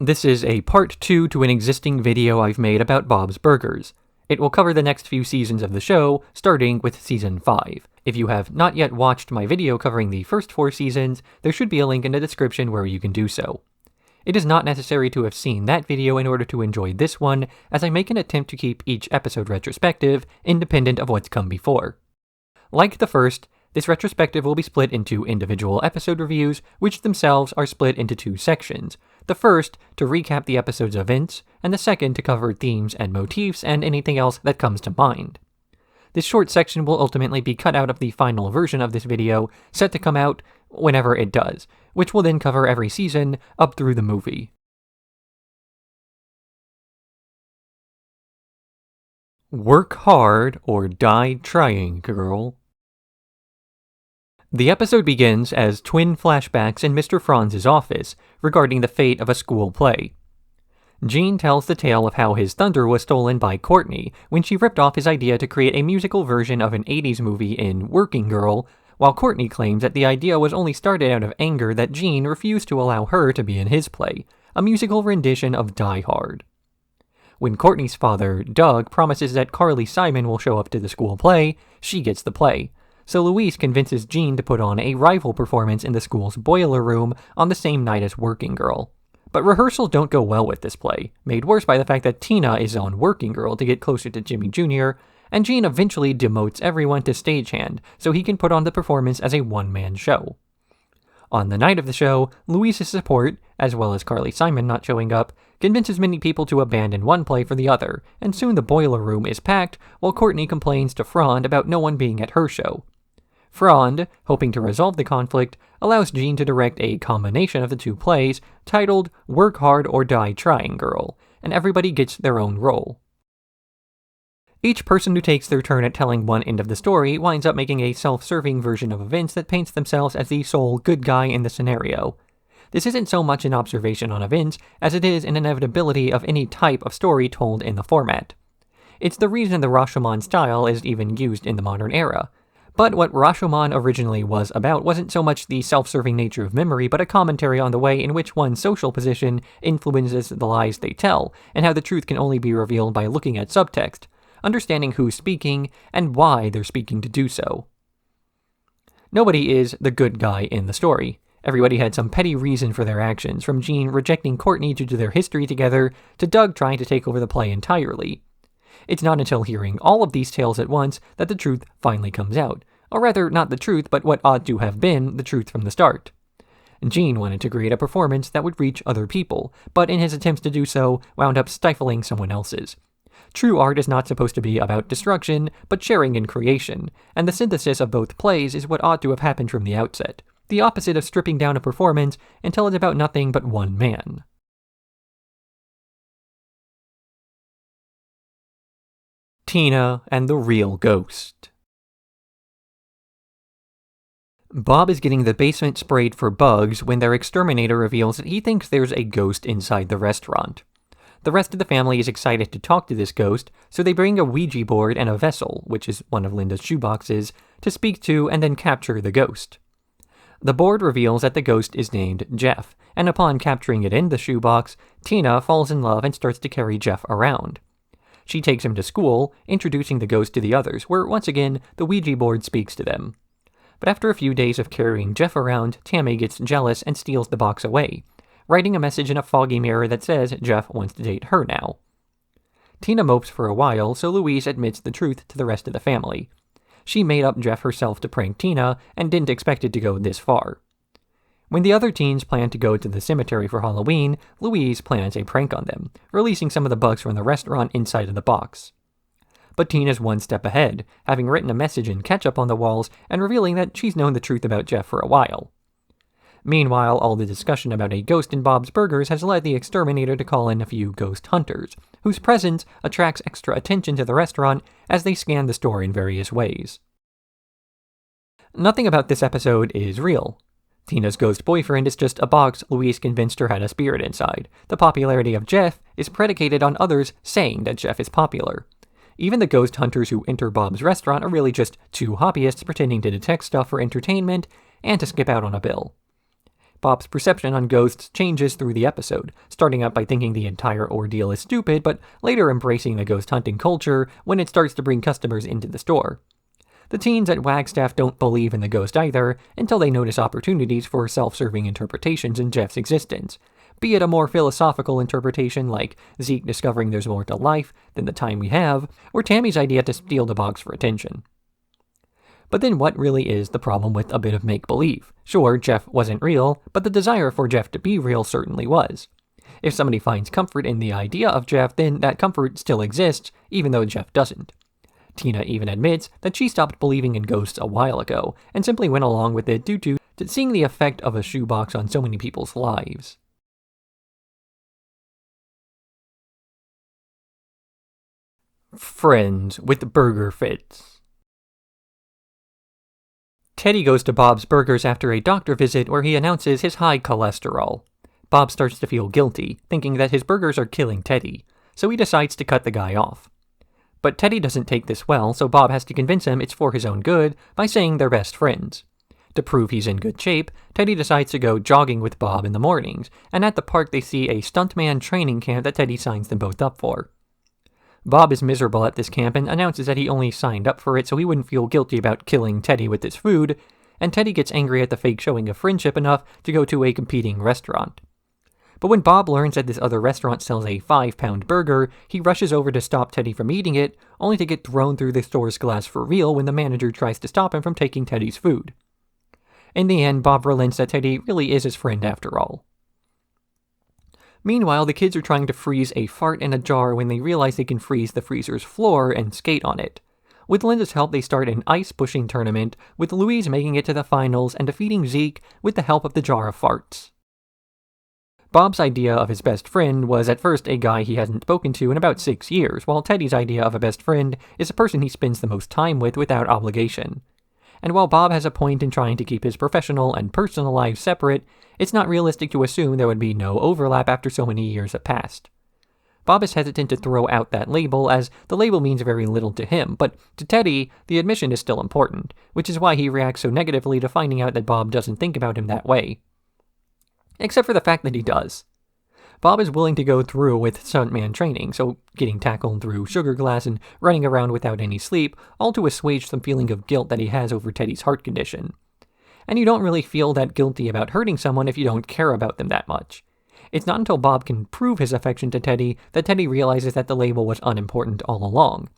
This is a part 2 to an existing video I've made about Bob's Burgers. It will cover the next few seasons of the show, starting with Season 5. If you have not yet watched my video covering the first 4 seasons, there should be a link in the description where you can do so. It is not necessary to have seen that video in order to enjoy this one, as I make an attempt to keep each episode retrospective, independent of what's come before. Like the first, this retrospective will be split into individual episode reviews, which themselves are split into 2 sections. The first to recap the episode's events, and the second to cover themes and motifs and anything else that comes to mind. This short section will ultimately be cut out of the final version of this video, set to come out whenever it does, which will then cover every season up through the movie. Work hard or die trying, girl. The episode begins as twin flashbacks in Mr. Franz's office regarding the fate of a school play. Gene tells the tale of how his thunder was stolen by Courtney when she ripped off his idea to create a musical version of an 80s movie in Working Girl, while Courtney claims that the idea was only started out of anger that Gene refused to allow her to be in his play, a musical rendition of Die Hard. When Courtney's father, Doug, promises that Carly Simon will show up to the school play, she gets the play. So Louise convinces Gene to put on a rival performance in the school's boiler room on the same night as Working Girl. But rehearsals don't go well with this play, made worse by the fact that Tina is on Working Girl to get closer to Jimmy Jr., and Gene eventually demotes everyone to stagehand so he can put on the performance as a one-man show. On the night of the show, Louise's support, as well as Carly Simon not showing up, convinces many people to abandon one play for the other, and soon the boiler room is packed while Courtney complains to Franz about no one being at her show. Franz, hoping to resolve the conflict, allows Gene to direct a combination of the 2 plays titled Work Hard or Die Trying Girl, and everybody gets their own role. Each person who takes their turn at telling one end of the story winds up making a self-serving version of events that paints themselves as the sole good guy in the scenario. This isn't so much an observation on events as it is an inevitability of any type of story told in the format. It's the reason the Rashomon style is even used in the modern era. But what Rashomon originally was about wasn't so much the self-serving nature of memory, but a commentary on the way in which one's social position influences the lies they tell, and how the truth can only be revealed by looking at subtext, understanding who's speaking, and why they're speaking to do so. Nobody is the good guy in the story. Everybody had some petty reason for their actions, from Gene rejecting Courtney due to their history together, to Doug trying to take over the play entirely. It's not until hearing all of these tales at once that the truth finally comes out. Or rather, not the truth, but what ought to have been the truth from the start. Gene wanted to create a performance that would reach other people, but in his attempts to do so, wound up stifling someone else's. True art is not supposed to be about destruction, but sharing and creation, and the synthesis of both plays is what ought to have happened from the outset. The opposite of stripping down a performance until it's about nothing but one man. Tina and the Real Ghost. Bob is getting the basement sprayed for bugs when their exterminator reveals that he thinks there's a ghost inside the restaurant. The rest of the family is excited to talk to this ghost, so they bring a Ouija board and a vessel, which is one of Linda's shoeboxes, to speak to and then capture the ghost. The board reveals that the ghost is named Jeff, and upon capturing it in the shoebox, Tina falls in love and starts to carry Jeff around. She takes him to school, introducing the ghost to the others, where once again, the Ouija board speaks to them. But after a few days of carrying Jeff around, Tammy gets jealous and steals the box away, writing a message in a foggy mirror that says Jeff wants to date her now. Tina mopes for a while, so Louise admits the truth to the rest of the family. She made up Jeff herself to prank Tina, and didn't expect it to go this far. When the other teens plan to go to the cemetery for Halloween, Louise plans a prank on them, releasing some of the bugs from the restaurant inside of the box. But Tina's one step ahead, having written a message in ketchup on the walls and revealing that she's known the truth about Jeff for a while. Meanwhile, all the discussion about a ghost in Bob's Burgers has led the exterminator to call in a few ghost hunters, whose presence attracts extra attention to the restaurant as they scan the store in various ways. Nothing about this episode is real. Tina's ghost boyfriend is just a box Louise convinced her had a spirit inside. The popularity of Jeff is predicated on others saying that Jeff is popular. Even the ghost hunters who enter Bob's restaurant are really just 2 hobbyists pretending to detect stuff for entertainment and to skip out on a bill. Bob's perception on ghosts changes through the episode, starting out by thinking the entire ordeal is stupid, but later embracing the ghost hunting culture when it starts to bring customers into the store. The teens at Wagstaff don't believe in the ghost either, until they notice opportunities for self-serving interpretations in Jeff's existence, be it a more philosophical interpretation like Zeke discovering there's more to life than the time we have, or Tammy's idea to steal the box for attention. But then what really is the problem with a bit of make-believe? Sure, Jeff wasn't real, but the desire for Jeff to be real certainly was. If somebody finds comfort in the idea of Jeff, then that comfort still exists, even though Jeff doesn't. Tina even admits that she stopped believing in ghosts a while ago, and simply went along with it due to seeing the effect of a shoebox on so many people's lives. Friends with burger fits. Teddy goes to Bob's Burgers after a doctor visit where he announces his high cholesterol. Bob starts to feel guilty, thinking that his burgers are killing Teddy, so he decides to cut the guy off. But Teddy doesn't take this well, so Bob has to convince him it's for his own good by saying they're best friends. To prove he's in good shape, Teddy decides to go jogging with Bob in the mornings, and at the park they see a stuntman training camp that Teddy signs them both up for. Bob is miserable at this camp and announces that he only signed up for it so he wouldn't feel guilty about killing Teddy with his food, and Teddy gets angry at the fake showing of friendship enough to go to a competing restaurant. But when Bob learns that this other restaurant sells a 5-pound burger, he rushes over to stop Teddy from eating it, only to get thrown through the store's glass for real when the manager tries to stop him from taking Teddy's food. In the end, Bob relents that Teddy really is his friend after all. Meanwhile, the kids are trying to freeze a fart in a jar when they realize they can freeze the freezer's floor and skate on it. With Linda's help, they start an ice-pushing tournament, with Louise making it to the finals and defeating Zeke with the help of the jar of farts. Bob's idea of his best friend was at first a guy he hasn't spoken to in about 6 years, while Teddy's idea of a best friend is a person he spends the most time with without obligation. And while Bob has a point in trying to keep his professional and personal lives separate, it's not realistic to assume there would be no overlap after so many years have passed. Bob is hesitant to throw out that label, as the label means very little to him, but to Teddy, the admission is still important, which is why he reacts so negatively to finding out that Bob doesn't think about him that way. Except for the fact that he does. Bob is willing to go through with stuntman training, so getting tackled through sugar glass and running around without any sleep, all to assuage some feeling of guilt that he has over Teddy's heart condition. And you don't really feel that guilty about hurting someone if you don't care about them that much. It's not until Bob can prove his affection to Teddy that Teddy realizes that the label was unimportant all along.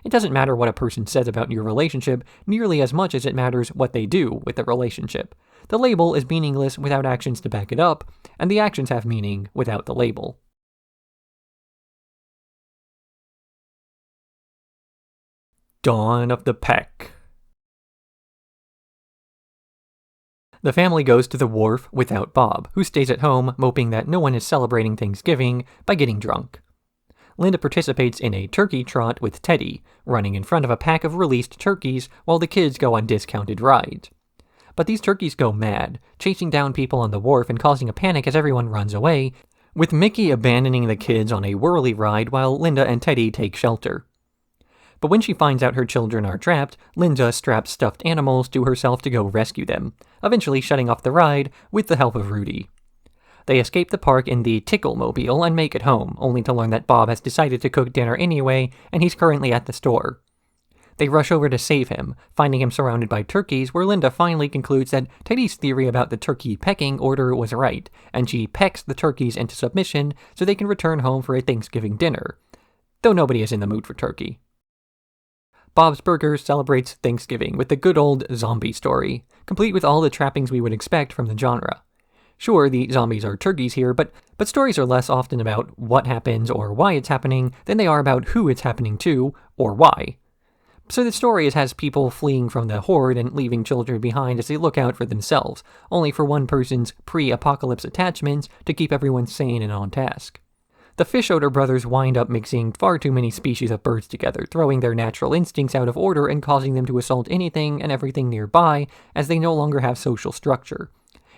It doesn't matter what a person says about your relationship nearly as much as it matters what they do with the relationship. The label is meaningless without actions to back it up, and the actions have meaning without the label. Dawn of the Peck. The family goes to the wharf without Bob, who stays at home moping that no one is celebrating Thanksgiving by getting drunk. Linda participates in a turkey trot with Teddy, running in front of a pack of released turkeys while the kids go on discounted rides. But these turkeys go mad, chasing down people on the wharf and causing a panic as everyone runs away, with Mickey abandoning the kids on a whirly ride while Linda and Teddy take shelter. But when she finds out her children are trapped, Linda straps stuffed animals to herself to go rescue them, eventually shutting off the ride with the help of Rudy. They escape the park in the Tickle-mobile and make it home, only to learn that Bob has decided to cook dinner anyway, and he's currently at the store. They rush over to save him, finding him surrounded by turkeys, where Linda finally concludes that Teddy's theory about the turkey pecking order was right, and she pecks the turkeys into submission so they can return home for a Thanksgiving dinner, though nobody is in the mood for turkey. Bob's Burgers celebrates Thanksgiving with the good old zombie story, complete with all the trappings we would expect from the genre. Sure, the zombies are turkeys here, but stories are less often about what happens or why it's happening than they are about who it's happening to, or why. So the story has people fleeing from the horde and leaving children behind as they look out for themselves, only for one person's pre-apocalypse attachments to keep everyone sane and on task. The fish-Oeder brothers wind up mixing far too many species of birds together, throwing their natural instincts out of order and causing them to assault anything and everything nearby, as they no longer have social structure.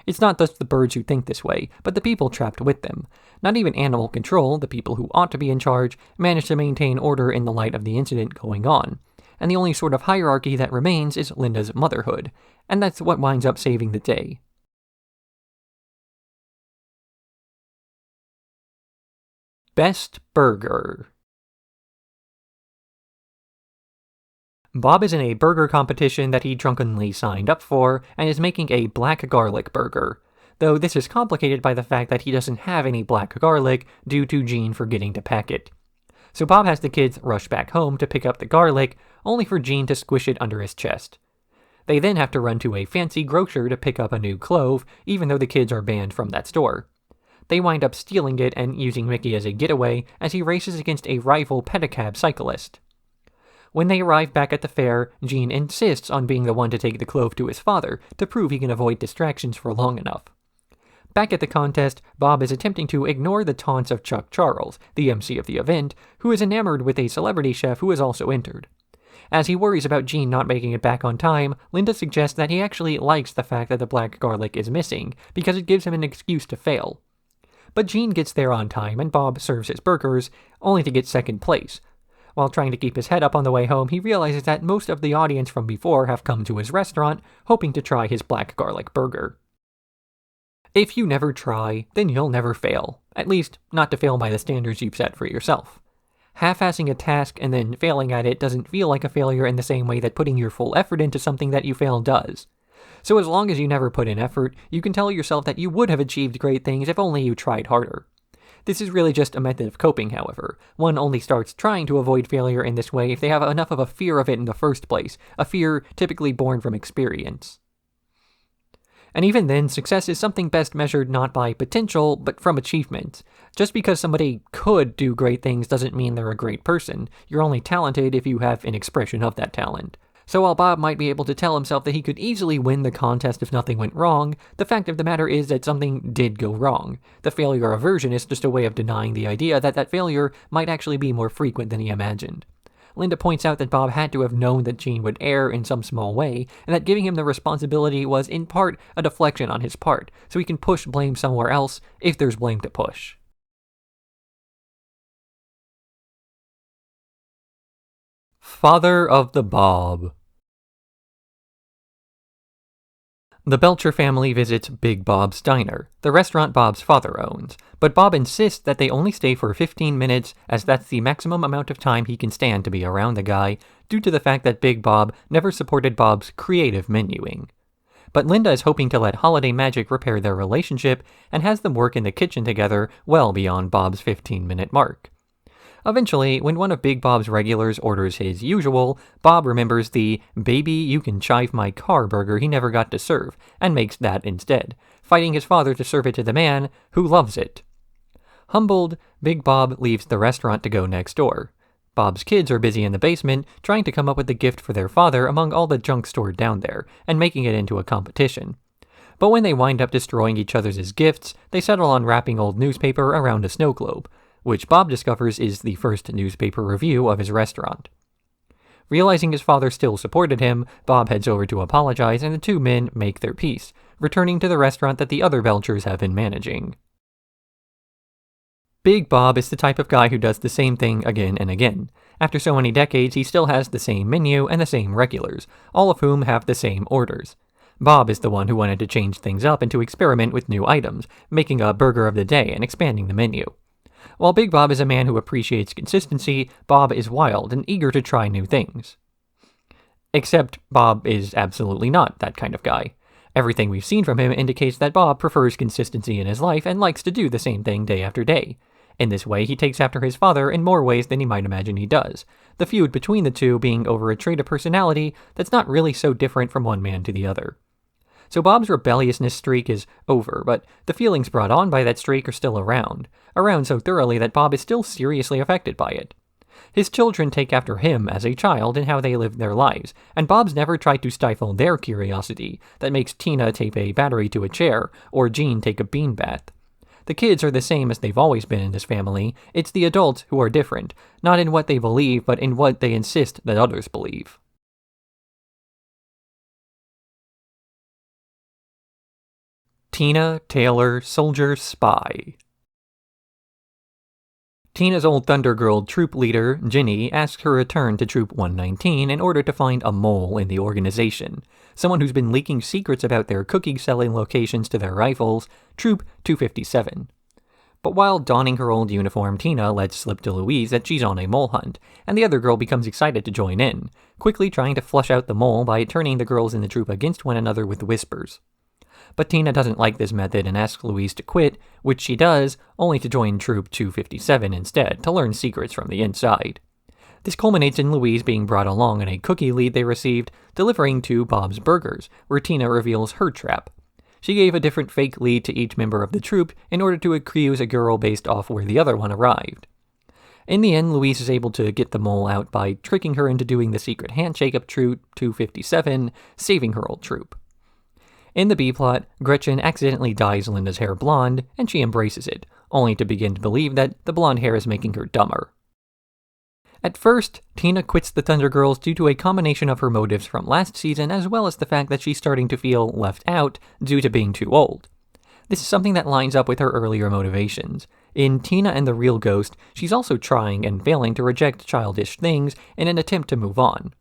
It's not just the birds who think this way, but the people trapped with them. Not even animal control, the people who ought to be in charge, manage to maintain order in the light of the incident going on. And the only sort of hierarchy that remains is Linda's motherhood, and that's what winds up saving the day. Best Burger. Bob is in a burger competition that he drunkenly signed up for and is making a black garlic burger, though this is complicated by the fact that he doesn't have any black garlic due to Jean forgetting to pack it. So Bob has the kids rush back home to pick up the garlic, only for Jean to squish it under his chest. They then have to run to a fancy grocer to pick up a new clove, even though the kids are banned from that store. They wind up stealing it and using Mickey as a getaway as he races against a rival pedicab cyclist. When they arrive back at the fair, Jean insists on being the one to take the clove to his father to prove he can avoid distractions for long enough. Back at the contest, Bob is attempting to ignore the taunts of Chuck Charles, the MC of the event, who is enamored with a celebrity chef who is also entered. As he worries about Jean not making it back on time, Linda suggests that he actually likes the fact that the black garlic is missing, because it gives him an excuse to fail. But Jean gets there on time and Bob serves his burgers, only to get second place. While trying to keep his head up on the way home, he realizes that most of the audience from before have come to his restaurant, hoping to try his black garlic burger. If you never try, then you'll never fail. At least, not to fail by the standards you've set for yourself. Half-assing a task and then failing at it doesn't feel like a failure in the same way that putting your full effort into something that you fail does. So as long as you never put in effort, you can tell yourself that you would have achieved great things if only you tried harder. This is really just a method of coping, however. One only starts trying to avoid failure in this way if they have enough of a fear of it in the first place, a fear typically born from experience. And even then, success is something best measured not by potential, but from achievement. Just because somebody could do great things doesn't mean they're a great person. You're only talented if you have an expression of that talent. So while Bob might be able to tell himself that he could easily win the contest if nothing went wrong, the fact of the matter is that something did go wrong. The failure aversion is just a way of denying the idea that that failure might actually be more frequent than he imagined. Linda points out that Bob had to have known that Jean would err in some small way, and that giving him the responsibility was in part a deflection on his part, so he can push blame somewhere else if there's blame to push. Father of the Bob. The Belcher family visits Big Bob's Diner, the restaurant Bob's father owns, but Bob insists that they only stay for 15 minutes as that's the maximum amount of time he can stand to be around the guy, due to the fact that Big Bob never supported Bob's creative menuing. But Linda is hoping to let holiday magic repair their relationship and has them work in the kitchen together well beyond Bob's 15-minute mark. Eventually, when one of Big Bob's regulars orders his usual, Bob remembers the "baby, you can chive my car" burger he never got to serve, and makes that instead, fighting his father to serve it to the man who loves it. Humbled, Big Bob leaves the restaurant to go next door. Bob's kids are busy in the basement, trying to come up with a gift for their father among all the junk stored down there, and making it into a competition. But when they wind up destroying each other's gifts, they settle on wrapping old newspaper around a snow globe, which Bob discovers is the first newspaper review of his restaurant. Realizing his father still supported him, Bob heads over to apologize and the two men make their peace, returning to the restaurant that the other Belchers have been managing. Big Bob is the type of guy who does the same thing again and again. After so many decades, he still has the same menu and the same regulars, all of whom have the same orders. Bob is the one who wanted to change things up and to experiment with new items, making a burger of the day and expanding the menu. While Big Bob is a man who appreciates consistency, Bob is wild and eager to try new things. Except Bob is absolutely not that kind of guy. Everything we've seen from him indicates that Bob prefers consistency in his life and likes to do the same thing day after day. In this way, he takes after his father in more ways than he might imagine he does, the feud between the two being over a trait of personality that's not really so different from one man to the other. So Bob's rebelliousness streak is over, but the feelings brought on by that streak are still around so thoroughly that Bob is still seriously affected by it. His children take after him as a child in how they live their lives, and Bob's never tried to stifle their curiosity that makes Tina tape a battery to a chair, or Jean take a bean bath. The kids are the same as they've always been in this family. It's the adults who are different, not in what they believe, but in what they insist that others believe. Tina, Tailor, Soldier, Spy. Tina's old Thunder Girl troop leader, Ginny, asks her to return to Troop 119 in order to find a mole in the organization, someone who's been leaking secrets about their cookie-selling locations to their rivals, Troop 257. But while donning her old uniform, Tina lets slip to Louise that she's on a mole hunt, and the other girl becomes excited to join in, quickly trying to flush out the mole by turning the girls in the troop against one another with whispers. But Tina doesn't like this method and asks Louise to quit, which she does, only to join Troop 257 instead, to learn secrets from the inside. This culminates in Louise being brought along on a cookie lead they received, delivering to Bob's Burgers, where Tina reveals her trap. She gave a different fake lead to each member of the troop in order to accuse a girl based off where the other one arrived. In the end, Louise is able to get the mole out by tricking her into doing the secret handshake of Troop 257, saving her old troop. In the B-plot, Gretchen accidentally dyes Linda's hair blonde, and she embraces it, only to begin to believe that the blonde hair is making her dumber. At first, Tina quits the Thunder Girls due to a combination of her motives from last season as well as the fact that she's starting to feel left out due to being too old. This is something that lines up with her earlier motivations. In Tina and the Real Ghost, she's also trying and failing to reject childish things in an attempt to move on.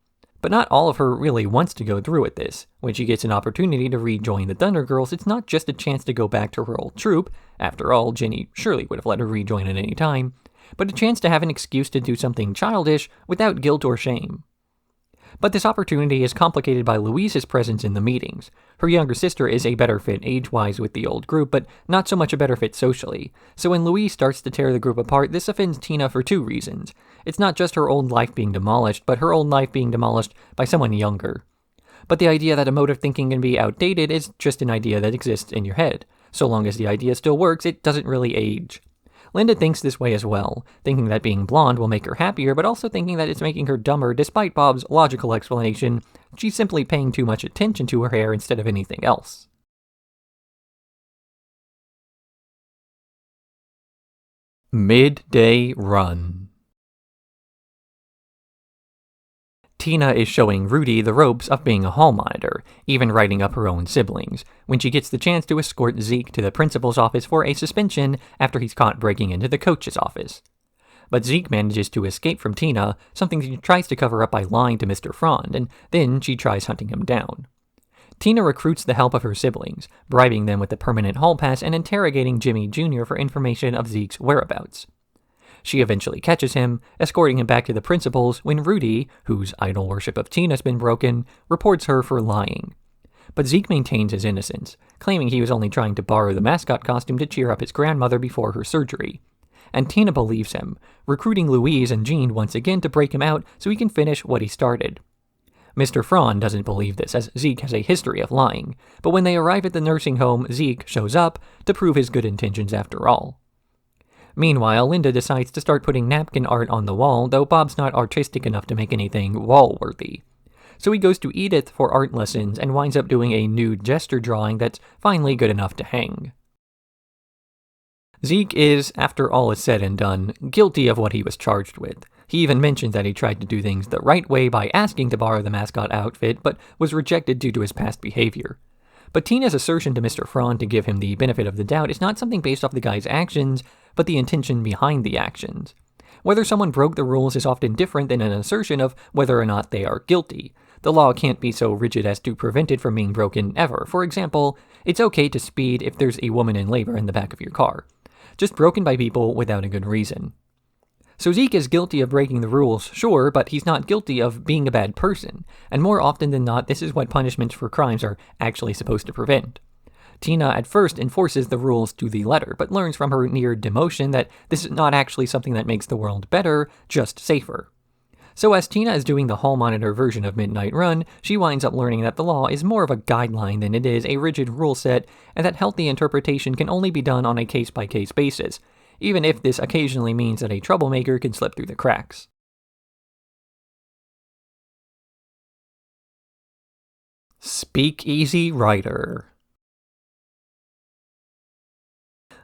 But not all of her really wants to go through with this. When she gets an opportunity to rejoin the Thunder Girls, it's not just a chance to go back to her old troop, after all, Ginny surely would have let her rejoin at any time, but a chance to have an excuse to do something childish without guilt or shame. But this opportunity is complicated by Louise's presence in the meetings. Her younger sister is a better fit age-wise with the old group, but not so much a better fit socially. So when Louise starts to tear the group apart, this offends Tina for two reasons. It's not just her old life being demolished, but her old life being demolished by someone younger. But the idea that emotive thinking can be outdated is just an idea that exists in your head. So long as the idea still works, it doesn't really age. Linda thinks this way as well, thinking that being blonde will make her happier, but also thinking that it's making her dumber despite Bob's logical explanation. She's simply paying too much attention to her hair instead of anything else. Midday Run. Tina is showing Rudy the ropes of being a hall monitor, even writing up her own siblings, when she gets the chance to escort Zeke to the principal's office for a suspension after he's caught breaking into the coach's office. But Zeke manages to escape from Tina, something she tries to cover up by lying to Mr. Frond, and then she tries hunting him down. Tina recruits the help of her siblings, bribing them with a permanent hall pass and interrogating Jimmy Jr. for information of Zeke's whereabouts. She eventually catches him, escorting him back to the principal's when Rudy, whose idol worship of Tina's been broken, reports her for lying. But Zeke maintains his innocence, claiming he was only trying to borrow the mascot costume to cheer up his grandmother before her surgery. And Tina believes him, recruiting Louise and Jean once again to break him out so he can finish what he started. Mr. Frond doesn't believe this, as Zeke has a history of lying, but when they arrive at the nursing home, Zeke shows up to prove his good intentions after all. Meanwhile, Linda decides to start putting napkin art on the wall, though Bob's not artistic enough to make anything wall-worthy. So he goes to Edith for art lessons and winds up doing a nude gesture drawing that's finally good enough to hang. Zeke is, after all is said and done, guilty of what he was charged with. He even mentions that he tried to do things the right way by asking to borrow the mascot outfit, but was rejected due to his past behavior. But Tina's assertion to Mr. Frond to give him the benefit of the doubt is not something based off the guy's actions, but the intention behind the actions. Whether someone broke the rules is often different than an assertion of whether or not they are guilty. The law can't be so rigid as to prevent it from being broken ever. For example, it's okay to speed if there's a woman in labor in the back of your car. Just broken by people without a good reason. So Zeke is guilty of breaking the rules, sure, but he's not guilty of being a bad person, and more often than not, this is what punishments for crimes are actually supposed to prevent. Tina at first enforces the rules to the letter, but learns from her near demotion that this is not actually something that makes the world better, just safer. So as Tina is doing the hall monitor version of Midnight Run, she winds up learning that the law is more of a guideline than it is a rigid rule set, and that healthy interpretation can only be done on a case-by-case basis, even if this occasionally means that a troublemaker can slip through the cracks. Speakeasy Rider.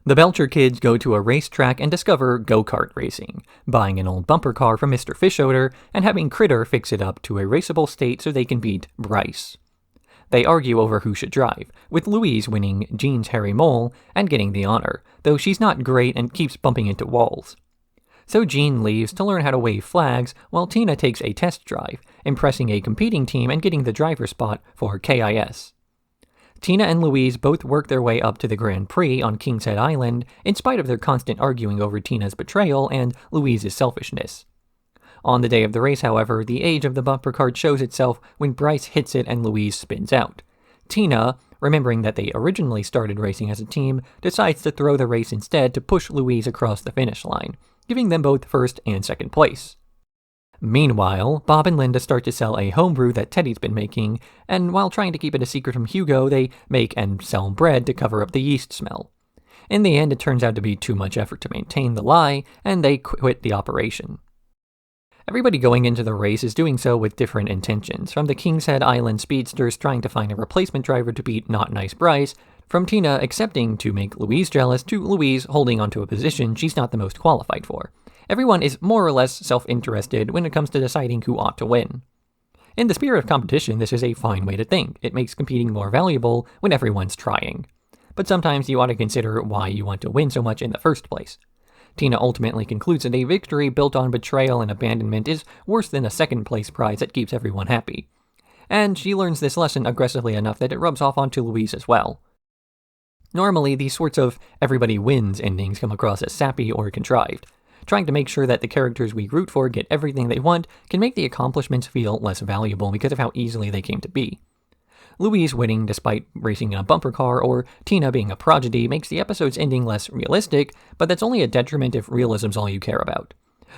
The Belcher kids go to a racetrack and discover go-kart racing, buying an old bumper car from Mr. Fishoeder and having Critter fix it up to a raceable state so they can beat Bryce. They argue over who should drive, with Louise winning Jean's hairy mole and getting the honor, though she's not great and keeps bumping into walls. So Jean leaves to learn how to wave flags, while Tina takes a test drive, impressing a competing team and getting the driver's spot for KIS. Tina and Louise both work their way up to the Grand Prix on King's Head Island, in spite of their constant arguing over Tina's betrayal and Louise's selfishness. On the day of the race, however, the age of the bumper cart shows itself when Bryce hits it and Louise spins out. Tina, remembering that they originally started racing as a team, decides to throw the race instead to push Louise across the finish line, giving them both first and second place. Meanwhile, Bob and Linda start to sell a homebrew that Teddy's been making, and while trying to keep it a secret from Hugo, they make and sell bread to cover up the yeast smell. In the end, it turns out to be too much effort to maintain the lie, and they quit the operation. Everybody going into the race is doing so with different intentions, from the King's Head Island speedsters trying to find a replacement driver to beat Not Nice Bryce, from Tina accepting to make Louise jealous, to Louise holding onto a position she's not the most qualified for. Everyone is more or less self-interested when it comes to deciding who ought to win. In the spirit of competition, this is a fine way to think. It makes competing more valuable when everyone's trying. But sometimes you ought to consider why you want to win so much in the first place. Tina ultimately concludes that a victory built on betrayal and abandonment is worse than a second-place prize that keeps everyone happy. And she learns this lesson aggressively enough that it rubs off onto Louise as well. Normally, these sorts of everybody wins endings come across as sappy or contrived. Trying to make sure that the characters we root for get everything they want can make the accomplishments feel less valuable because of how easily they came to be. Louise winning despite racing in a bumper car, or Tina being a prodigy, makes the episode's ending less realistic, but that's only a detriment if realism's all you care about.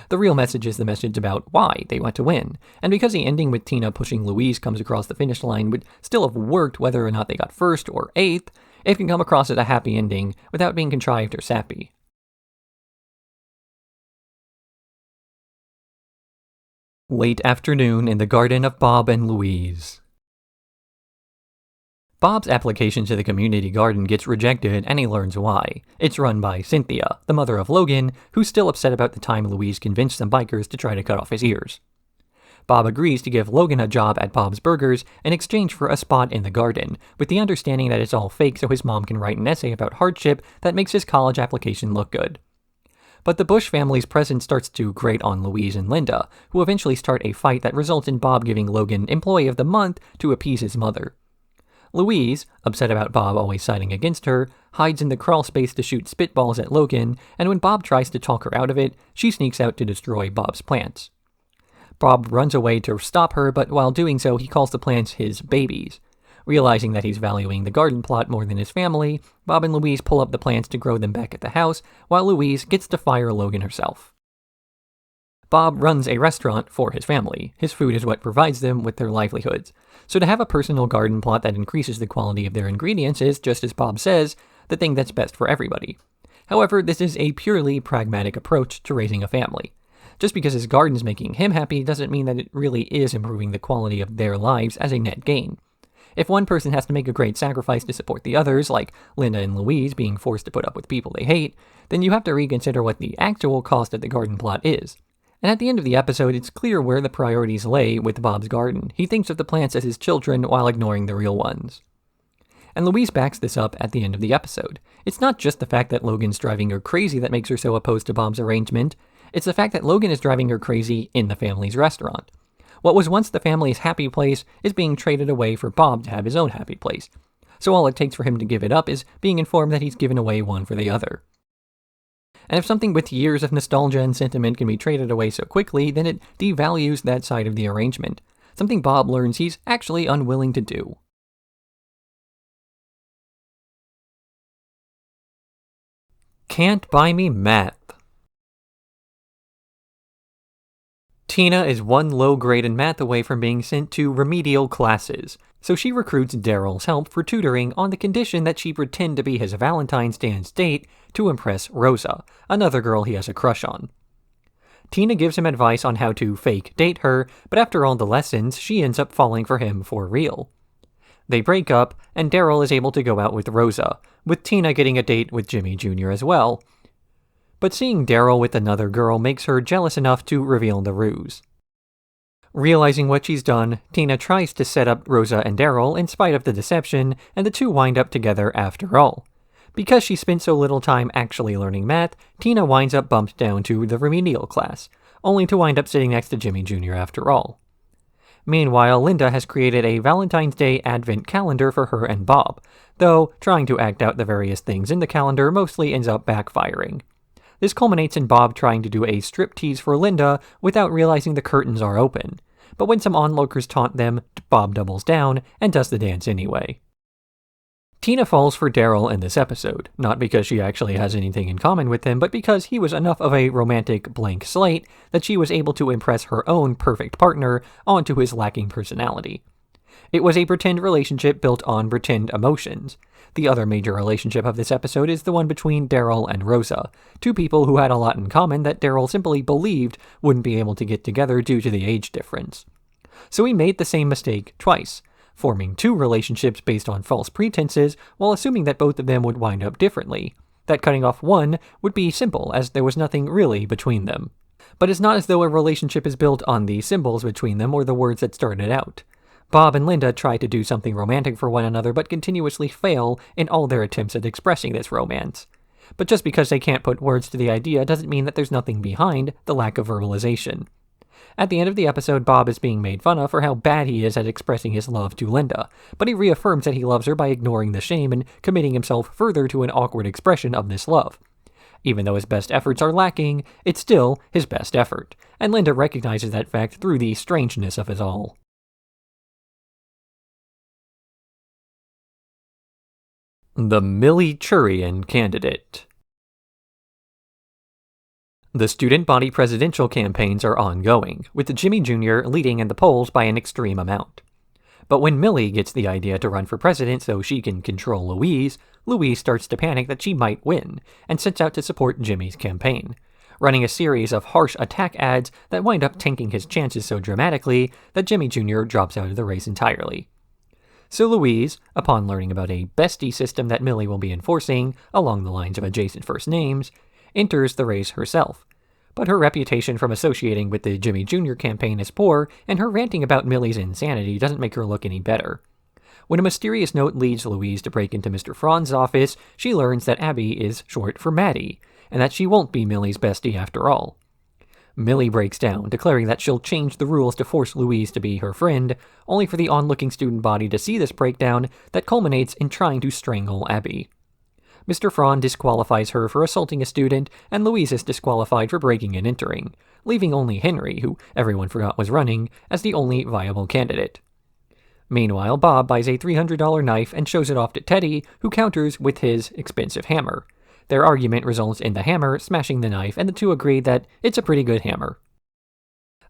The real message is the message about why they want to win, and because the ending with Tina pushing Louise comes across the finish line would still have worked whether or not they got first or eighth, it can come across as a happy ending without being contrived or sappy. Late afternoon in the garden of Bob and Louise. Bob's application to the community garden gets rejected, and he learns why. It's run by Cynthia, the mother of Logan, who's still upset about the time Louise convinced some bikers to try to cut off his ears. Bob agrees to give Logan a job at Bob's Burgers in exchange for a spot in the garden, with the understanding that it's all fake so his mom can write an essay about hardship that makes his college application look good. But the Bush family's presence starts to grate on Louise and Linda, who eventually start a fight that results in Bob giving Logan Employee of the Month to appease his mother. Louise, upset about Bob always siding against her, hides in the crawl space to shoot spitballs at Logan, and when Bob tries to talk her out of it, she sneaks out to destroy Bob's plants. Bob runs away to stop her, but while doing so, he calls the plants his babies. Realizing that he's valuing the garden plot more than his family, Bob and Louise pull up the plants to grow them back at the house, while Louise gets to fire Logan herself. Bob runs a restaurant for his family. His food is what provides them with their livelihoods. So to have a personal garden plot that increases the quality of their ingredients is, just as Bob says, the thing that's best for everybody. However, this is a purely pragmatic approach to raising a family. Just because his garden's making him happy doesn't mean that it really is improving the quality of their lives as a net gain. If one person has to make a great sacrifice to support the others, like Linda and Louise being forced to put up with people they hate, then you have to reconsider what the actual cost of the garden plot is. And at the end of the episode, it's clear where the priorities lay with Bob's garden. He thinks of the plants as his children while ignoring the real ones. And Louise backs this up at the end of the episode. It's not just the fact that Logan's driving her crazy that makes her so opposed to Bob's arrangement. It's the fact that Logan is driving her crazy in the family's restaurant. What was once the family's happy place is being traded away for Bob to have his own happy place. So all it takes for him to give it up is being informed that he's given away one for the other. And if something with years of nostalgia and sentiment can be traded away so quickly, then it devalues that side of the arrangement. Something Bob learns he's actually unwilling to do. Can't buy me math. Tina is one low grade in math away from being sent to remedial classes, so she recruits Daryl's help for tutoring on the condition that she pretend to be his Valentine's Dance date to impress Rosa, another girl he has a crush on. Tina gives him advice on how to fake date her, but after all the lessons, she ends up falling for him for real. They break up, and Daryl is able to go out with Rosa, with Tina getting a date with Jimmy Jr. as well. But seeing Daryl with another girl makes her jealous enough to reveal the ruse. Realizing what she's done, Tina tries to set up Rosa and Daryl in spite of the deception, and the two wind up together after all. Because she spent so little time actually learning math, Tina winds up bumped down to the remedial class, only to wind up sitting next to Jimmy Jr. after all. Meanwhile, Linda has created a Valentine's Day advent calendar for her and Bob, though trying to act out the various things in the calendar mostly ends up backfiring. This culminates in Bob trying to do a striptease for Linda without realizing the curtains are open, but when some onlookers taunt them, Bob doubles down and does the dance anyway. Tina falls for Daryl in this episode, not because she actually has anything in common with him, but because he was enough of a romantic blank slate that she was able to impress her own perfect partner onto his lacking personality. It was a pretend relationship built on pretend emotions. The other major relationship of this episode is the one between Daryl and Rosa, two people who had a lot in common that Daryl simply believed wouldn't be able to get together due to the age difference. So he made the same mistake twice, forming two relationships based on false pretenses while assuming that both of them would wind up differently, that cutting off one would be simple as there was nothing really between them. But it's not as though a relationship is built on the symbols between them or the words that started out. Bob and Linda try to do something romantic for one another but continuously fail in all their attempts at expressing this romance. But just because they can't put words to the idea doesn't mean that there's nothing behind the lack of verbalization. At the end of the episode, Bob is being made fun of for how bad he is at expressing his love to Linda, but he reaffirms that he loves her by ignoring the shame and committing himself further to an awkward expression of this love. Even though his best efforts are lacking, it's still his best effort, and Linda recognizes that fact through the strangeness of it all. The Millie-Churian Candidate. The student body presidential campaigns are ongoing, with Jimmy Jr. leading in the polls by an extreme amount. But when Millie gets the idea to run for president so she can control Louise, Louise starts to panic that she might win, and sets out to support Jimmy's campaign, running a series of harsh attack ads that wind up tanking his chances so dramatically that Jimmy Jr. drops out of the race entirely. So Louise, upon learning about a bestie system that Millie will be enforcing, along the lines of adjacent first names, enters the race herself. But her reputation from associating with the Jimmy Jr. campaign is poor, and her ranting about Millie's insanity doesn't make her look any better. When a mysterious note leads Louise to break into Mr. Franz's office, she learns that Abby is short for Maddie, and that she won't be Millie's bestie after all. Millie breaks down, declaring that she'll change the rules to force Louise to be her friend, only for the onlooking student body to see this breakdown that culminates in trying to strangle Abby. Mr. Franz disqualifies her for assaulting a student, and Louise is disqualified for breaking and entering, leaving only Henry, who everyone forgot was running, as the only viable candidate. Meanwhile, Bob buys a $300 knife and shows it off to Teddy, who counters with his expensive hammer. Their argument results in the hammer smashing the knife, and the two agree that it's a pretty good hammer.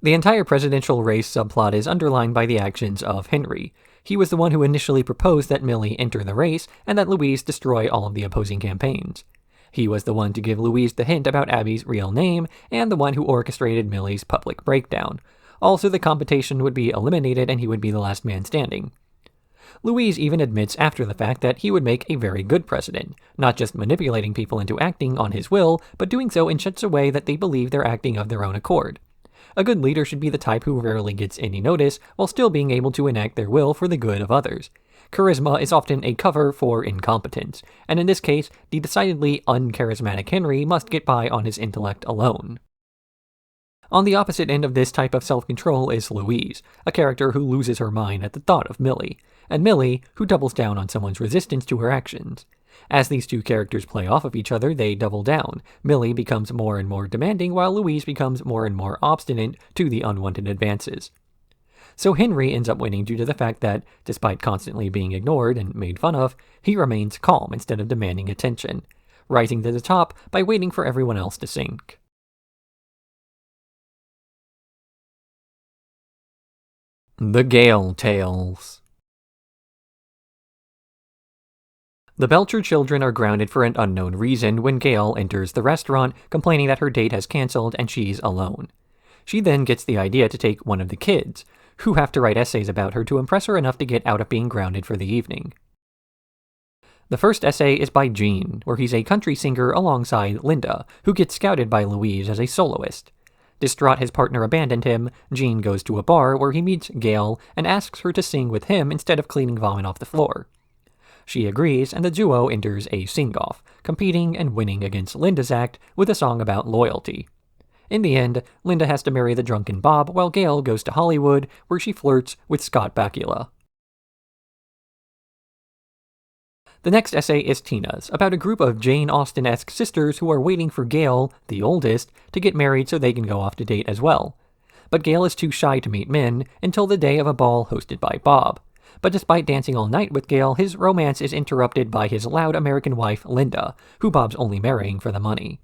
The entire presidential race subplot is underlined by the actions of Henry. He was the one who initially proposed that Millie enter the race and that Louise destroy all of the opposing campaigns. He was the one to give Louise the hint about Abby's real name and the one who orchestrated Millie's public breakdown. Also, the competition would be eliminated and he would be the last man standing. Louise even admits after the fact that he would make a very good president, not just manipulating people into acting on his will, but doing so in such a way that they believe they're acting of their own accord. A good leader should be the type who rarely gets any notice while still being able to enact their will for the good of others. Charisma is often a cover for incompetence, and in this case, the decidedly uncharismatic Henry must get by on his intellect alone. On the opposite end of this type of self-control is Louise, a character who loses her mind at the thought of Millie, and Millie, who doubles down on someone's resistance to her actions. As these two characters play off of each other, they double down. Millie becomes more and more demanding, while Louise becomes more and more obstinate to the unwanted advances. So Henry ends up winning due to the fact that, despite constantly being ignored and made fun of, he remains calm instead of demanding attention, rising to the top by waiting for everyone else to sink. The Gayle Tales. The Belcher children are grounded for an unknown reason when Gayle enters the restaurant, complaining that her date has cancelled and she's alone. She then gets the idea to take one of the kids, who have to write essays about her to impress her enough to get out of being grounded for the evening. The first essay is by Gene, where he's a country singer alongside Linda, who gets scouted by Louise as a soloist. Distraught his partner abandoned him, Gene goes to a bar where he meets Gayle and asks her to sing with him instead of cleaning vomit off the floor. She agrees, and the duo enters a sing-off, competing and winning against Linda's act with a song about loyalty. In the end, Linda has to marry the drunken Bob while Gayle goes to Hollywood, where she flirts with Scott Bakula. The next essay is Tina's, about a group of Jane Austen-esque sisters who are waiting for Gayle, the oldest, to get married so they can go off to date as well. But Gayle is too shy to meet men until the day of a ball hosted by Bob. But despite dancing all night with Gayle, his romance is interrupted by his loud American wife, Linda, who Bob's only marrying for the money.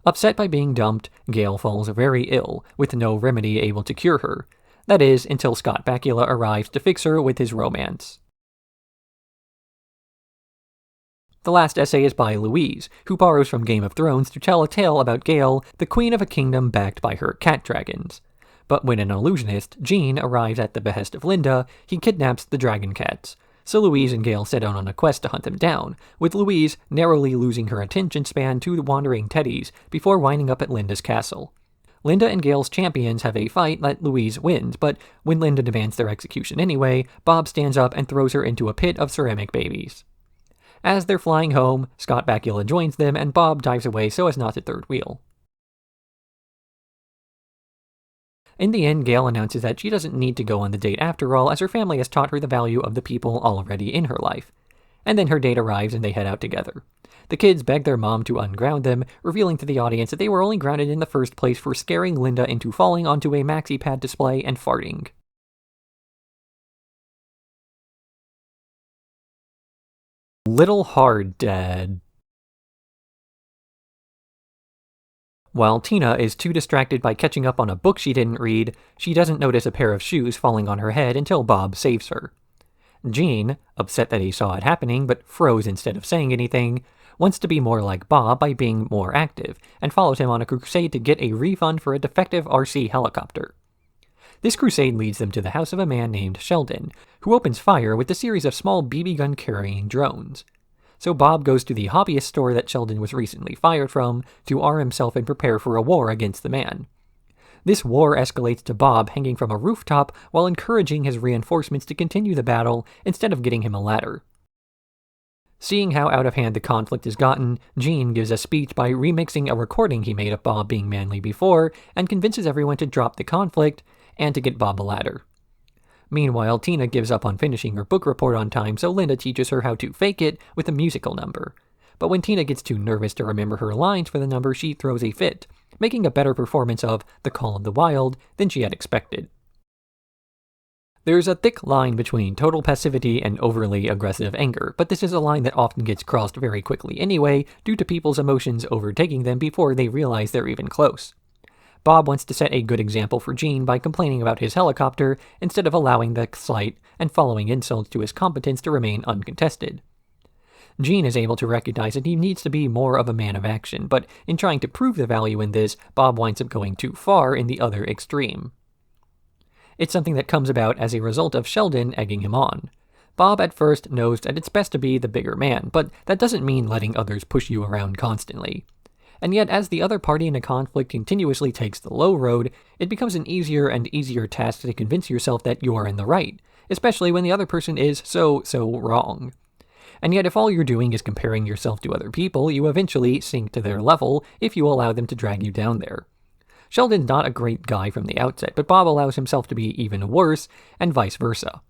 Upset by being dumped, Gayle falls very ill, with no remedy able to cure her. That is, until Scott Bakula arrives to fix her with his romance. The last essay is by Louise, who borrows from Game of Thrones to tell a tale about Gayle, the queen of a kingdom backed by her cat dragons. But when an illusionist, Jean, arrives at the behest of Linda, he kidnaps the dragon cats. So Louise and Gayle set out on a quest to hunt them down, with Louise narrowly losing her attention span to the wandering teddies before winding up at Linda's castle. Linda and Gayle's champions have a fight that Louise wins, but when Linda demands their execution anyway, Bob stands up and throws her into a pit of ceramic babies. As they're flying home, Scott Bakula joins them and Bob dives away so as not to third wheel. In the end, Gayle announces that she doesn't need to go on the date after all, as her family has taught her the value of the people already in her life. And then her date arrives and they head out together. The kids beg their mom to unground them, revealing to the audience that they were only grounded in the first place for scaring Linda into falling onto a maxi pad display and farting. Little hard, Dad. While Tina is too distracted by catching up on a book she didn't read, she doesn't notice a pair of shoes falling on her head until Bob saves her. Jean, upset that he saw it happening but froze instead of saying anything, wants to be more like Bob by being more active, and follows him on a crusade to get a refund for a defective RC helicopter. This crusade leads them to the house of a man named Sheldon, who opens fire with a series of small BB gun-carrying drones. So Bob goes to the hobbyist store that Sheldon was recently fired from to arm himself and prepare for a war against the man. This war escalates to Bob hanging from a rooftop while encouraging his reinforcements to continue the battle instead of getting him a ladder. Seeing how out of hand the conflict has gotten, Jean gives a speech by remixing a recording he made of Bob being manly before and convinces everyone to drop the conflict and to get Bob a ladder. Meanwhile, Tina gives up on finishing her book report on time, so Linda teaches her how to fake it with a musical number. But when Tina gets too nervous to remember her lines for the number, she throws a fit, making a better performance of The Call of the Wild than she had expected. There's a thick line between total passivity and overly aggressive anger, but this is a line that often gets crossed very quickly anyway, due to people's emotions overtaking them before they realize they're even close. Bob wants to set a good example for Jean by complaining about his helicopter instead of allowing the slight and following insults to his competence to remain uncontested. Jean is able to recognize that he needs to be more of a man of action, but in trying to prove the value in this, Bob winds up going too far in the other extreme. It's something that comes about as a result of Sheldon egging him on. Bob at first knows that it's best to be the bigger man, but that doesn't mean letting others push you around constantly. And yet, as the other party in a conflict continuously takes the low road, it becomes an easier and easier task to convince yourself that you are in the right, especially when the other person is so wrong. And yet, if all you're doing is comparing yourself to other people, you eventually sink to their level if you allow them to drag you down there. Sheldon's not a great guy from the outset, but Bob allows himself to be even worse, and vice versa.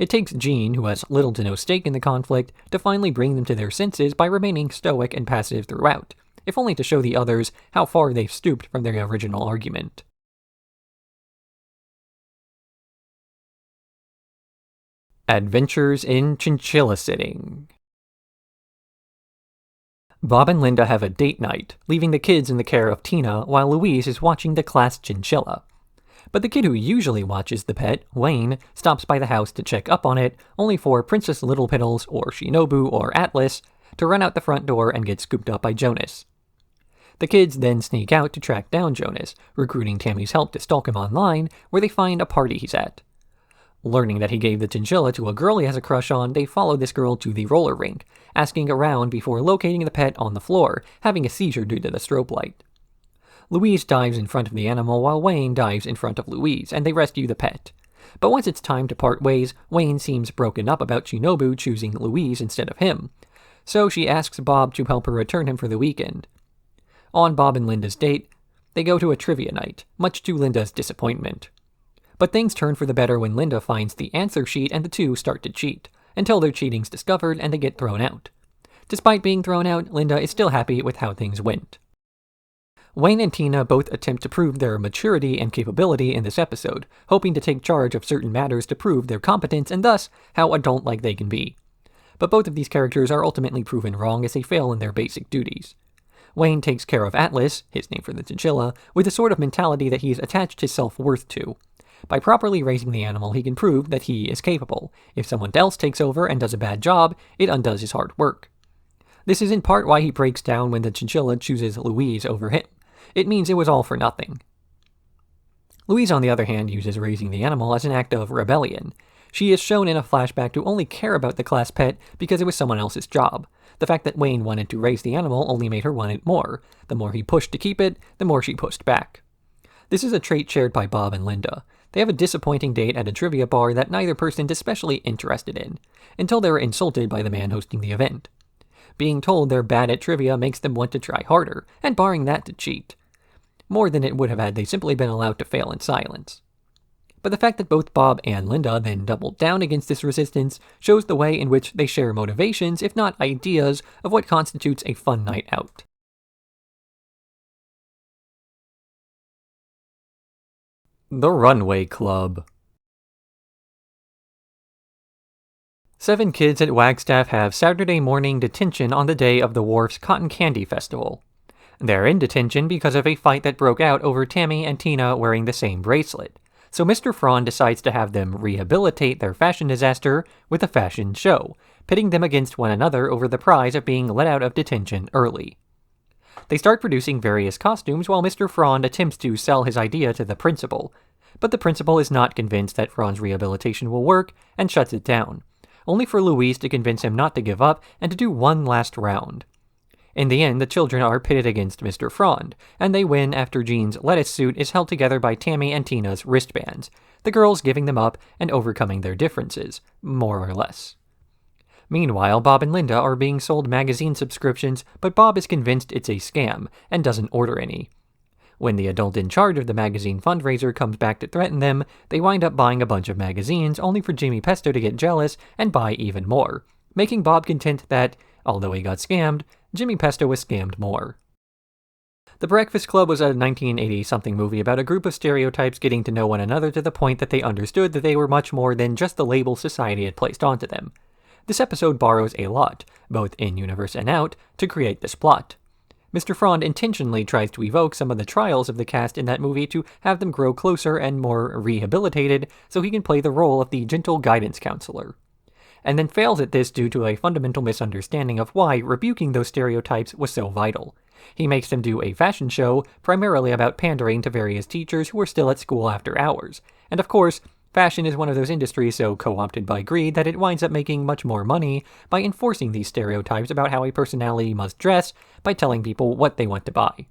It takes Jean, who has little to no stake in the conflict, to finally bring them to their senses by remaining stoic and passive throughout, if only to show the others how far they've stooped from their original argument. Adventures in Chinchilla-Sitting. Bob and Linda have a date night, leaving the kids in the care of Tina while Louise is watching the class chinchilla. But the kid who usually watches the pet, Wayne, stops by the house to check up on it, only for Princess Littlepiddles, or Shinobu, or Atlas, to run out the front door and get scooped up by Jonas. The kids then sneak out to track down Jonas, recruiting Tammy's help to stalk him online, where they find a party he's at. Learning that he gave the chinchilla to a girl he has a crush on, they follow this girl to the roller rink, asking around before locating the pet on the floor, having a seizure due to the strobe light. Louise dives in front of the animal while Wayne dives in front of Louise, and they rescue the pet. But once it's time to part ways, Wayne seems broken up about Shinobu choosing Louise instead of him, so she asks Bob to help her return him for the weekend. On Bob and Linda's date, They go to a trivia night, much to Linda's disappointment. But things turn for the better when Linda finds the answer sheet and the two start to cheat, until their cheating's discovered and they get thrown out. Despite being thrown out, Linda is still happy with how things went. Wayne and Tina both attempt to prove their maturity and capability in this episode, hoping to take charge of certain matters to prove their competence and thus how adult-like they can be. But both of these characters are ultimately proven wrong as they fail in their basic duties. Wayne takes care of Atlas, his name for the chinchilla, with a sort of mentality that he's attached his self-worth to. By properly raising the animal, he can prove that he is capable. If someone else takes over and does a bad job, it undoes his hard work. This is in part why he breaks down when the chinchilla chooses Louise over him. It means it was all for nothing. Louise, on the other hand, uses raising the animal as an act of rebellion. She is shown in a flashback to only care about the class pet because it was someone else's job. The fact that Wayne wanted to raise the animal only made her want it more. The more he pushed to keep it, the more she pushed back. This is a trait shared by Bob and Linda. They have a disappointing date at a trivia bar that neither person is especially interested in, until they were insulted by the man hosting the event. Being told they're bad at trivia makes them want to try harder, and barring that to cheat. More than it would have had they simply been allowed to fail in silence. But the fact that both Bob and Linda then doubled down against this resistance shows the way in which they share motivations, if not ideas, of what constitutes a fun night out. The Runway Club. 7 kids at Wagstaff have Saturday morning detention on the day of the Wharf's Cotton Candy Festival. They're in detention because of a fight that broke out over Tammy and Tina wearing the same bracelet. So Mr. Frond decides to have them rehabilitate their fashion disaster with a fashion show, pitting them against one another over the prize of being let out of detention early. They start producing various costumes while Mr. Frond attempts to sell his idea to the principal, but the principal is not convinced that Frond's rehabilitation will work and shuts it down, only for Louise to convince him not to give up and to do one last round. In the end, the children are pitted against Mr. Frond, and they win after Jean's lettuce suit is held together by Tammy and Tina's wristbands, the girls giving them up and overcoming their differences, more or less. Meanwhile, Bob and Linda are being sold magazine subscriptions, but Bob is convinced it's a scam and doesn't order any. When the adult in charge of the magazine fundraiser comes back to threaten them, they wind up buying a bunch of magazines, only for Jimmy Pesto to get jealous and buy even more, making Bob content that, although he got scammed, Jimmy Pesto was scammed more. The Breakfast Club was a 1980-something movie about a group of stereotypes getting to know one another to the point that they understood that they were much more than just the label society had placed onto them. This episode borrows a lot, both in-universe and out, to create this plot. Mr. Frond intentionally tries to evoke some of the trials of the cast in that movie to have them grow closer and more rehabilitated so he can play the role of the gentle guidance counselor. And then fails at this due to a fundamental misunderstanding of why rebuking those stereotypes was so vital. He makes them do a fashion show, primarily about pandering to various teachers who are still at school after hours. And of course, fashion is one of those industries so co-opted by greed that it winds up making much more money by enforcing these stereotypes about how a personality must dress by telling people what they want to buy.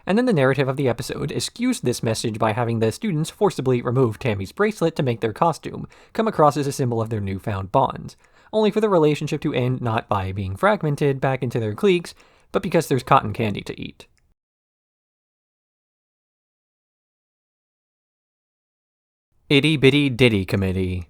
And then the narrative of the episode eschews this message by having the students forcibly remove Tammy's bracelet to make their costume come across as a symbol of their newfound bonds, only for the relationship to end not by being fragmented back into their cliques, but because there's cotton candy to eat. Itty Bitty Ditty Committee.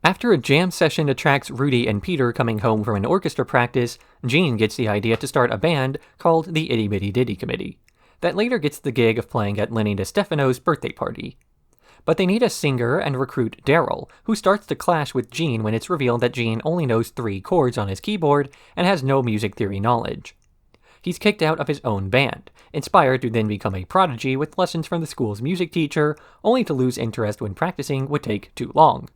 After a jam session attracts Rudy and Peter coming home from an orchestra practice, Jean gets the idea to start a band called the Itty Bitty Ditty Committee, that later gets the gig of playing at Lenny DeStefano's birthday party. But they need a singer and recruit Daryl, who starts to clash with Jean when it's revealed that Jean only knows 3 chords on his keyboard and has no music theory knowledge. He's kicked out of his own band, inspired to then become a prodigy with lessons from the school's music teacher, only to lose interest when practicing would take too long.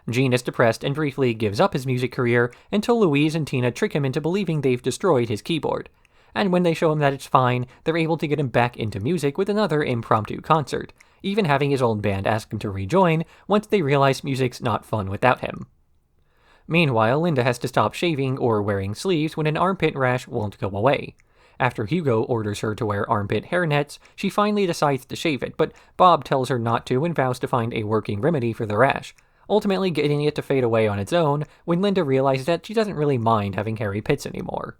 Jean is depressed and briefly gives up his music career until Louise and Tina trick him into believing they've destroyed his keyboard. And when they show him that it's fine, they're able to get him back into music with another impromptu concert, even having his old band ask him to rejoin once they realize music's not fun without him. Meanwhile, Linda has to stop shaving or wearing sleeves when an armpit rash won't go away. After Hugo orders her to wear armpit hairnets, she finally decides to shave it, but Bob tells her not to and vows to find a working remedy for the rash, ultimately getting it to fade away on its own when Linda realizes that she doesn't really mind having hairy pits anymore.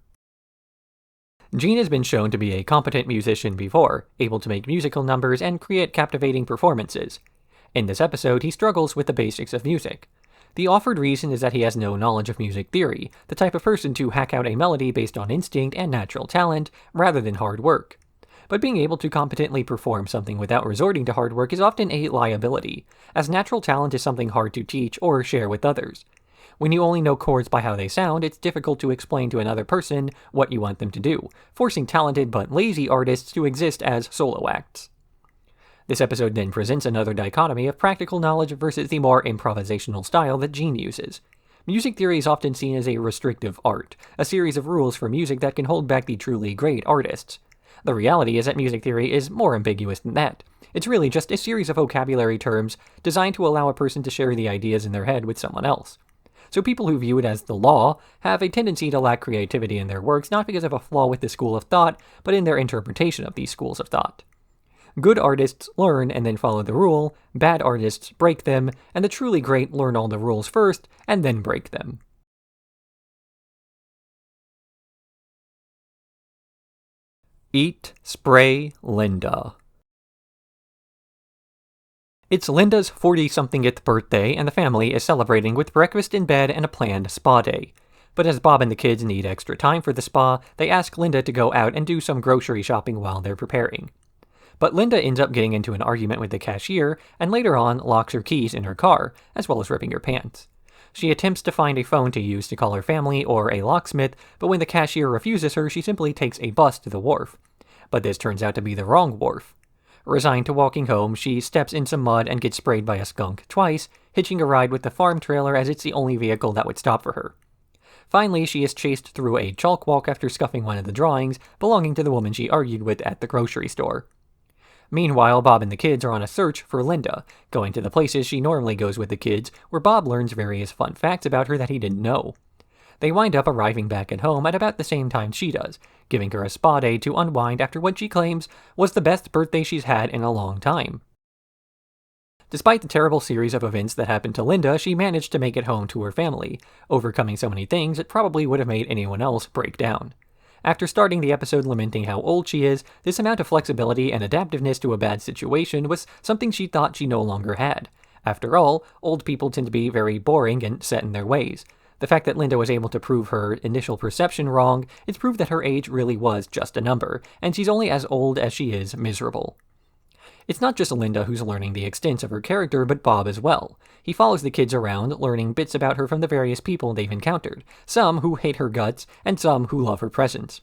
Jean has been shown to be a competent musician before, able to make musical numbers and create captivating performances. In this episode, he struggles with the basics of music. The offered reason is that he has no knowledge of music theory, the type of person to hack out a melody based on instinct and natural talent, rather than hard work. But being able to competently perform something without resorting to hard work is often a liability, as natural talent is something hard to teach or share with others. When you only know chords by how they sound, it's difficult to explain to another person what you want them to do, forcing talented but lazy artists to exist as solo acts. This episode then presents another dichotomy of practical knowledge versus the more improvisational style that Jean uses. Music theory is often seen as a restrictive art, a series of rules for music that can hold back the truly great artists. The reality is that music theory is more ambiguous than that. It's really just a series of vocabulary terms designed to allow a person to share the ideas in their head with someone else. So people who view it as the law have a tendency to lack creativity in their works, not because of a flaw with the school of thought, but in their interpretation of these schools of thought. Good artists learn and then follow the rule, bad artists break them, and the truly great learn all the rules first and then break them. Eat, Spray, Linda. It's Linda's 40-somethingth birthday, and the family is celebrating with breakfast in bed and a planned spa day. But as Bob and the kids need extra time for the spa, they ask Linda to go out and do some grocery shopping while they're preparing. But Linda ends up getting into an argument with the cashier, and later on locks her keys in her car, as well as ripping her pants. She attempts to find a phone to use to call her family or a locksmith, but when the cashier refuses her, she simply takes a bus to the wharf. But this turns out to be the wrong wharf. Resigned to walking home, she steps in some mud and gets sprayed by a skunk twice, hitching a ride with the farm trailer as it's the only vehicle that would stop for her. Finally, she is chased through a chalk walk after scuffing one of the drawings belonging to the woman she argued with at the grocery store. Meanwhile, Bob and the kids are on a search for Linda, going to the places she normally goes with the kids, where Bob learns various fun facts about her that he didn't know. They wind up arriving back at home at about the same time she does, giving her a spa day to unwind after what she claims was the best birthday she's had in a long time. Despite the terrible series of events that happened to Linda, she managed to make it home to her family, overcoming so many things it probably would have made anyone else break down. After starting the episode lamenting how old she is, this amount of flexibility and adaptiveness to a bad situation was something she thought she no longer had. After all, old people tend to be very boring and set in their ways. The fact that Linda was able to prove her initial perception wrong is proof that her age really was just a number, and she's only as old as she is miserable. It's not just Linda who's learning the extent of her character, but Bob as well. He follows the kids around, learning bits about her from the various people they've encountered, some who hate her guts, and some who love her presence.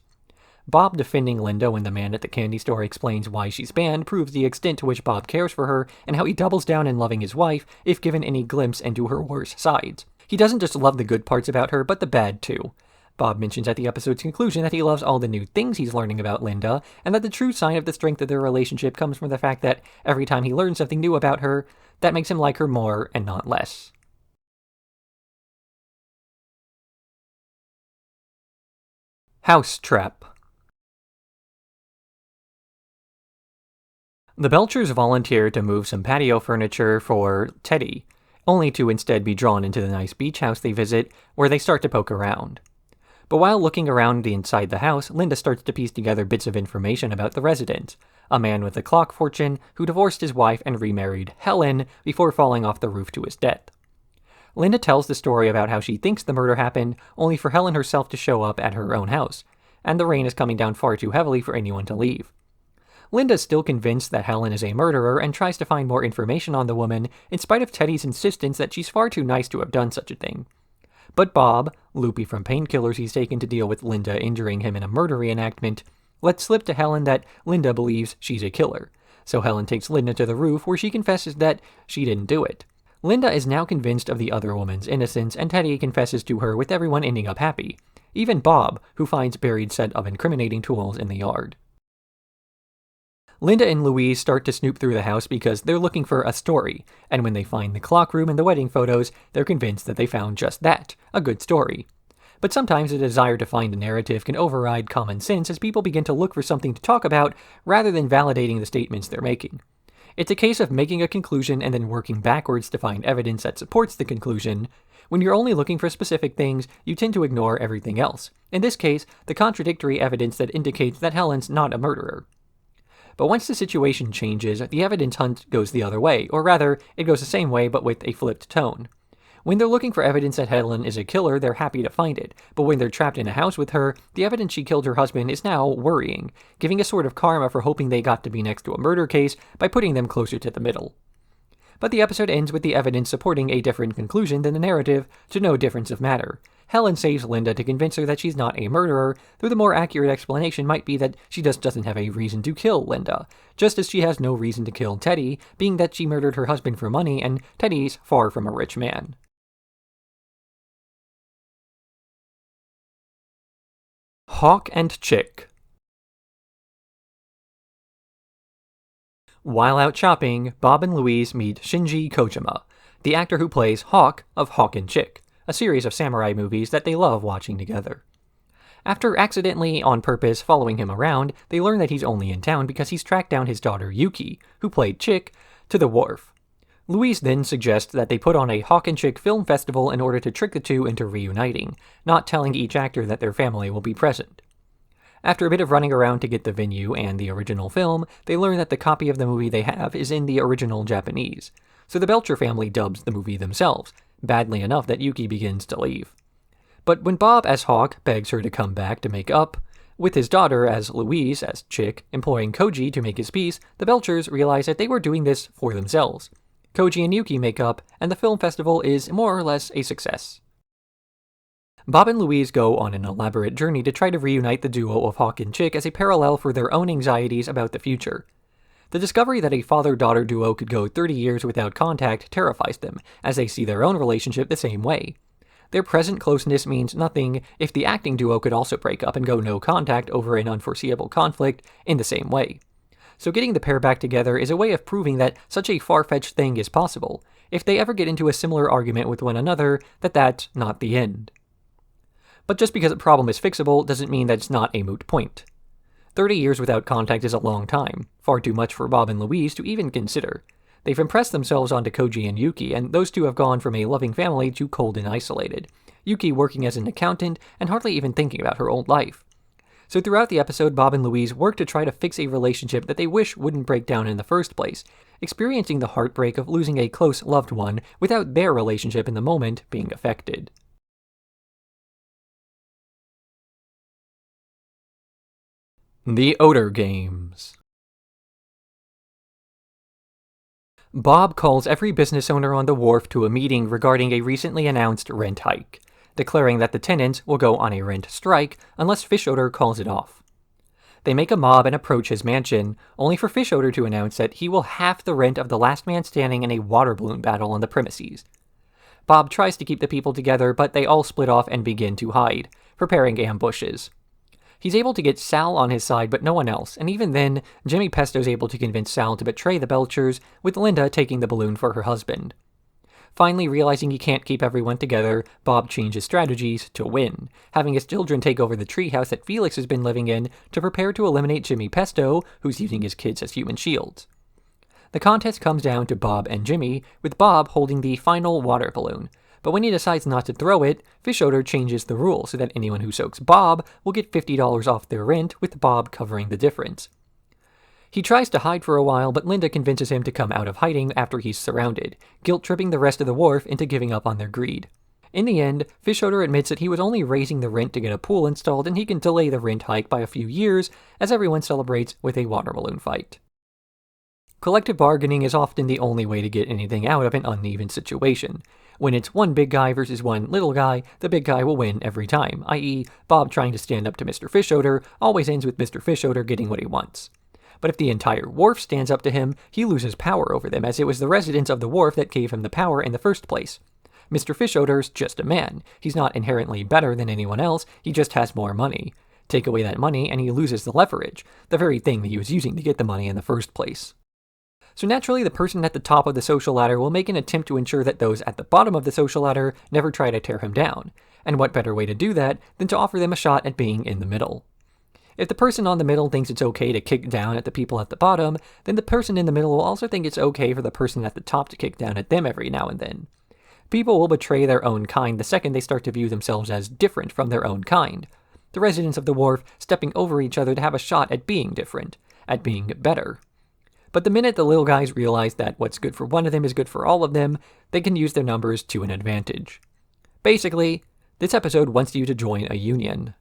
Bob defending Linda when the man at the candy store explains why she's banned proves the extent to which Bob cares for her, and how he doubles down in loving his wife if given any glimpse into her worst sides. He doesn't just love the good parts about her, but the bad too. Bob mentions at the episode's conclusion that he loves all the new things he's learning about Linda, and that the true sign of the strength of their relationship comes from the fact that every time he learns something new about her, that makes him like her more and not less. Housetrap. The Belchers volunteer to move some patio furniture for Teddy, only to instead be drawn into the nice beach house they visit, where they start to poke around. But while looking around inside the house, Linda starts to piece together bits of information about the resident, a man with a clock fortune who divorced his wife and remarried Helen before falling off the roof to his death. Linda tells the story about how she thinks the murder happened, only for Helen herself to show up at her own house, and the rain is coming down far too heavily for anyone to leave. Linda is still convinced that Helen is a murderer and tries to find more information on the woman, in spite of Teddy's insistence that she's far too nice to have done such a thing. But Bob, loopy from painkillers he's taken to deal with Linda injuring him in a murder reenactment, lets slip to Helen that Linda believes she's a killer, so Helen takes Linda to the roof where she confesses that she didn't do it. Linda is now convinced of the other woman's innocence, and Teddy confesses to her with everyone ending up happy, even Bob, who finds buried set of incriminating tools in the yard. Linda and Louise start to snoop through the house because they're looking for a story, and when they find the clock room and the wedding photos, they're convinced that they found just that, a good story. But sometimes the desire to find a narrative can override common sense as people begin to look for something to talk about rather than validating the statements they're making. It's a case of making a conclusion and then working backwards to find evidence that supports the conclusion, When you're only looking for specific things, you tend to ignore everything else. In this case, the contradictory evidence that indicates that Helen's not a murderer. But once the situation changes, the evidence hunt goes the other way, or rather, it goes the same way but with a flipped tone. When they're looking for evidence that Helen is a killer, they're happy to find it, but when they're trapped in a house with her, the evidence she killed her husband is now worrying, giving a sort of karma for hoping they got to be next to a murder case by putting them closer to the middle. But the episode ends with the evidence supporting a different conclusion than the narrative, to no difference of matter. Helen saves Linda to convince her that she's not a murderer, though the more accurate explanation might be that she just doesn't have a reason to kill Linda, just as she has no reason to kill Teddy, being that she murdered her husband for money and Teddy's far from a rich man. Hawk and Chick. While out shopping, Bob and Louise meet Shinji Kojima, the actor who plays Hawk of Hawk and Chick, a series of samurai movies that they love watching together. After accidentally, on purpose, following him around, they learn that he's only in town because he's tracked down his daughter Yuki, who played Chick, to the wharf. Louise then suggests that they put on a Hawk and Chick film festival in order to trick the two into reuniting, not telling each actor that their family will be present. After a bit of running around to get the venue and the original film, they learn that the copy of the movie they have is in the original Japanese, so the Belcher family dubs the movie themselves, badly enough that Yuki begins to leave. But when Bob as Hawk begs her to come back to make up, with his daughter as Louise as Chick employing Koji to make his peace, the Belchers realize that they were doing this for themselves. Koji and Yuki make up, and the film festival is more or less a success. Bob and Louise go on an elaborate journey to try to reunite the duo of Hawk and Chick as a parallel for their own anxieties about the future. The discovery that a father-daughter duo could go 30 years without contact terrifies them, as they see their own relationship the same way. Their present closeness means nothing if the acting duo could also break up and go no contact over an unforeseeable conflict in the same way. So getting the pair back together is a way of proving that such a far-fetched thing is possible, if they ever get into a similar argument with one another, that's not the end. But just because a problem is fixable doesn't mean that it's not a moot point. 30 years without contact is a long time, far too much for Bob and Louise to even consider. They've impressed themselves onto Koji and Yuki, and those two have gone from a loving family to cold and isolated, Yuki working as an accountant and hardly even thinking about her old life. So throughout the episode, Bob and Louise work to try to fix a relationship that they wish wouldn't break down in the first place, experiencing the heartbreak of losing a close loved one without their relationship in the moment being affected. The Oeder Games. Bob calls every business owner on the wharf to a meeting regarding a recently announced rent hike, declaring that the tenants will go on a rent strike unless Fish Oeder calls it off. They make a mob and approach his mansion, only for Fish Oeder to announce that he will halve the rent of the last man standing in a water balloon battle on the premises. Bob tries to keep the people together, but they all split off and begin to hide, preparing ambushes. He's able to get Sal on his side, but no one else, and even then, Jimmy Pesto's able to convince Sal to betray the Belchers, with Linda taking the balloon for her husband. Finally, realizing he can't keep everyone together, Bob changes strategies to win, having his children take over the treehouse that Felix has been living in to prepare to eliminate Jimmy Pesto, who's using his kids as human shields. The contest comes down to Bob and Jimmy, with Bob holding the final water balloon. But when he decides not to throw it, Fish Oeder changes the rule so that anyone who soaks Bob will get $50 off their rent, with Bob covering the difference. He tries to hide for a while, but Linda convinces him to come out of hiding after he's surrounded, guilt-tripping the rest of the wharf into giving up on their greed. In the end, Fish Oeder admits that he was only raising the rent to get a pool installed, and he can delay the rent hike by a few years as everyone celebrates with a water balloon fight. Collective bargaining is often the only way to get anything out of an uneven situation. When it's one big guy versus one little guy, the big guy will win every time, i.e., Bob trying to stand up to Mr. Fish Oeder always ends with Mr. Fish Oeder getting what he wants. But if the entire wharf stands up to him, he loses power over them, as it was the residents of the wharf that gave him the power in the first place. Mr. Fish Oeder's just a man. He's not inherently better than anyone else, he just has more money. Take away that money and he loses the leverage, the very thing that he was using to get the money in the first place. So naturally, the person at the top of the social ladder will make an attempt to ensure that those at the bottom of the social ladder never try to tear him down. And what better way to do that than to offer them a shot at being in the middle? If the person on the middle thinks it's okay to kick down at the people at the bottom, then the person in the middle will also think it's okay for the person at the top to kick down at them every now and then. People will betray their own kind the second they start to view themselves as different from their own kind. The residents of the wharf stepping over each other to have a shot at being different, at being better. But the minute the little guys realize that what's good for one of them is good for all of them, they can use their numbers to an advantage. Basically, this episode wants you to join a union.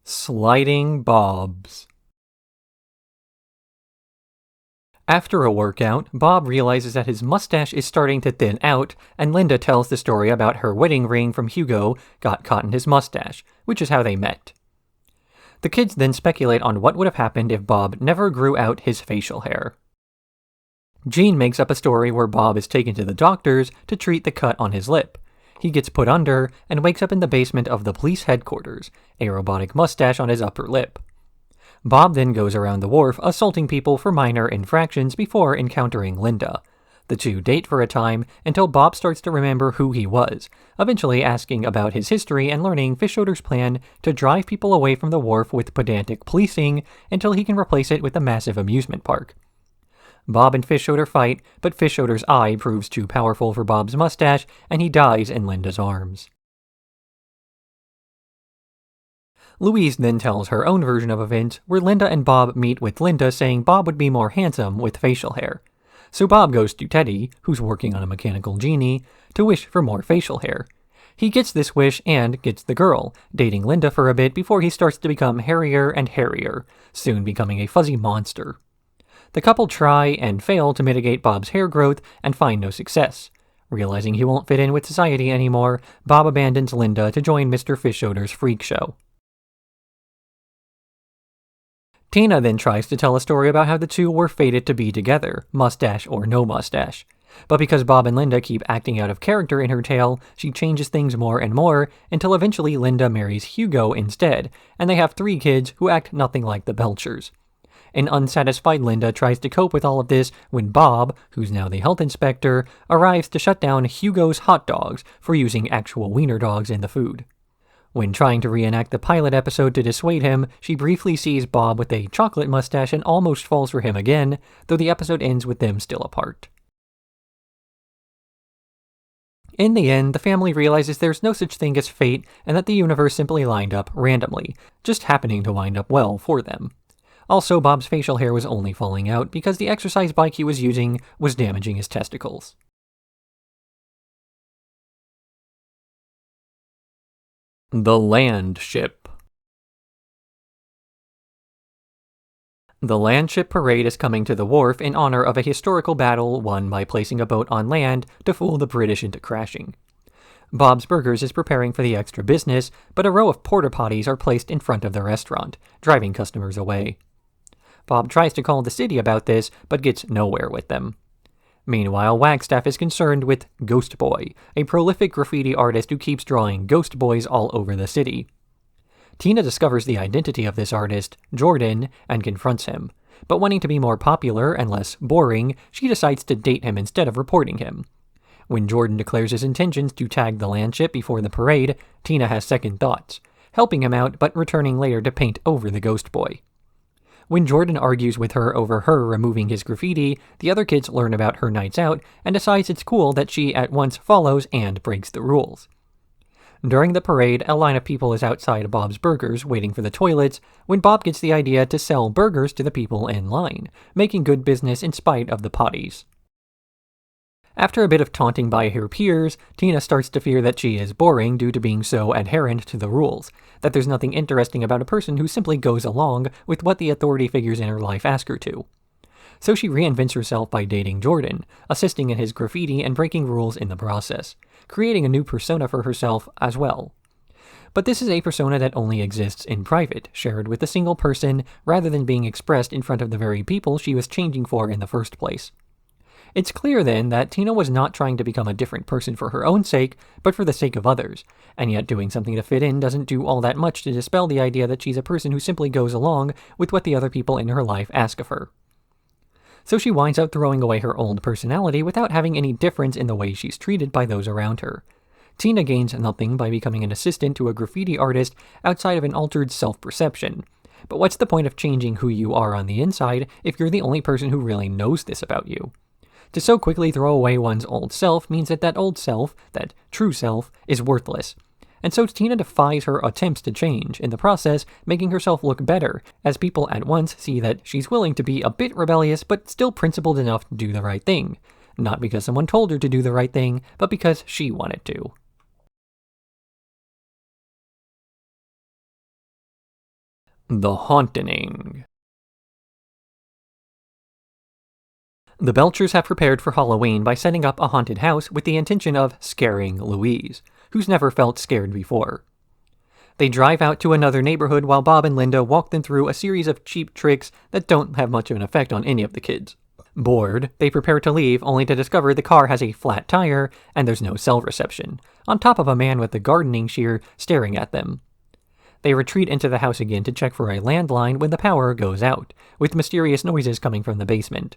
Sliding Bobs. After a workout, Bob realizes that his mustache is starting to thin out, and Linda tells the story about her wedding ring from Hugo got caught in his mustache, which is how they met. The kids then speculate on what would have happened if Bob never grew out his facial hair. Jean makes up a story where Bob is taken to the doctors to treat the cut on his lip. He gets put under and wakes up in the basement of the police headquarters, a robotic mustache on his upper lip. Bob then goes around the wharf assaulting people for minor infractions before encountering Linda. The two date for a time until Bob starts to remember who he was, eventually asking about his history and learning Fischoeder's plan to drive people away from the wharf with pedantic policing until he can replace it with a massive amusement park. Bob and Fischoeder fight, but Fischoeder's eye proves too powerful for Bob's mustache, and he dies in Linda's arms. Louise then tells her own version of events, where Linda and Bob meet with Linda saying Bob would be more handsome with facial hair. So Bob goes to Teddy, who's working on a mechanical genie, to wish for more facial hair. He gets this wish and gets the girl, dating Linda for a bit before he starts to become hairier and hairier, soon becoming a fuzzy monster. The couple try and fail to mitigate Bob's hair growth and find no success. Realizing he won't fit in with society anymore, Bob abandons Linda to join Mr. Fischoeder's freak show. Tina then tries to tell a story about how the two were fated to be together, mustache or no mustache. But because Bob and Linda keep acting out of character in her tale, she changes things more and more until eventually Linda marries Hugo instead, and they have 3 kids who act nothing like the Belchers. An unsatisfied Linda tries to cope with all of this when Bob, who's now the health inspector, arrives to shut down Hugo's hot dogs for using actual wiener dogs in the food. When trying to reenact the pilot episode to dissuade him, she briefly sees Bob with a chocolate mustache and almost falls for him again, though the episode ends with them still apart. In the end, the family realizes there's no such thing as fate and that the universe simply lined up randomly, just happening to wind up well for them. Also, Bob's facial hair was only falling out because the exercise bike he was using was damaging his testicles. The Land Ship. The land ship parade is coming to the wharf in honor of a historical battle won by placing a boat on land to fool the British into crashing. Bob's Burgers is preparing for the extra business, but a row of porta potties are placed in front of the restaurant, driving customers away. Bob tries to call the city about this, but gets nowhere with them. Meanwhile, Wagstaff is concerned with Ghost Boy, a prolific graffiti artist who keeps drawing ghost boys all over the city. Tina discovers the identity of this artist, Jordan, and confronts him, but wanting to be more popular and less boring, she decides to date him instead of reporting him. When Jordan declares his intentions to tag the landship before the parade, Tina has second thoughts, helping him out but returning later to paint over the ghost boy. When Jordan argues with her over her removing his graffiti, the other kids learn about her nights out and decides it's cool that she at once follows and breaks the rules. During the parade, a line of people is outside Bob's Burgers waiting for the toilets when Bob gets the idea to sell burgers to the people in line, making good business in spite of the potties. After a bit of taunting by her peers, Tina starts to fear that she is boring due to being so adherent to the rules, that there's nothing interesting about a person who simply goes along with what the authority figures in her life ask her to. So she reinvents herself by dating Jordan, assisting in his graffiti and breaking rules in the process, creating a new persona for herself as well. But this is a persona that only exists in private, shared with a single person, rather than being expressed in front of the very people she was changing for in the first place. It's clear then that Tina was not trying to become a different person for her own sake, but for the sake of others, and yet doing something to fit in doesn't do all that much to dispel the idea that she's a person who simply goes along with what the other people in her life ask of her. So she winds up throwing away her old personality without having any difference in the way she's treated by those around her. Tina gains nothing by becoming an assistant to a graffiti artist outside of an altered self-perception. But what's the point of changing who you are on the inside if you're the only person who really knows this about you? To so quickly throw away one's old self means that that old self, that true self, is worthless. And so Tina defies her attempts to change, in the process making herself look better, as people at once see that she's willing to be a bit rebellious but still principled enough to do the right thing. Not because someone told her to do the right thing, but because she wanted to. The Hauntening. The Belchers have prepared for Halloween by setting up a haunted house with the intention of scaring Louise, who's never felt scared before. They drive out to another neighborhood while Bob and Linda walk them through a series of cheap tricks that don't have much of an effect on any of the kids. Bored, they prepare to leave, only to discover the car has a flat tire and there's no cell reception, on top of a man with a gardening shear staring at them. They retreat into the house again to check for a landline when the power goes out, with mysterious noises coming from the basement.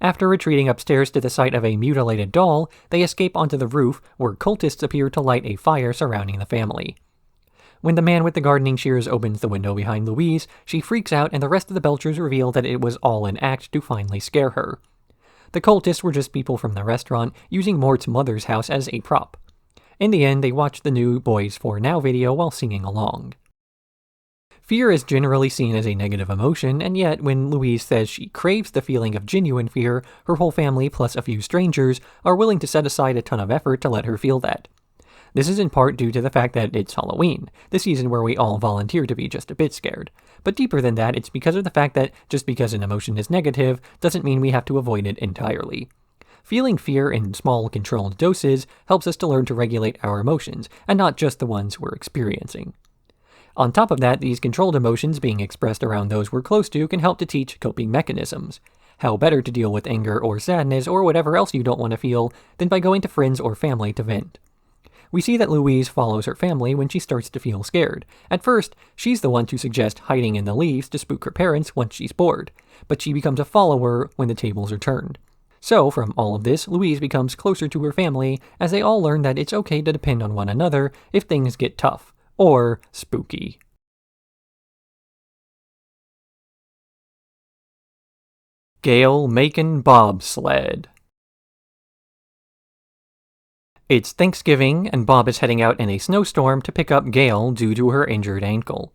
After retreating upstairs to the site of a mutilated doll, they escape onto the roof, where cultists appear to light a fire surrounding the family. When the man with the gardening shears opens the window behind Louise, she freaks out and the rest of the Belchers reveal that it was all an act to finally scare her. The cultists were just people from the restaurant, using Mort's mother's house as a prop. In the end, they watch the new Boys 4 Now video while singing along. Fear is generally seen as a negative emotion, and yet when Louise says she craves the feeling of genuine fear, her whole family plus a few strangers are willing to set aside a ton of effort to let her feel that. This is in part due to the fact that it's Halloween, the season where we all volunteer to be just a bit scared. But deeper than that, it's because of the fact that just because an emotion is negative doesn't mean we have to avoid it entirely. Feeling fear in small, controlled doses helps us to learn to regulate our emotions, and not just the ones we're experiencing. On top of that, these controlled emotions being expressed around those we're close to can help to teach coping mechanisms. How better to deal with anger or sadness or whatever else you don't want to feel than by going to friends or family to vent. We see that Louise follows her family when she starts to feel scared. At first, she's the one to suggest hiding in the leaves to spook her parents once she's bored, but she becomes a follower when the tables are turned. So, from all of this, Louise becomes closer to her family as they all learn that it's okay to depend on one another if things get tough. Or spooky. Gayle, Makin, Bob Sled. It's Thanksgiving, and Bob is heading out in a snowstorm to pick up Gayle due to her injured ankle.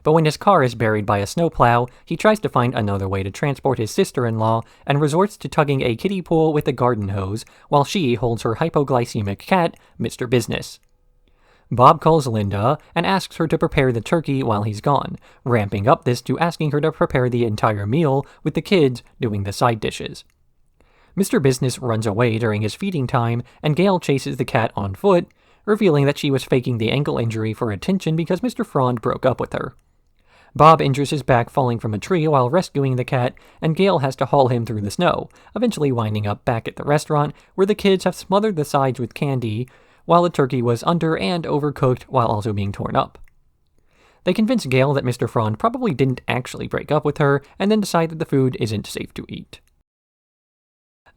But when his car is buried by a snowplow, he tries to find another way to transport his sister-in-law and resorts to tugging a kiddie pool with a garden hose while she holds her hypoglycemic cat, Mr. Business. Bob calls Linda and asks her to prepare the turkey while he's gone, ramping up this to asking her to prepare the entire meal with the kids doing the side dishes. Mr. Business runs away during his feeding time, and Gayle chases the cat on foot, revealing that she was faking the ankle injury for attention because Mr. Frond broke up with her. Bob injures his back falling from a tree while rescuing the cat, and Gayle has to haul him through the snow, eventually winding up back at the restaurant, where the kids have smothered the sides with candy, while the turkey was under and overcooked while also being torn up. They convince Gayle that Mr. Frond probably didn't actually break up with her, and then decide that the food isn't safe to eat.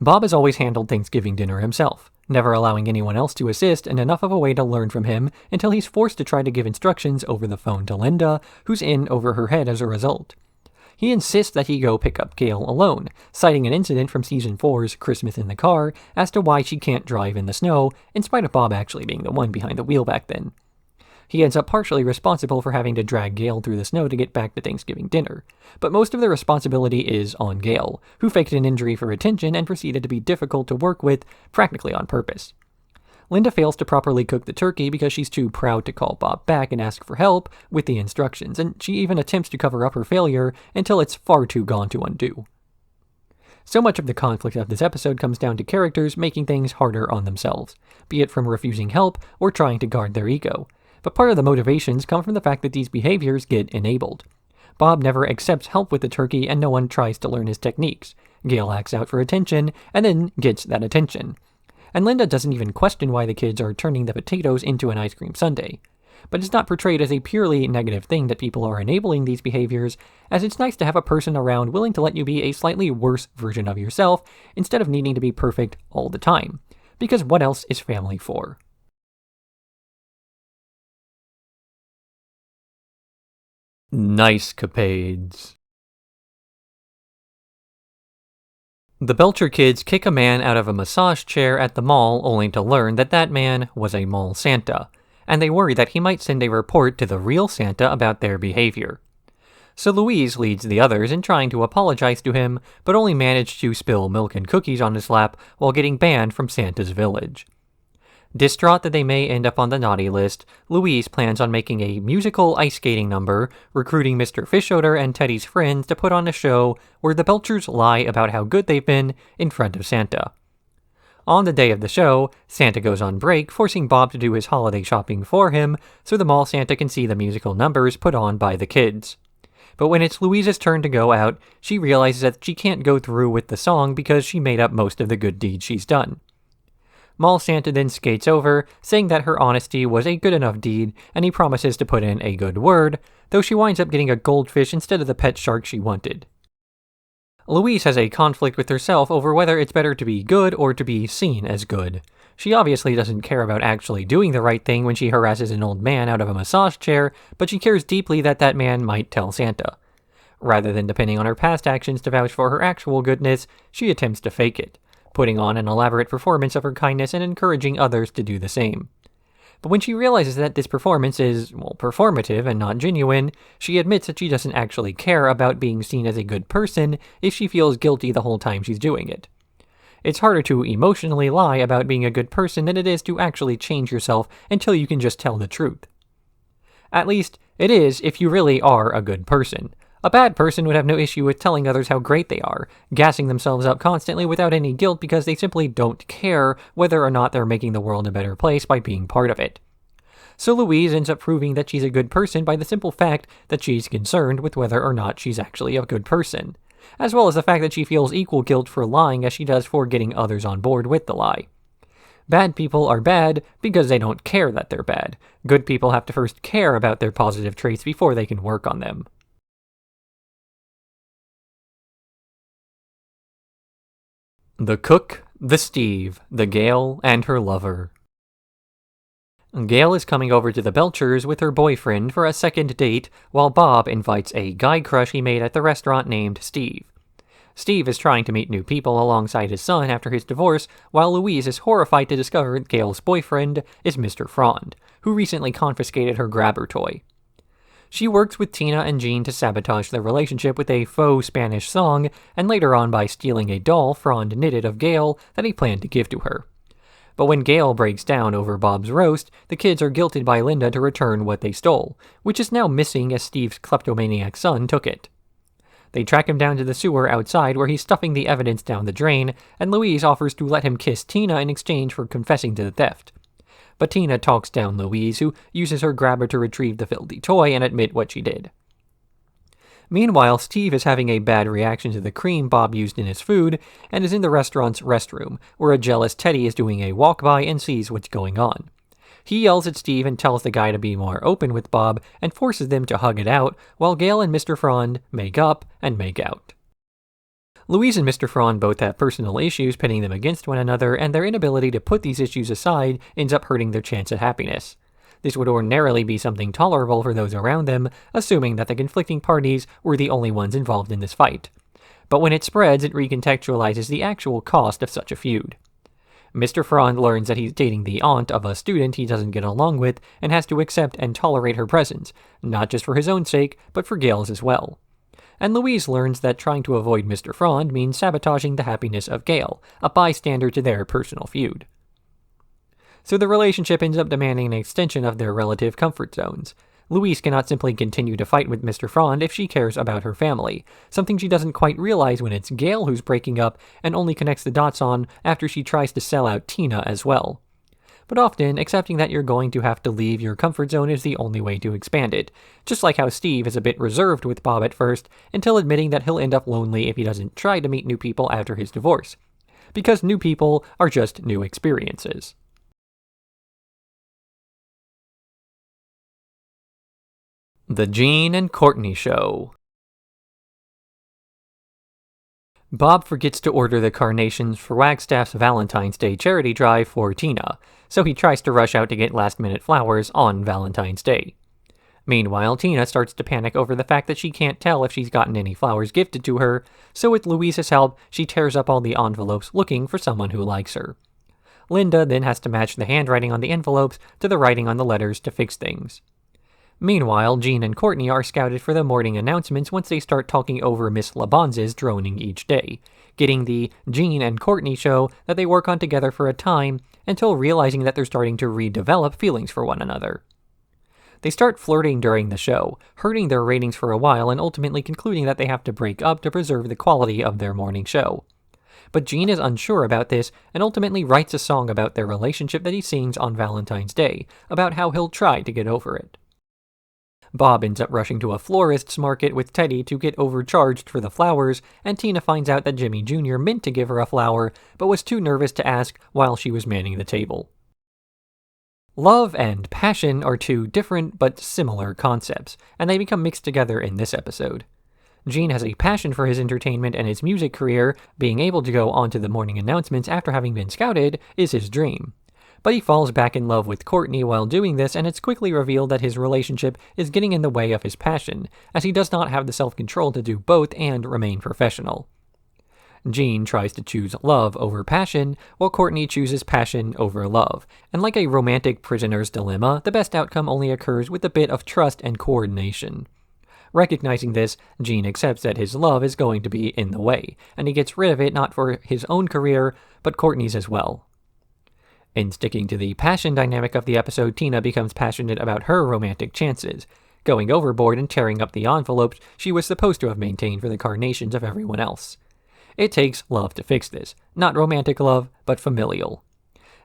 Bob has always handled Thanksgiving dinner himself, never allowing anyone else to assist in enough of a way to learn from him until he's forced to try to give instructions over the phone to Linda, who's in over her head as a result. He insists that he go pick up Gayle alone, citing an incident from Season 4's Christmas in the Car as to why she can't drive in the snow, in spite of Bob actually being the one behind the wheel back then. He ends up partially responsible for having to drag Gayle through the snow to get back to Thanksgiving dinner, but most of the responsibility is on Gayle, who faked an injury for attention and proceeded to be difficult to work with, practically on purpose. Linda fails to properly cook the turkey because she's too proud to call Bob back and ask for help with the instructions, and she even attempts to cover up her failure until it's far too gone to undo. So much of the conflict of this episode comes down to characters making things harder on themselves, be it from refusing help or trying to guard their ego. But part of the motivations come from the fact that these behaviors get enabled. Bob never accepts help with the turkey and no one tries to learn his techniques. Gayle acts out for attention and then gets that attention. And Linda doesn't even question why the kids are turning the potatoes into an ice cream sundae. But it's not portrayed as a purely negative thing that people are enabling these behaviors, as it's nice to have a person around willing to let you be a slightly worse version of yourself instead of needing to be perfect all the time. Because what else is family for? Nice-Capades. The Belcher kids kick a man out of a massage chair at the mall only to learn that that man was a mall Santa, and they worry that he might send a report to the real Santa about their behavior. So Louise leads the others in trying to apologize to him, but only managed to spill milk and cookies on his lap while getting banned from Santa's village. Distraught that they may end up on the naughty list, Louise plans on making a musical ice skating number, recruiting Mr. Fishoeder and Teddy's friends to put on a show where the Belchers lie about how good they've been in front of Santa. On the day of the show, Santa goes on break, forcing Bob to do his holiday shopping for him so the mall Santa can see the musical numbers put on by the kids. But when it's Louise's turn to go out, she realizes that she can't go through with the song because she made up most of the good deeds she's done. Mall Santa then skates over, saying that her honesty was a good enough deed, and he promises to put in a good word, though she winds up getting a goldfish instead of the pet shark she wanted. Louise has a conflict with herself over whether it's better to be good or to be seen as good. She obviously doesn't care about actually doing the right thing when she harasses an old man out of a massage chair, but she cares deeply that that man might tell Santa. Rather than depending on her past actions to vouch for her actual goodness, she attempts to fake it, putting on an elaborate performance of her kindness and encouraging others to do the same. But when she realizes that this performance is, performative and not genuine, she admits that she doesn't actually care about being seen as a good person if she feels guilty the whole time she's doing it. It's harder to emotionally lie about being a good person than it is to actually change yourself until you can just tell the truth. At least, it is if you really are a good person. A bad person would have no issue with telling others how great they are, gassing themselves up constantly without any guilt because they simply don't care whether or not they're making the world a better place by being part of it. So Louise ends up proving that she's a good person by the simple fact that she's concerned with whether or not she's actually a good person, as well as the fact that she feels equal guilt for lying as she does for getting others on board with the lie. Bad people are bad because they don't care that they're bad. Good people have to first care about their positive traits before they can work on them. The Cook, the Steve, the Gayle, and her lover. Gayle is coming over to the Belchers with her boyfriend for a second date, while Bob invites a guy crush he made at the restaurant named Steve. Steve is trying to meet new people alongside his son after his divorce, while Louise is horrified to discover that Gayle's boyfriend is Mr. Frond, who recently confiscated her grabber toy. She works with Tina and Jean to sabotage their relationship with a faux Spanish song, and later on by stealing a doll Frond knitted of Gayle that he planned to give to her. But when Gayle breaks down over Bob's roast, the kids are guilted by Linda to return what they stole, which is now missing as Steve's kleptomaniac son took it. They track him down to the sewer outside where he's stuffing the evidence down the drain, and Louise offers to let him kiss Tina in exchange for confessing to the theft. But Tina talks down Louise, who uses her grabber to retrieve the filthy toy and admit what she did. Meanwhile, Steve is having a bad reaction to the cream Bob used in his food, and is in the restaurant's restroom, where a jealous Teddy is doing a walk-by and sees what's going on. He yells at Steve and tells the guy to be more open with Bob, and forces them to hug it out, while Gayle and Mr. Frond make up and make out. Louise and Mr. Frond both have personal issues pitting them against one another, and their inability to put these issues aside ends up hurting their chance at happiness. This would ordinarily be something tolerable for those around them, assuming that the conflicting parties were the only ones involved in this fight. But when it spreads, it recontextualizes the actual cost of such a feud. Mr. Frond learns that he's dating the aunt of a student he doesn't get along with, and has to accept and tolerate her presence, not just for his own sake, but for Gayle's as well. And Louise learns that trying to avoid Mr. Frond means sabotaging the happiness of Gayle, a bystander to their personal feud. So the relationship ends up demanding an extension of their relative comfort zones. Louise cannot simply continue to fight with Mr. Frond if she cares about her family, something she doesn't quite realize when it's Gayle who's breaking up and only connects the dots on after she tries to sell out Tina as well. But often, accepting that you're going to have to leave your comfort zone is the only way to expand it, just like how Steve is a bit reserved with Bob at first, until admitting that he'll end up lonely if he doesn't try to meet new people after his divorce. Because new people are just new experiences. The Jean and Courtney Show. Bob forgets to order the carnations for Wagstaff's Valentine's Day charity drive for Tina, so he tries to rush out to get last-minute flowers on Valentine's Day. Meanwhile, Tina starts to panic over the fact that she can't tell if she's gotten any flowers gifted to her, so with Louise's help, she tears up all the envelopes looking for someone who likes her. Linda then has to match the handwriting on the envelopes to the writing on the letters to fix things. Meanwhile, Jean and Courtney are scouted for the morning announcements once they start talking over Miss LaBonze's droning each day, getting the Jean and Courtney show that they work on together for a time until realizing that they're starting to redevelop feelings for one another. They start flirting during the show, hurting their ratings for a while and ultimately concluding that they have to break up to preserve the quality of their morning show. But Jean is unsure about this and ultimately writes a song about their relationship that he sings on Valentine's Day, about how he'll try to get over it. Bob ends up rushing to a florist's market with Teddy to get overcharged for the flowers, and Tina finds out that Jimmy Jr. meant to give her a flower, but was too nervous to ask while she was manning the table. Love and passion are two different but similar concepts, and they become mixed together in this episode. Gene has a passion for his entertainment and his music career. Being able to go onto the morning announcements after having been scouted is his dream. But he falls back in love with Courtney while doing this, and it's quickly revealed that his relationship is getting in the way of his passion, as he does not have the self-control to do both and remain professional. Jean tries to choose love over passion, while Courtney chooses passion over love, and like a romantic prisoner's dilemma, the best outcome only occurs with a bit of trust and coordination. Recognizing this, Jean accepts that his love is going to be in the way, and he gets rid of it not for his own career, but Courtney's as well. In sticking to the passion dynamic of the episode, Tina becomes passionate about her romantic chances, going overboard and tearing up the envelopes she was supposed to have maintained for the carnations of everyone else. It takes love to fix this, not romantic love, but familial.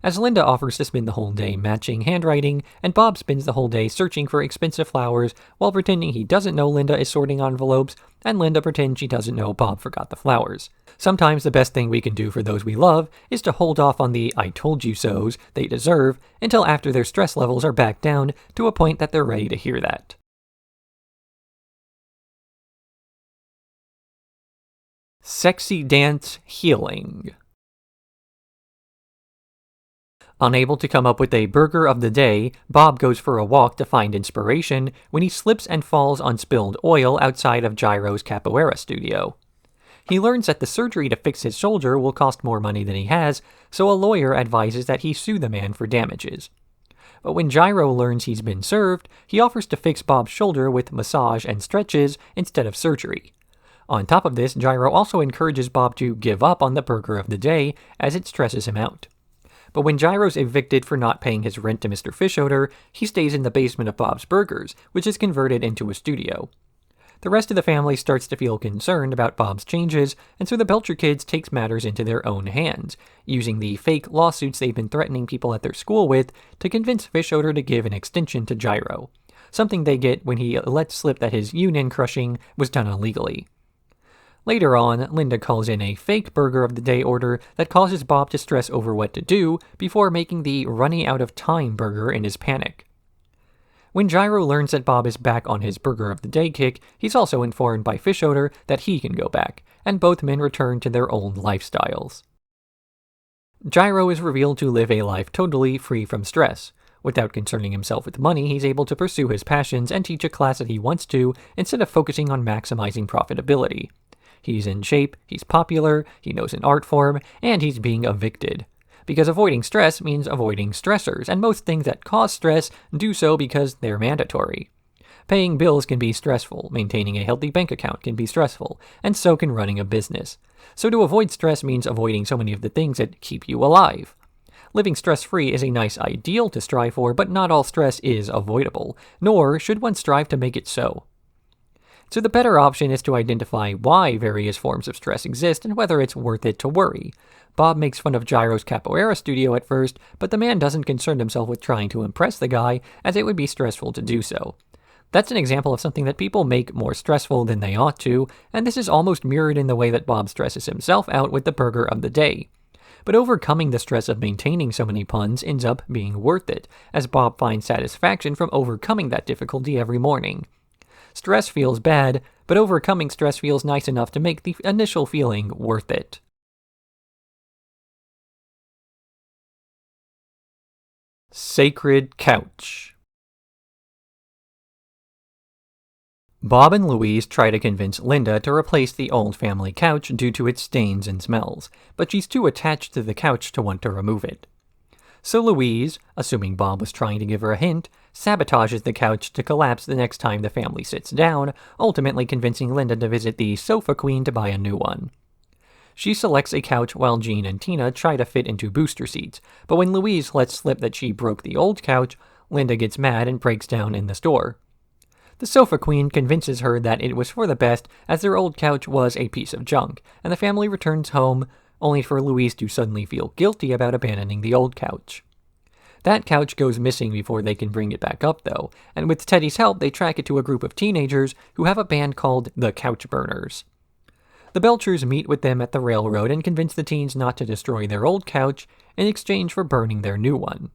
As Linda offers to spend the whole day matching handwriting, and Bob spends the whole day searching for expensive flowers while pretending he doesn't know Linda is sorting envelopes, and Linda pretends she doesn't know Bob forgot the flowers. Sometimes the best thing we can do for those we love is to hold off on the "I told you so's" they deserve until after their stress levels are back down to a point that they're ready to hear that. Sexy Dance Healing. Unable to come up with a burger of the day, Bob goes for a walk to find inspiration when he slips and falls on spilled oil outside of Gyro's capoeira studio. He learns that the surgery to fix his shoulder will cost more money than he has, so a lawyer advises that he sue the man for damages. But when Gyro learns he's been served, he offers to fix Bob's shoulder with massage and stretches instead of surgery. On top of this, Gyro also encourages Bob to give up on the burger of the day, as it stresses him out. But when Gyro's evicted for not paying his rent to Mr. Fishoeder, he stays in the basement of Bob's Burgers, which is converted into a studio. The rest of the family starts to feel concerned about Bob's changes, and so the Belcher kids takes matters into their own hands, using the fake lawsuits they've been threatening people at their school with to convince Fishoeder to give an extension to Gyro, something they get when he lets slip that his union crushing was done illegally. Later on, Linda calls in a fake burger of the day order that causes Bob to stress over what to do before making the running out of time burger in his panic. When Gyro learns that Bob is back on his burger of the day kick, he's also informed by Fishoeder that he can go back, and both men return to their old lifestyles. Gyro is revealed to live a life totally free from stress. Without concerning himself with money, he's able to pursue his passions and teach a class that he wants to, instead of focusing on maximizing profitability. He's in shape, he's popular, he knows an art form, and he's being evicted. Because avoiding stress means avoiding stressors, and most things that cause stress do so because they're mandatory. Paying bills can be stressful, maintaining a healthy bank account can be stressful, and so can running a business. So to avoid stress means avoiding so many of the things that keep you alive. Living stress-free is a nice ideal to strive for, but not all stress is avoidable, nor should one strive to make it so. So the better option is to identify why various forms of stress exist and whether it's worth it to worry. Bob makes fun of Gyro's capoeira studio at first, but the man doesn't concern himself with trying to impress the guy, as it would be stressful to do so. That's an example of something that people make more stressful than they ought to, and this is almost mirrored in the way that Bob stresses himself out with the burger of the day. But overcoming the stress of maintaining so many puns ends up being worth it, as Bob finds satisfaction from overcoming that difficulty every morning. Stress feels bad, but overcoming stress feels nice enough to make the initial feeling worth it. Sacred Couch. Bob and Louise try to convince Linda to replace the old family couch due to its stains and smells, but she's too attached to the couch to want to remove it. So Louise, assuming Bob was trying to give her a hint, sabotages the couch to collapse the next time the family sits down, ultimately convincing Linda to visit the sofa queen to buy a new one. She selects a couch while Jean and Tina try to fit into booster seats, but when Louise lets slip that she broke the old couch, Linda gets mad and breaks down in the store. The sofa queen convinces her that it was for the best as their old couch was a piece of junk, and the family returns home, only for Louise to suddenly feel guilty about abandoning the old couch. That couch goes missing before they can bring it back up, though, and with Teddy's help, they track it to a group of teenagers who have a band called the Couch Burners. The Belchers meet with them at the railroad and convince the teens not to destroy their old couch in exchange for burning their new one.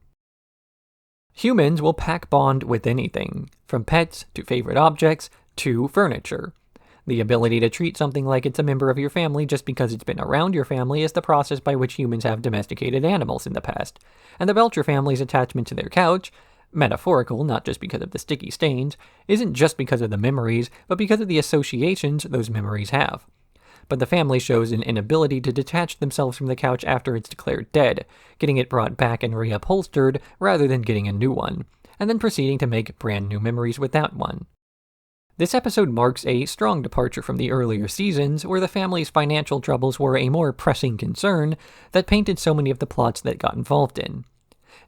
Humans will pack bond with anything, from pets to favorite objects to furniture. The ability to treat something like it's a member of your family just because it's been around your family is the process by which humans have domesticated animals in the past, and the Belcher family's attachment to their couch, metaphorical not just because of the sticky stains, isn't just because of the memories, but because of the associations those memories have. But the family shows an inability to detach themselves from the couch after it's declared dead, getting it brought back and reupholstered rather than getting a new one, and then proceeding to make brand new memories with that one. This episode marks a strong departure from the earlier seasons, where the family's financial troubles were a more pressing concern that painted so many of the plots that got involved in.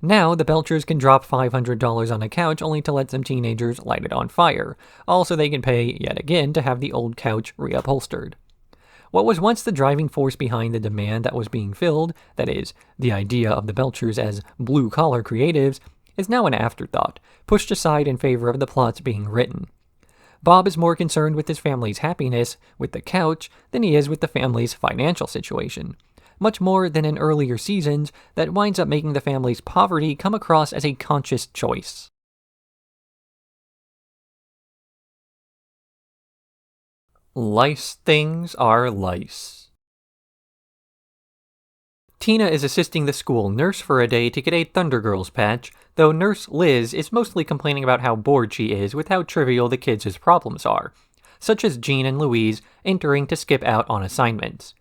Now, the Belchers can drop $500 on a couch only to let some teenagers light it on fire, also they can pay, yet again, to have the old couch reupholstered. What was once the driving force behind the demand that was being filled, that is, the idea of the Belchers as blue-collar creatives, is now an afterthought, pushed aside in favor of the plots being written. Bob is more concerned with his family's happiness with the couch than he is with the family's financial situation, much more than in earlier seasons that winds up making the family's poverty come across as a conscious choice. Lice things are lice. Tina is assisting the school nurse for a day to get a Thunder Girls patch, though Nurse Liz is mostly complaining about how bored she is with how trivial the kids' problems are, such as Jean and Louise entering to skip out on assignments.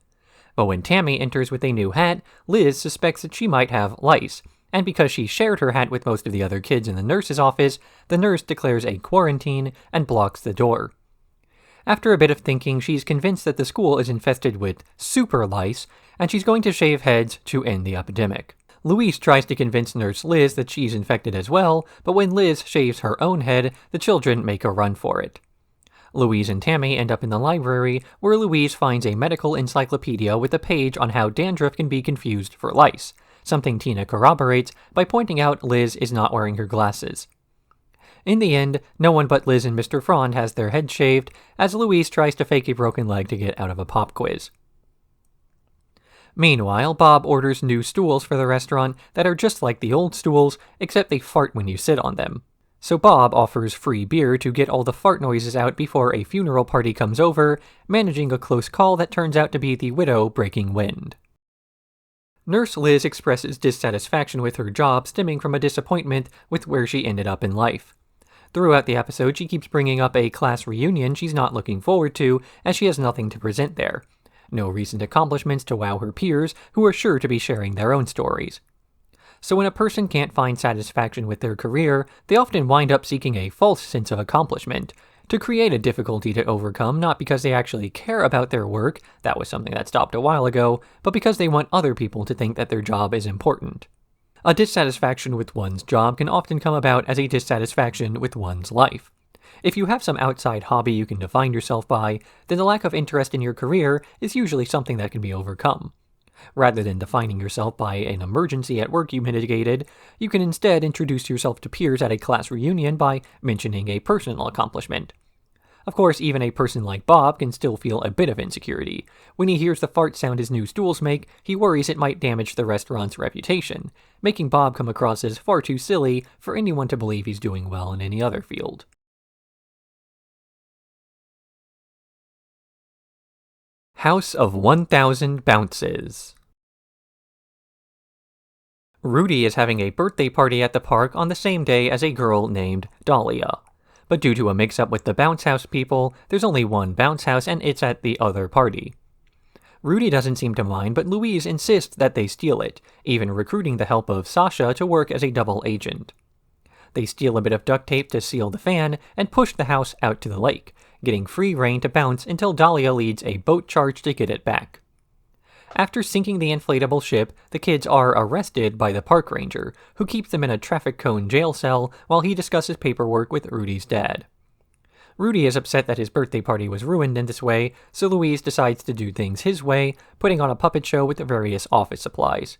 But when Tammy enters with a new hat, Liz suspects that she might have lice, and because she shared her hat with most of the other kids in the nurse's office, the nurse declares a quarantine and blocks the door. After a bit of thinking, she's convinced that the school is infested with super lice, and she's going to shave heads to end the epidemic. Louise tries to convince Nurse Liz that she's infected as well, but when Liz shaves her own head, the children make a run for it. Louise and Tammy end up in the library, where Louise finds a medical encyclopedia with a page on how dandruff can be confused for lice, something Tina corroborates by pointing out Liz is not wearing her glasses. In the end, no one but Liz and Mr. Frond has their heads shaved, as Louise tries to fake a broken leg to get out of a pop quiz. Meanwhile, Bob orders new stools for the restaurant that are just like the old stools, except they fart when you sit on them. So Bob offers free beer to get all the fart noises out before a funeral party comes over, managing a close call that turns out to be the widow breaking wind. Nurse Liz expresses dissatisfaction with her job stemming from a disappointment with where she ended up in life. Throughout the episode, she keeps bringing up a class reunion she's not looking forward to, as she has nothing to present there. No recent accomplishments to wow her peers, who are sure to be sharing their own stories. So when a person can't find satisfaction with their career, they often wind up seeking a false sense of accomplishment, to create a difficulty to overcome not because they actually care about their work, that was something that stopped a while ago, but because they want other people to think that their job is important. A dissatisfaction with one's job can often come about as a dissatisfaction with one's life. If you have some outside hobby you can define yourself by, then the lack of interest in your career is usually something that can be overcome. Rather than defining yourself by an emergency at work you mitigated, you can instead introduce yourself to peers at a class reunion by mentioning a personal accomplishment. Of course, even a person like Bob can still feel a bit of insecurity. When he hears the fart sound his new stools make, he worries it might damage the restaurant's reputation, making Bob come across as far too silly for anyone to believe he's doing well in any other field. House of 1,000 Bounces. Rudy is having a birthday party at the park on the same day as a girl named Dahlia. But due to a mix-up with the bounce house people, there's only one bounce house and it's at the other party. Rudy doesn't seem to mind, but Louise insists that they steal it, even recruiting the help of Sasha to work as a double agent. They steal a bit of duct tape to seal the fan and push the house out to the lake, getting free rein to bounce until Dahlia leads a boat charge to get it back. After sinking the inflatable ship, the kids are arrested by the park ranger, who keeps them in a traffic cone jail cell while he discusses paperwork with Rudy's dad. Rudy is upset that his birthday party was ruined in this way, so Louise decides to do things his way, putting on a puppet show with various office supplies.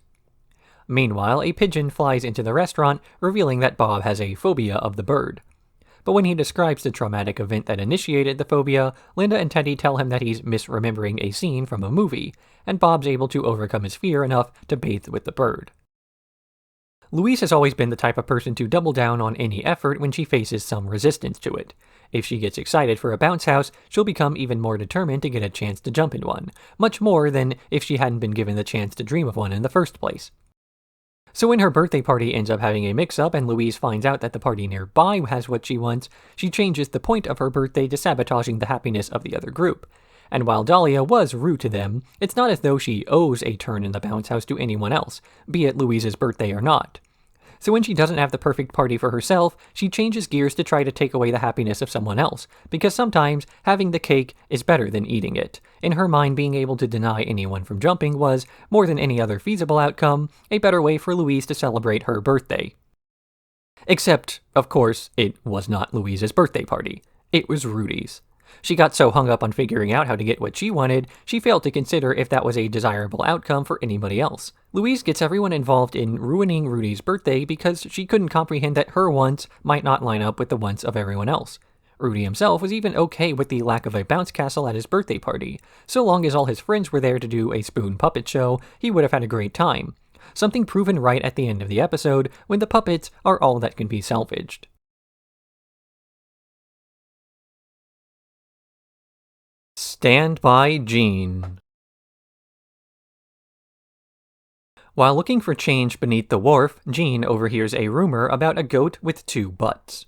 Meanwhile, a pigeon flies into the restaurant, revealing that Bob has a phobia of the bird. But when he describes the traumatic event that initiated the phobia, Linda and Teddy tell him that he's misremembering a scene from a movie, and Bob's able to overcome his fear enough to bathe with the bird. Louise has always been the type of person to double down on any effort when she faces some resistance to it. If she gets excited for a bounce house, she'll become even more determined to get a chance to jump in one, much more than if she hadn't been given the chance to dream of one in the first place. So when her birthday party ends up having a mix-up and Louise finds out that the party nearby has what she wants, she changes the point of her birthday to sabotaging the happiness of the other group. And while Dahlia was rude to them, it's not as though she owes a turn in the bounce house to anyone else, be it Louise's birthday or not. So when she doesn't have the perfect party for herself, she changes gears to try to take away the happiness of someone else, because sometimes having the cake is better than eating it. In her mind, being able to deny anyone from jumping was, more than any other feasible outcome, a better way for Louise to celebrate her birthday. Except, of course, it was not Louise's birthday party. It was Rudy's. She got so hung up on figuring out how to get what she wanted, she failed to consider if that was a desirable outcome for anybody else. Louise gets everyone involved in ruining Rudy's birthday because she couldn't comprehend that her wants might not line up with the wants of everyone else. Rudy himself was even okay with the lack of a bounce castle at his birthday party. So long as all his friends were there to do a spoon puppet show, he would have had a great time. Something proven right at the end of the episode, when the puppets are all that can be salvaged. Stand by Jean. While looking for change beneath the wharf, Jean overhears a rumor about a goat with two butts.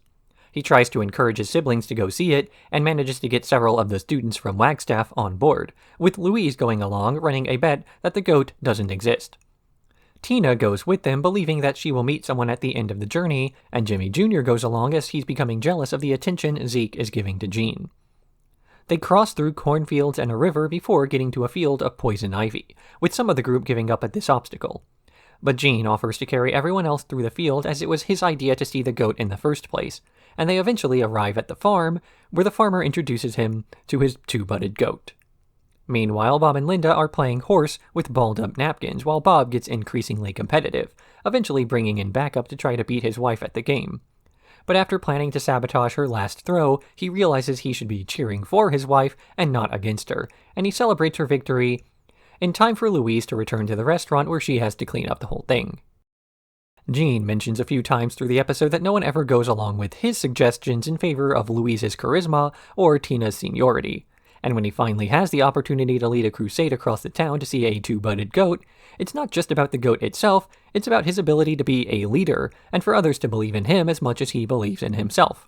He tries to encourage his siblings to go see it, and manages to get several of the students from Wagstaff on board, with Louise going along running a bet that the goat doesn't exist. Tina goes with them, believing that she will meet someone at the end of the journey, and Jimmy Jr. goes along as he's becoming jealous of the attention Zeke is giving to Jean. They cross through cornfields and a river before getting to a field of poison ivy, with some of the group giving up at this obstacle. But Jean offers to carry everyone else through the field as it was his idea to see the goat in the first place, and they eventually arrive at the farm, where the farmer introduces him to his two-butted goat. Meanwhile, Bob and Linda are playing horse with balled-up napkins while Bob gets increasingly competitive, eventually bringing in backup to try to beat his wife at the game. But after planning to sabotage her last throw, he realizes he should be cheering for his wife and not against her, and he celebrates her victory in time for Louise to return to the restaurant where she has to clean up the whole thing. Jean mentions a few times through the episode that no one ever goes along with his suggestions in favor of Louise's charisma or Tina's seniority, and when he finally has the opportunity to lead a crusade across the town to see a two-butted goat, it's not just about the goat itself, it's about his ability to be a leader, and for others to believe in him as much as he believes in himself.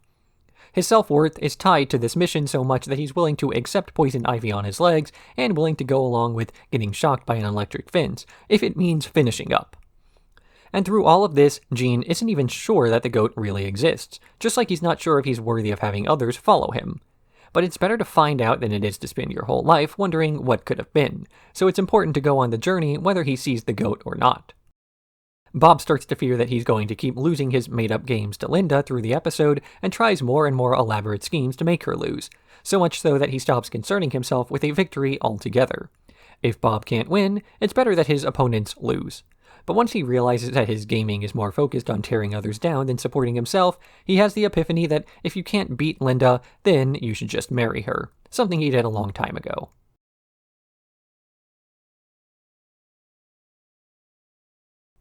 His self-worth is tied to this mission so much that he's willing to accept poison ivy on his legs, and willing to go along with getting shocked by an electric fence, if it means finishing up. And through all of this, Jean isn't even sure that the goat really exists, just like he's not sure if he's worthy of having others follow him. But it's better to find out than it is to spend your whole life wondering what could have been, so it's important to go on the journey whether he sees the goat or not. Bob starts to fear that he's going to keep losing his made-up games to Linda through the episode and tries more and more elaborate schemes to make her lose, so much so that he stops concerning himself with a victory altogether. If Bob can't win, it's better that his opponents lose. But once he realizes that his gaming is more focused on tearing others down than supporting himself, he has the epiphany that if you can't beat Linda, then you should just marry her, something he did a long time ago.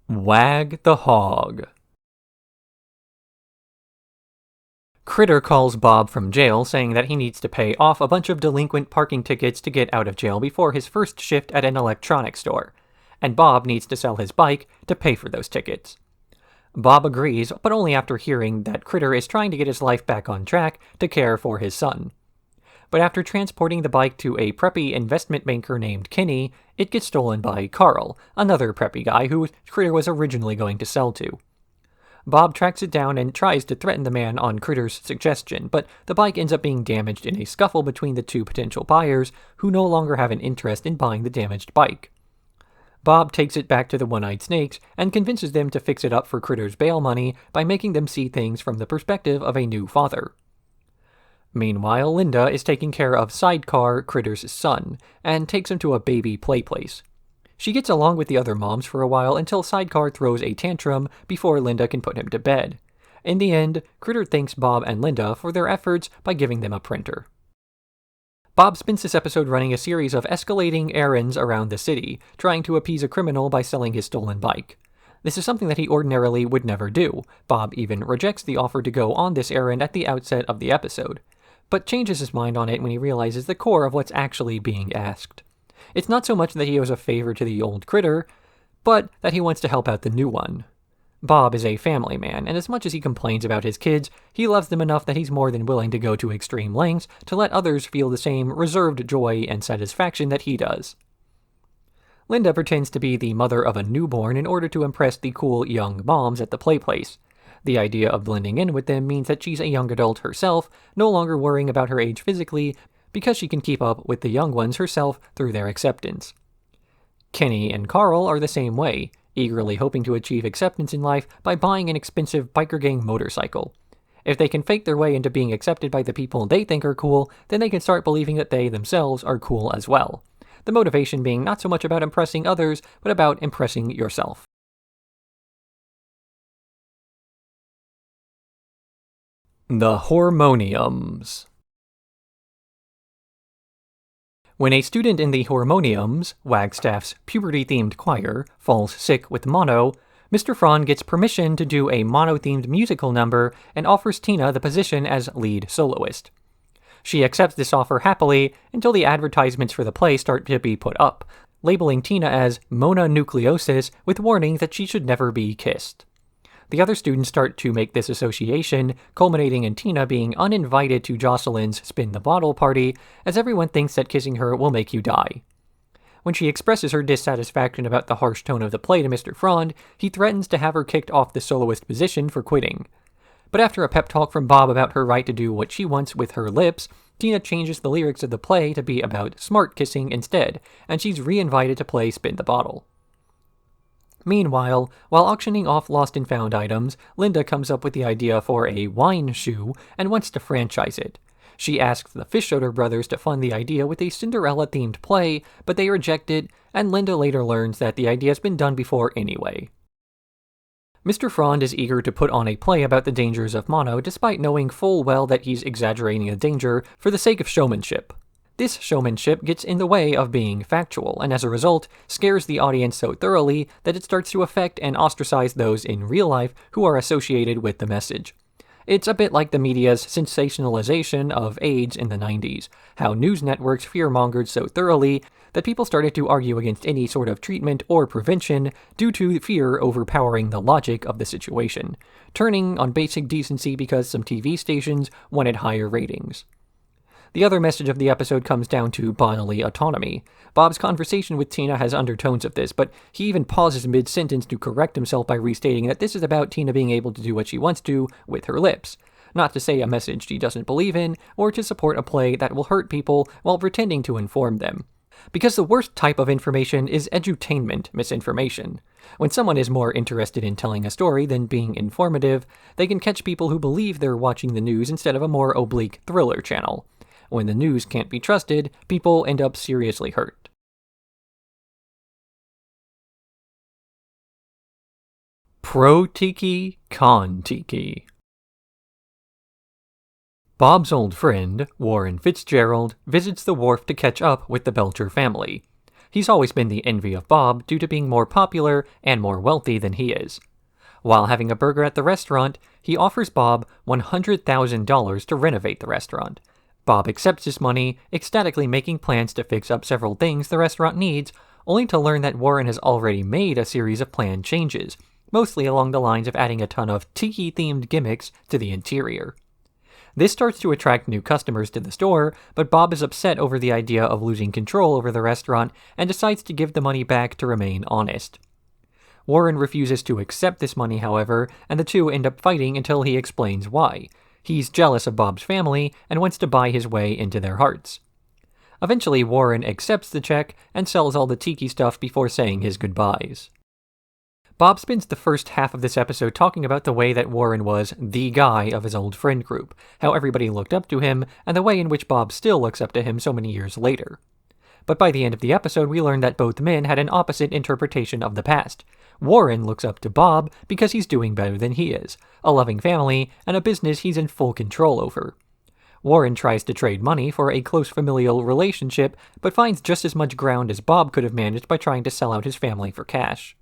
Wag the Hog. Critter calls Bob from jail saying that he needs to pay off a bunch of delinquent parking tickets to get out of jail before his first shift at an electronics store, and Bob needs to sell his bike to pay for those tickets. Bob agrees, but only after hearing that Critter is trying to get his life back on track to care for his son. But after transporting the bike to a preppy investment banker named Kenny, it gets stolen by Carl, another preppy guy who Critter was originally going to sell to. Bob tracks it down and tries to threaten the man on Critter's suggestion, but the bike ends up being damaged in a scuffle between the two potential buyers who no longer have an interest in buying the damaged bike. Bob takes it back to the One-Eyed Snakes and convinces them to fix it up for Critter's bail money by making them see things from the perspective of a new father. Meanwhile, Linda is taking care of Sidecar, Critter's son, and takes him to a baby play place. She gets along with the other moms for a while until Sidecar throws a tantrum before Linda can put him to bed. In the end, Critter thanks Bob and Linda for their efforts by giving them a printer. Bob spends this episode running a series of escalating errands around the city, trying to appease a criminal by selling his stolen bike. This is something that he ordinarily would never do. Bob even rejects the offer to go on this errand at the outset of the episode, but changes his mind on it when he realizes the core of what's actually being asked. It's not so much that he owes a favor to the old Critter, but that he wants to help out the new one. Bob is a family man, and as much as he complains about his kids, he loves them enough that he's more than willing to go to extreme lengths to let others feel the same reserved joy and satisfaction that he does. Linda pretends to be the mother of a newborn in order to impress the cool young moms at the play place. The idea of blending in with them means that she's a young adult herself, no longer worrying about her age physically, because she can keep up with the young ones herself through their acceptance. Kenny and Carl are the same way, eagerly hoping to achieve acceptance in life by buying an expensive biker gang motorcycle. If they can fake their way into being accepted by the people they think are cool, then they can start believing that they themselves are cool as well. The motivation being not so much about impressing others, but about impressing yourself. The Hormone-iums. When a student in the Hormone-iums, Wagstaff's puberty-themed choir, falls sick with mono, Mr. Frond gets permission to do a mono-themed musical number and offers Tina the position as lead soloist. She accepts this offer happily until the advertisements for the play start to be put up, labeling Tina as mononucleosis with warning that she should never be kissed. The other students start to make this association, culminating in Tina being uninvited to Jocelyn's Spin the Bottle party, as everyone thinks that kissing her will make you die. When she expresses her dissatisfaction about the harsh tone of the play to Mr. Frond, he threatens to have her kicked off the soloist position for quitting. But after a pep talk from Bob about her right to do what she wants with her lips, Tina changes the lyrics of the play to be about smart kissing instead, and she's re-invited to play Spin the Bottle. Meanwhile, while auctioning off lost and found items, Linda comes up with the idea for a wine shoe and wants to franchise it. She asks the Fischoeder brothers to fund the idea with a Cinderella-themed play, but they reject it, and Linda later learns that the idea has been done before anyway. Mr. Frond is eager to put on a play about the dangers of mono, despite knowing full well that he's exaggerating the danger for the sake of showmanship. This showmanship gets in the way of being factual, and as a result, scares the audience so thoroughly that it starts to affect and ostracize those in real life who are associated with the message. It's a bit like the media's sensationalization of AIDS in the 90s, how news networks fearmongered so thoroughly that people started to argue against any sort of treatment or prevention due to fear overpowering the logic of the situation, turning on basic decency because some TV stations wanted higher ratings. The other message of the episode comes down to bodily autonomy. Bob's conversation with Tina has undertones of this, but he even pauses mid-sentence to correct himself by restating that this is about Tina being able to do what she wants to with her lips, not to say a message she doesn't believe in, or to support a play that will hurt people while pretending to inform them. Because the worst type of information is edutainment misinformation. When someone is more interested in telling a story than being informative, they can catch people who believe they're watching the news instead of a more oblique thriller channel. When the news can't be trusted, people end up seriously hurt. Pro-Tiki, Con-Tiki. Bob's old friend, Warren Fitzgerald, visits the wharf to catch up with the Belcher family. He's always been the envy of Bob due to being more popular and more wealthy than he is. While having a burger at the restaurant, he offers Bob $100,000 to renovate the restaurant. Bob accepts this money, ecstatically making plans to fix up several things the restaurant needs, only to learn that Warren has already made a series of planned changes, mostly along the lines of adding a ton of tiki-themed gimmicks to the interior. This starts to attract new customers to the store, but Bob is upset over the idea of losing control over the restaurant and decides to give the money back to remain honest. Warren refuses to accept this money, however, and the two end up fighting until he explains why. He's jealous of Bob's family and wants to buy his way into their hearts. Eventually, Warren accepts the check and sells all the tiki stuff before saying his goodbyes. Bob spends the first half of this episode talking about the way that Warren was the guy of his old friend group, how everybody looked up to him, and the way in which Bob still looks up to him so many years later. But by the end of the episode, we learn that both men had an opposite interpretation of the past. Warren looks up to Bob because he's doing better than he is, a loving family, and a business he's in full control over. Warren tries to trade money for a close familial relationship, but finds just as much ground as Bob could have managed by trying to sell out his family for cash.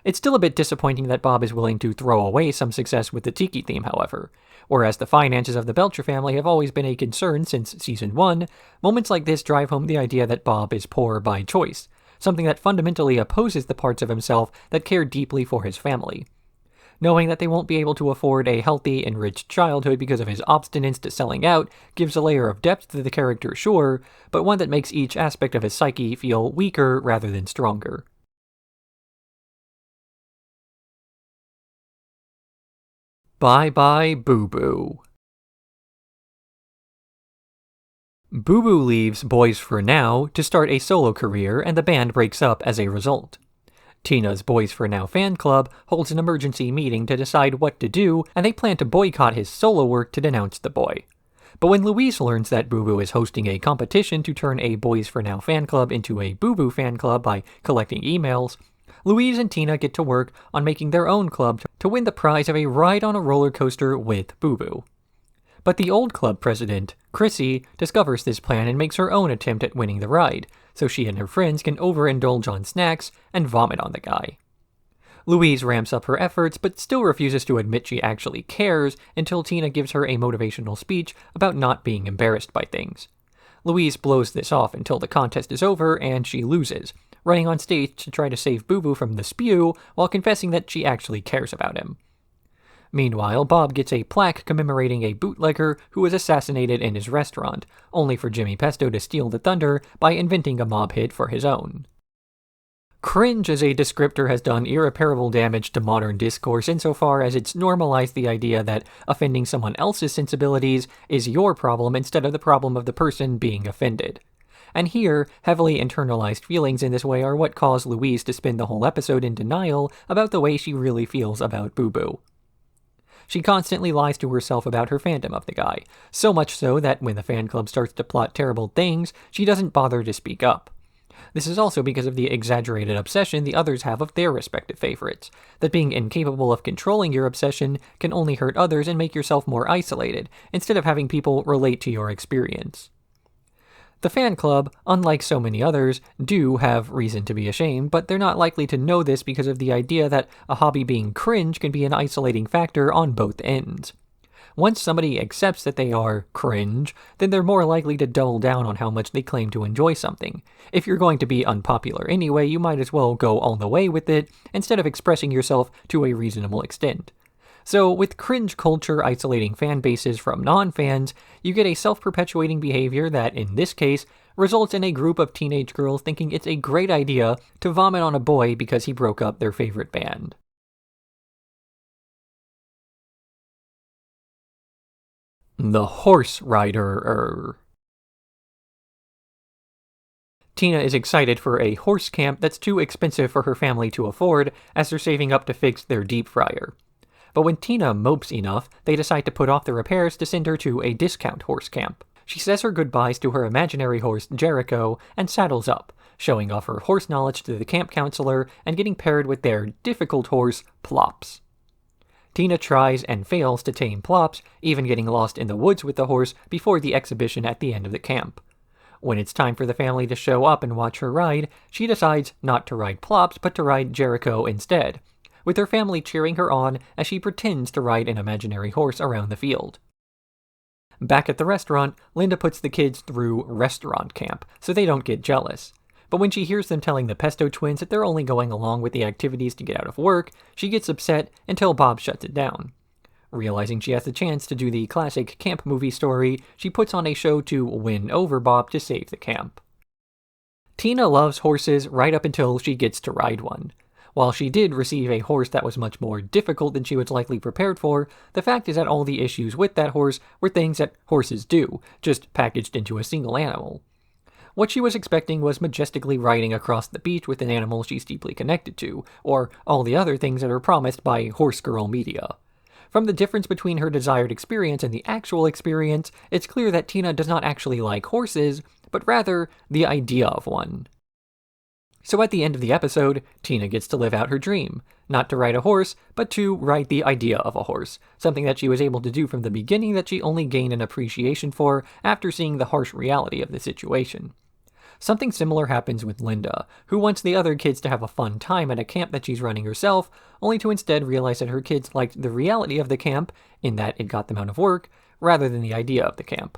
It's still a bit disappointing that Bob is willing to throw away some success with the tiki theme, however. Whereas the finances of the Belcher family have always been a concern since Season 1, moments like this drive home the idea that Bob is poor by choice, something that fundamentally opposes the parts of himself that care deeply for his family. Knowing that they won't be able to afford a healthy, enriched childhood because of his obstinance to selling out gives a layer of depth to the character, sure, but one that makes each aspect of his psyche feel weaker rather than stronger. Bye Bye Boo Boo. Boo Boo leaves Boys for Now to start a solo career, and the band breaks up as a result. Tina's Boys for Now fan club holds an emergency meeting to decide what to do, and they plan to boycott his solo work to denounce the boy. But when Louise learns that Boo Boo is hosting a competition to turn a Boys for Now fan club into a Boo Boo fan club by collecting emails, Louise and Tina get to work on making their own club to win the prize of a ride on a roller coaster with Boo Boo. But the old club president, Chrissy, discovers this plan and makes her own attempt at winning the ride, so she and her friends can overindulge on snacks and vomit on the guy. Louise ramps up her efforts, but still refuses to admit she actually cares until Tina gives her a motivational speech about not being embarrassed by things. Louise blows this off until the contest is over and she loses, running on stage to try to save Boo Boo from the spew while confessing that she actually cares about him. Meanwhile, Bob gets a plaque commemorating a bootlegger who was assassinated in his restaurant, only for Jimmy Pesto to steal the thunder by inventing a mob hit for his own. Cringe as a descriptor has done irreparable damage to modern discourse insofar as it's normalized the idea that offending someone else's sensibilities is your problem instead of the problem of the person being offended. And here, heavily internalized feelings in this way are what cause Louise to spend the whole episode in denial about the way she really feels about Boo Boo. She constantly lies to herself about her fandom of the guy, so much so that when the fan club starts to plot terrible things, she doesn't bother to speak up. This is also because of the exaggerated obsession the others have of their respective favorites, that being incapable of controlling your obsession can only hurt others and make yourself more isolated, instead of having people relate to your experience. The fan club, unlike so many others, do have reason to be ashamed, but they're not likely to know this because of the idea that a hobby being cringe can be an isolating factor on both ends. Once somebody accepts that they are cringe, then they're more likely to double down on how much they claim to enjoy something. If you're going to be unpopular anyway, you might as well go all the way with it, instead of expressing yourself to a reasonable extent. So, with cringe culture isolating fan bases from non-fans, you get a self-perpetuating behavior that, in this case, results in a group of teenage girls thinking it's a great idea to vomit on a boy because he broke up their favorite band. The Horse Rider-irer. Tina is excited for a horse camp that's too expensive for her family to afford, as they're saving up to fix their deep fryer. But when Tina mopes enough, they decide to put off the repairs to send her to a discount horse camp. She says her goodbyes to her imaginary horse, Jericho, and saddles up, showing off her horse knowledge to the camp counselor and getting paired with their difficult horse, Plops. Tina tries and fails to tame Plops, even getting lost in the woods with the horse before the exhibition at the end of the camp. When it's time for the family to show up and watch her ride, she decides not to ride Plops but to ride Jericho instead, with her family cheering her on as she pretends to ride an imaginary horse around the field. Back at the restaurant, Linda puts the kids through restaurant camp, so they don't get jealous. But when she hears them telling the Pesto twins that they're only going along with the activities to get out of work, she gets upset until Bob shuts it down. Realizing she has the chance to do the classic camp movie story, she puts on a show to win over Bob to save the camp. Tina loves horses right up until she gets to ride one. While she did receive a horse that was much more difficult than she was likely prepared for, the fact is that all the issues with that horse were things that horses do, just packaged into a single animal. What she was expecting was majestically riding across the beach with an animal she's deeply connected to, or all the other things that are promised by horse girl media. From the difference between her desired experience and the actual experience, it's clear that Tina does not actually like horses, but rather the idea of one. So at the end of the episode, Tina gets to live out her dream. Not to ride a horse, but to ride the idea of a horse, something that she was able to do from the beginning that she only gained an appreciation for after seeing the harsh reality of the situation. Something similar happens with Linda, who wants the other kids to have a fun time at a camp that she's running herself, only to instead realize that her kids liked the reality of the camp, in that it got them out of work, rather than the idea of the camp.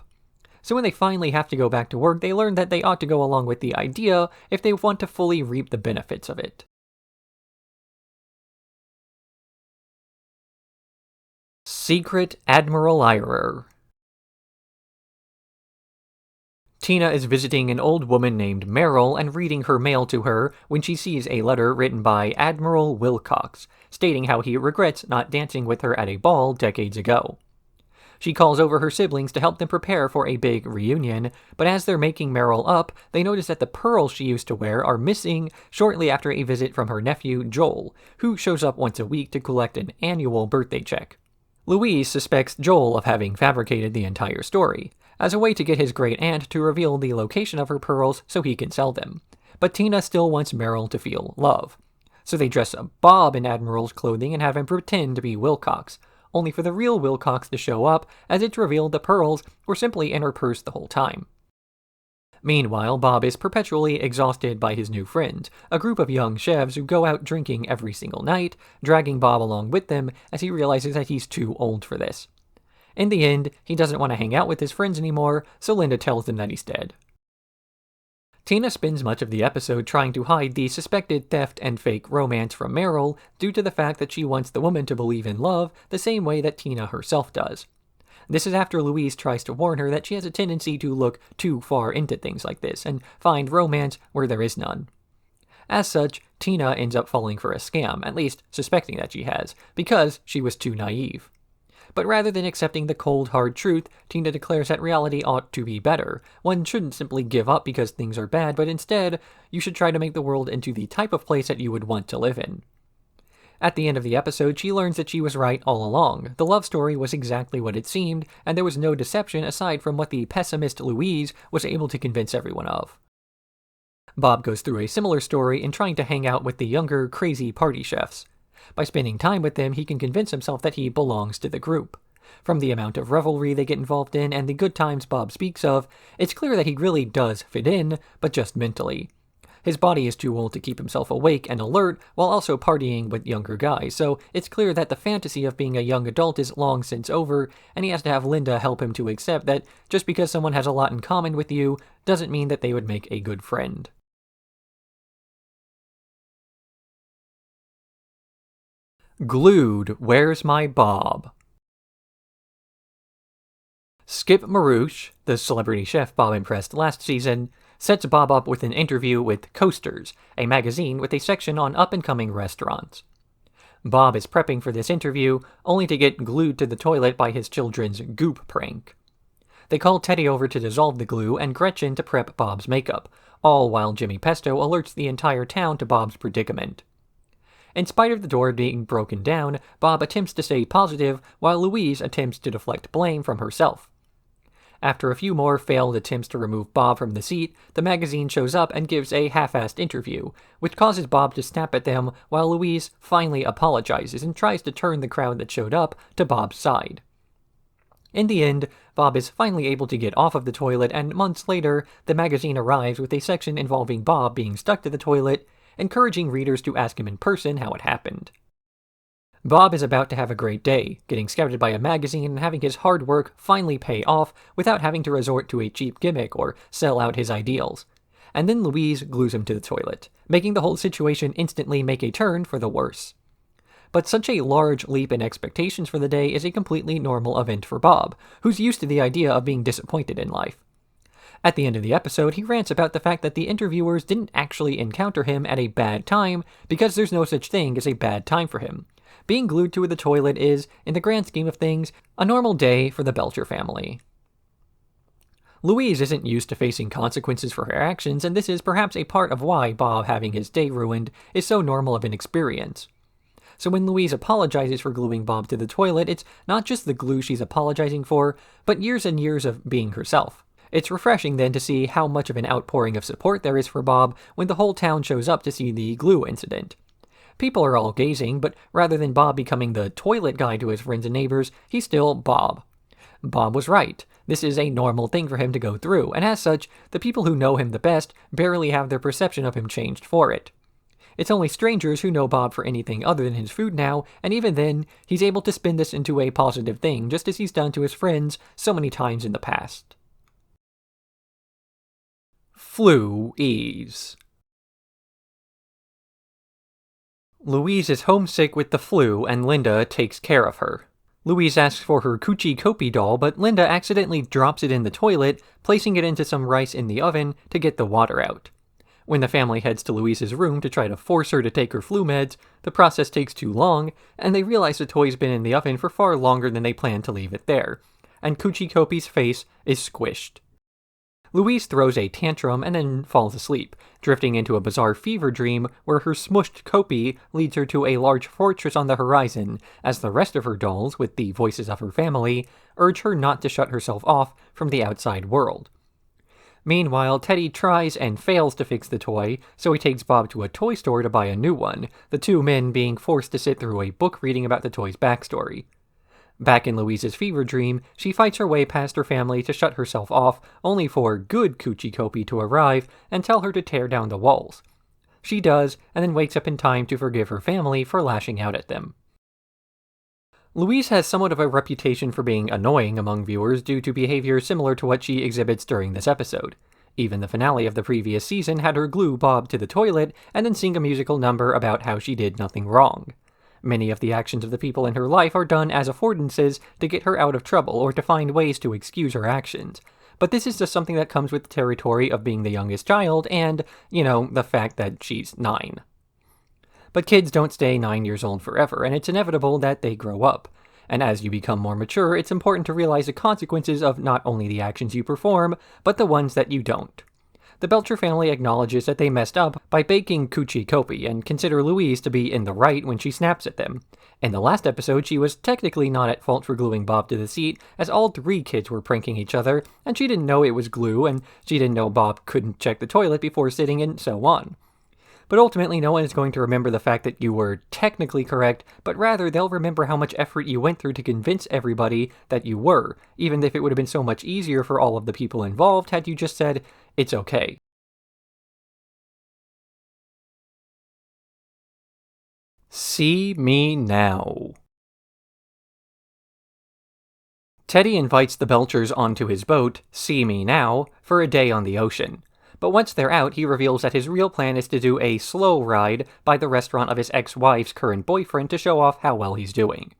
So when they finally have to go back to work, they learn that they ought to go along with the idea if they want to fully reap the benefits of it. Secret Admiral-irer. Tina is visiting an old woman named Meryl and reading her mail to her when she sees a letter written by Admiral Wilcox, stating how he regrets not dancing with her at a ball decades ago. She calls over her siblings to help them prepare for a big reunion, but as they're making Meryl up, they notice that the pearls she used to wear are missing shortly after a visit from her nephew, Joel, who shows up once a week to collect an annual birthday check. Louise suspects Joel of having fabricated the entire story, as a way to get his great-aunt to reveal the location of her pearls so he can sell them. But Tina still wants Meryl to feel love. So they dress up Bob in Admiral's clothing and have him pretend to be Wilcox, only for the real Wilcox to show up, as it's revealed the pearls were simply in her purse the whole time. Meanwhile, Bob is perpetually exhausted by his new friends, a group of young chefs who go out drinking every single night, dragging Bob along with them as he realizes that he's too old for this. In the end, he doesn't want to hang out with his friends anymore, so Linda tells him that he's dead. Tina spends much of the episode trying to hide the suspected theft and fake romance from Meryl due to the fact that she wants the woman to believe in love the same way that Tina herself does. This is after Louise tries to warn her that she has a tendency to look too far into things like this and find romance where there is none. As such, Tina ends up falling for a scam, at least suspecting that she has, because she was too naive. But rather than accepting the cold, hard truth, Tina declares that reality ought to be better. One shouldn't simply give up because things are bad, but instead, you should try to make the world into the type of place that you would want to live in. At the end of the episode, she learns that she was right all along. The love story was exactly what it seemed, and there was no deception aside from what the pessimist Louise was able to convince everyone of. Bob goes through a similar story in trying to hang out with the younger, crazy party chefs. By spending time with them, he can convince himself that he belongs to the group. From the amount of revelry they get involved in and the good times Bob speaks of, it's clear that he really does fit in, but just mentally. His body is too old to keep himself awake and alert while also partying with younger guys, so it's clear that the fantasy of being a young adult is long since over, and he has to have Linda help him to accept that just because someone has a lot in common with you doesn't mean that they would make a good friend. Glued, Where's My Bob? Skip Marouche, the celebrity chef Bob impressed last season, sets Bob up with an interview with Coasters, a magazine with a section on up-and-coming restaurants. Bob is prepping for this interview, only to get glued to the toilet by his children's goop prank. They call Teddy over to dissolve the glue and Gretchen to prep Bob's makeup, all while Jimmy Pesto alerts the entire town to Bob's predicament. In spite of the door being broken down, Bob attempts to stay positive, while Louise attempts to deflect blame from herself. After a few more failed attempts to remove Bob from the seat, the magazine shows up and gives a half-assed interview, which causes Bob to snap at them while Louise finally apologizes and tries to turn the crowd that showed up to Bob's side. In the end, Bob is finally able to get off of the toilet, and months later, the magazine arrives with a section involving Bob being stuck to the toilet, encouraging readers to ask him in person how it happened. Bob is about to have a great day, getting scouted by a magazine and having his hard work finally pay off without having to resort to a cheap gimmick or sell out his ideals. and then Louise glues him to the toilet, making the whole situation instantly make a turn for the worse. But such a large leap in expectations for the day is a completely normal event for Bob, who's used to the idea of being disappointed in life. At the end of the episode, he rants about the fact that the interviewers didn't actually encounter him at a bad time because there's no such thing as a bad time for him. Being glued to the toilet is, in the grand scheme of things, a normal day for the Belcher family. Louise isn't used to facing consequences for her actions, and this is perhaps a part of why Bob having his day ruined is so normal of an experience. So when Louise apologizes for gluing Bob to the toilet, it's not just the glue she's apologizing for, but years and years of being herself. It's refreshing then to see how much of an outpouring of support there is for Bob when the whole town shows up to see the glue incident. People are all gazing, but rather than Bob becoming the toilet guy to his friends and neighbors, he's still Bob. Bob was right. This is a normal thing for him to go through, and as such, the people who know him the best barely have their perception of him changed for it. It's only strangers who know Bob for anything other than his food now, and even then, he's able to spin this into a positive thing, just as he's done to his friends so many times in the past. Flu-ouise. Louise is homesick with the flu, and Linda takes care of her. Louise asks for her Coochie Kopi doll, but Linda accidentally drops it in the toilet, placing it into some rice in the oven to get the water out. When the family heads to Louise's room to try to force her to take her flu meds, the process takes too long, and they realize the toy's been in the oven for far longer than they planned to leave it there, and Coochie Kopi's face is squished. Louise throws a tantrum and then falls asleep, drifting into a bizarre fever dream where her smushed Kopi leads her to a large fortress on the horizon, as the rest of her dolls, with the voices of her family, urge her not to shut herself off from the outside world. Meanwhile, Teddy tries and fails to fix the toy, so he takes Bob to a toy store to buy a new one, the two men being forced to sit through a book reading about the toy's backstory. Back in Louise's fever dream, she fights her way past her family to shut herself off, only for good Coochie Kopi to arrive and tell her to tear down the walls. She does, and then wakes up in time to forgive her family for lashing out at them. Louise has somewhat of a reputation for being annoying among viewers due to behavior similar to what she exhibits during this episode. Even the finale of the previous season had her glue Bob to the toilet and then sing a musical number about how she did nothing wrong. Many of the actions of the people in her life are done as affordances to get her out of trouble or to find ways to excuse her actions. But this is just something that comes with the territory of being the youngest child and, the fact that she's 9. But kids don't stay 9 years old forever, and it's inevitable that they grow up. And as you become more mature, it's important to realize the consequences of not only the actions you perform, but the ones that you don't. The Belcher family acknowledges that they messed up by baking Coochie Kopi and consider Louise to be in the right when she snaps at them. In the last episode, she was technically not at fault for gluing Bob to the seat, as all 3 kids were pranking each other, and she didn't know it was glue, and she didn't know Bob couldn't check the toilet before sitting, and so on. But ultimately, no one is going to remember the fact that you were technically correct, but rather they'll remember how much effort you went through to convince everybody that you were, even if it would have been so much easier for all of the people involved had you just said, "It's okay." See me now. Teddy invites the Belchers onto his boat, See Me Now, for a day on the ocean. But once they're out, he reveals that his real plan is to do a slow ride by the restaurant of his ex-wife's current boyfriend to show off how well he's doing.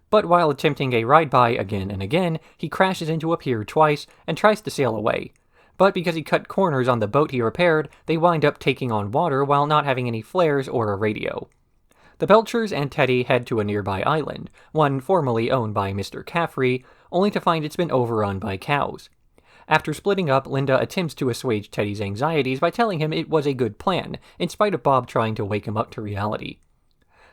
But while attempting a ride-by again and again, he crashes into a pier twice and tries to sail away. But because he cut corners on the boat he repaired, they wind up taking on water while not having any flares or a radio. The Belchers and Teddy head to a nearby island, one formerly owned by Mr. Caffrey, only to find it's been overrun by cows. After splitting up, Linda attempts to assuage Teddy's anxieties by telling him it was a good plan, in spite of Bob trying to wake him up to reality.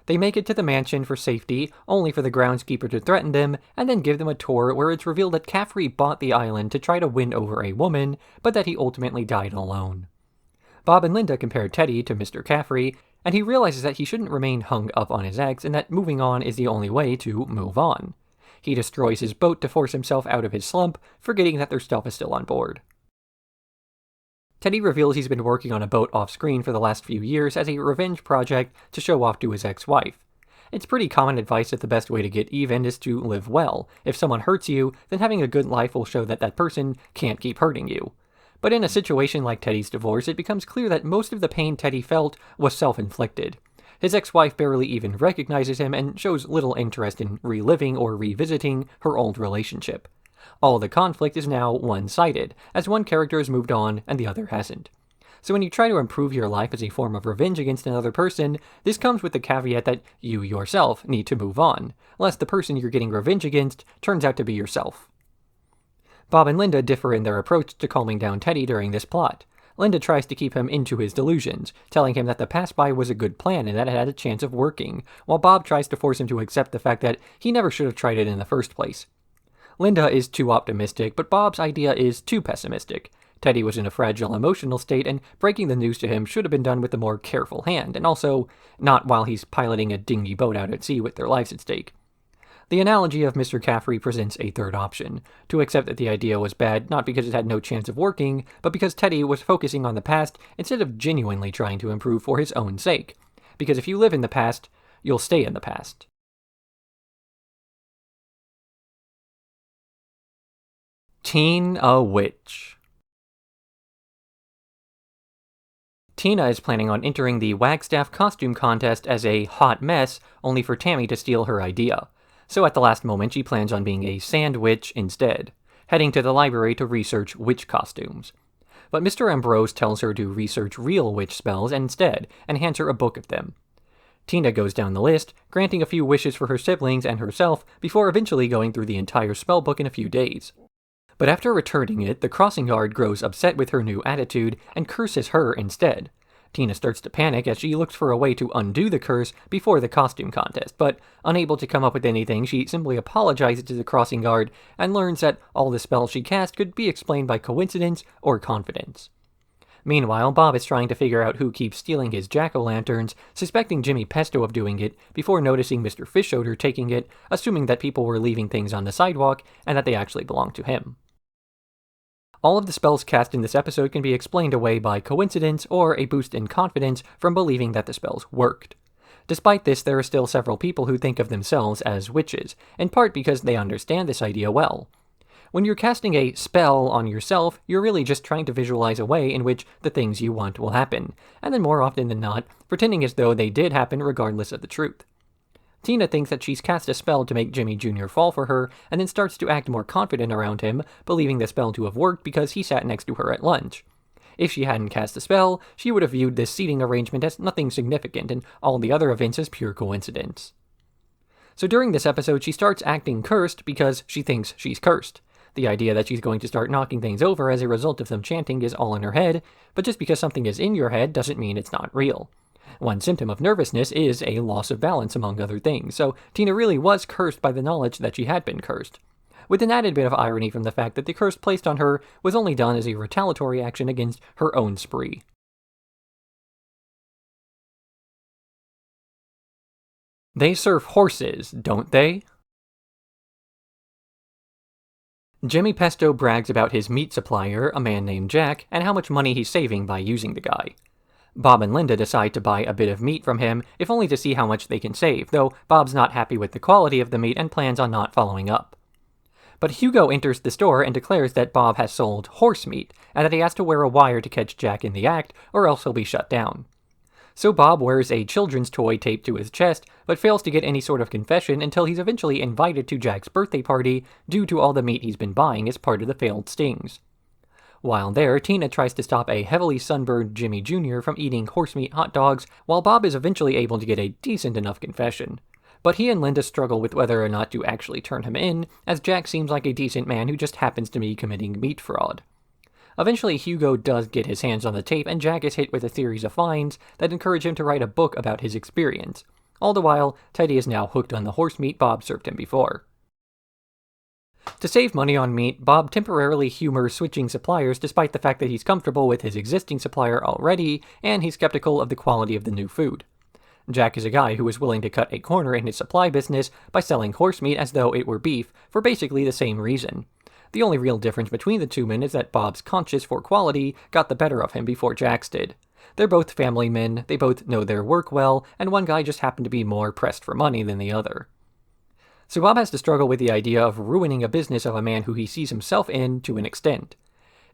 They make it to the mansion for safety, only for the groundskeeper to threaten them, and then give them a tour where it's revealed that Caffrey bought the island to try to win over a woman, but that he ultimately died alone. Bob and Linda compare Teddy to Mr. Caffrey, and he realizes that he shouldn't remain hung up on his ex and that moving on is the only way to move on. He destroys his boat to force himself out of his slump, forgetting that their stuff is still on board. Teddy reveals he's been working on a boat off-screen for the last few years as a revenge project to show off to his ex-wife. It's pretty common advice that the best way to get even is to live well. If someone hurts you, then having a good life will show that that person can't keep hurting you. But in a situation like Teddy's divorce, it becomes clear that most of the pain Teddy felt was self-inflicted. His ex-wife barely even recognizes him and shows little interest in reliving or revisiting her old relationship. All the conflict is now one-sided, as one character has moved on and the other hasn't. So when you try to improve your life as a form of revenge against another person, this comes with the caveat that you yourself need to move on, lest the person you're getting revenge against turns out to be yourself. Bob and Linda differ in their approach to calming down Teddy during this plot. Linda tries to keep him into his delusions, telling him that the pass-by was a good plan and that it had a chance of working, while Bob tries to force him to accept the fact that he never should have tried it in the first place. Linda is too optimistic, but Bob's idea is too pessimistic. Teddy was in a fragile emotional state, and breaking the news to him should have been done with a more careful hand, and also not while he's piloting a dingy boat out at sea with their lives at stake. The analogy of Mr. Caffrey presents a third option, to accept that the idea was bad not because it had no chance of working, but because Teddy was focusing on the past instead of genuinely trying to improve for his own sake. Because if you live in the past, you'll stay in the past. Teen a Witch. Tina is planning on entering the Wagstaff costume contest as a hot mess, only for Tammy to steal her idea. So at the last moment, she plans on being a sand witch instead, heading to the library to research witch costumes. But Mr. Ambrose tells her to research real witch spells instead, and hands her a book of them. Tina goes down the list, granting a few wishes for her siblings and herself before eventually going through the entire spellbook in a few days. But after returning it, the crossing guard grows upset with her new attitude and curses her instead. Tina starts to panic as she looks for a way to undo the curse before the costume contest, but unable to come up with anything, she simply apologizes to the crossing guard and learns that all the spells she cast could be explained by coincidence or confidence. Meanwhile, Bob is trying to figure out who keeps stealing his jack-o'-lanterns, suspecting Jimmy Pesto of doing it, before noticing Mr. Fishoder taking it, assuming that people were leaving things on the sidewalk and that they actually belonged to him. All of the spells cast in this episode can be explained away by coincidence or a boost in confidence from believing that the spells worked. Despite this, there are still several people who think of themselves as witches, in part because they understand this idea well. When you're casting a spell on yourself, you're really just trying to visualize a way in which the things you want will happen, and then more often than not, pretending as though they did happen regardless of the truth. Tina thinks that she's cast a spell to make Jimmy Jr. fall for her, and then starts to act more confident around him, believing the spell to have worked because he sat next to her at lunch. If she hadn't cast a spell, she would have viewed this seating arrangement as nothing significant, and all the other events as pure coincidence. So during this episode, she starts acting cursed because she thinks she's cursed. The idea that she's going to start knocking things over as a result of some chanting is all in her head, but just because something is in your head doesn't mean it's not real. One symptom of nervousness is a loss of balance, among other things, so Tina really was cursed by the knowledge that she had been cursed. With an added bit of irony from the fact that the curse placed on her was only done as a retaliatory action against her own spree. They serve horses, don't they? Jimmy Pesto brags about his meat supplier, a man named Jack, and how much money he's saving by using the guy. Bob and Linda decide to buy a bit of meat from him, if only to see how much they can save, though Bob's not happy with the quality of the meat and plans on not following up. But Hugo enters the store and declares that Bob has sold horse meat, and that he has to wear a wire to catch Jack in the act, or else he'll be shut down. So Bob wears a children's toy taped to his chest, but fails to get any sort of confession until he's eventually invited to Jack's birthday party due to all the meat he's been buying as part of the failed stings. While there, Tina tries to stop a heavily sunburned Jimmy Jr. from eating horse-meat hot dogs, while Bob is eventually able to get a decent enough confession. But he and Linda struggle with whether or not to actually turn him in, as Jack seems like a decent man who just happens to be committing meat fraud. Eventually, Hugo does get his hands on the tape, and Jack is hit with a series of fines that encourage him to write a book about his experience. All the while, Teddy is now hooked on the horse meat Bob served him before. To save money on meat, Bob temporarily humors switching suppliers despite the fact that he's comfortable with his existing supplier already, and he's skeptical of the quality of the new food. Jack is a guy who is willing to cut a corner in his supply business by selling horse meat as though it were beef, for basically the same reason. The only real difference between the two men is that Bob's conscience for quality got the better of him before Jack's did. They're both family men, they both know their work well, and one guy just happened to be more pressed for money than the other. So Bob has to struggle with the idea of ruining a business of a man who he sees himself in to an extent.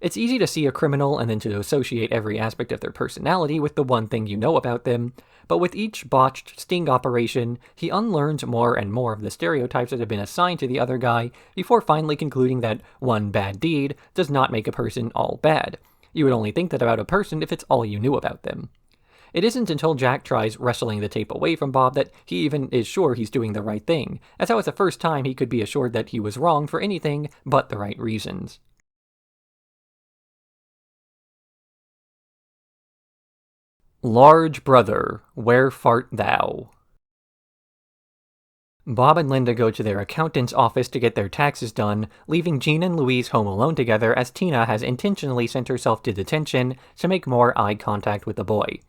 It's easy to see a criminal and then to associate every aspect of their personality with the one thing you know about them, but with each botched sting operation, he unlearns more and more of the stereotypes that have been assigned to the other guy before finally concluding that one bad deed does not make a person all bad. You would only think that about a person if it's all you knew about them. It isn't until Jack tries wrestling the tape away from Bob that he even is sure he's doing the right thing, as that was the first time he could be assured that he was wrong for anything but the right reasons. Large Brother, Where Fart Thou? Bob and Linda go to their accountant's office to get their taxes done, leaving Jean and Louise home alone together as Tina has intentionally sent herself to detention to make more eye contact with the boy.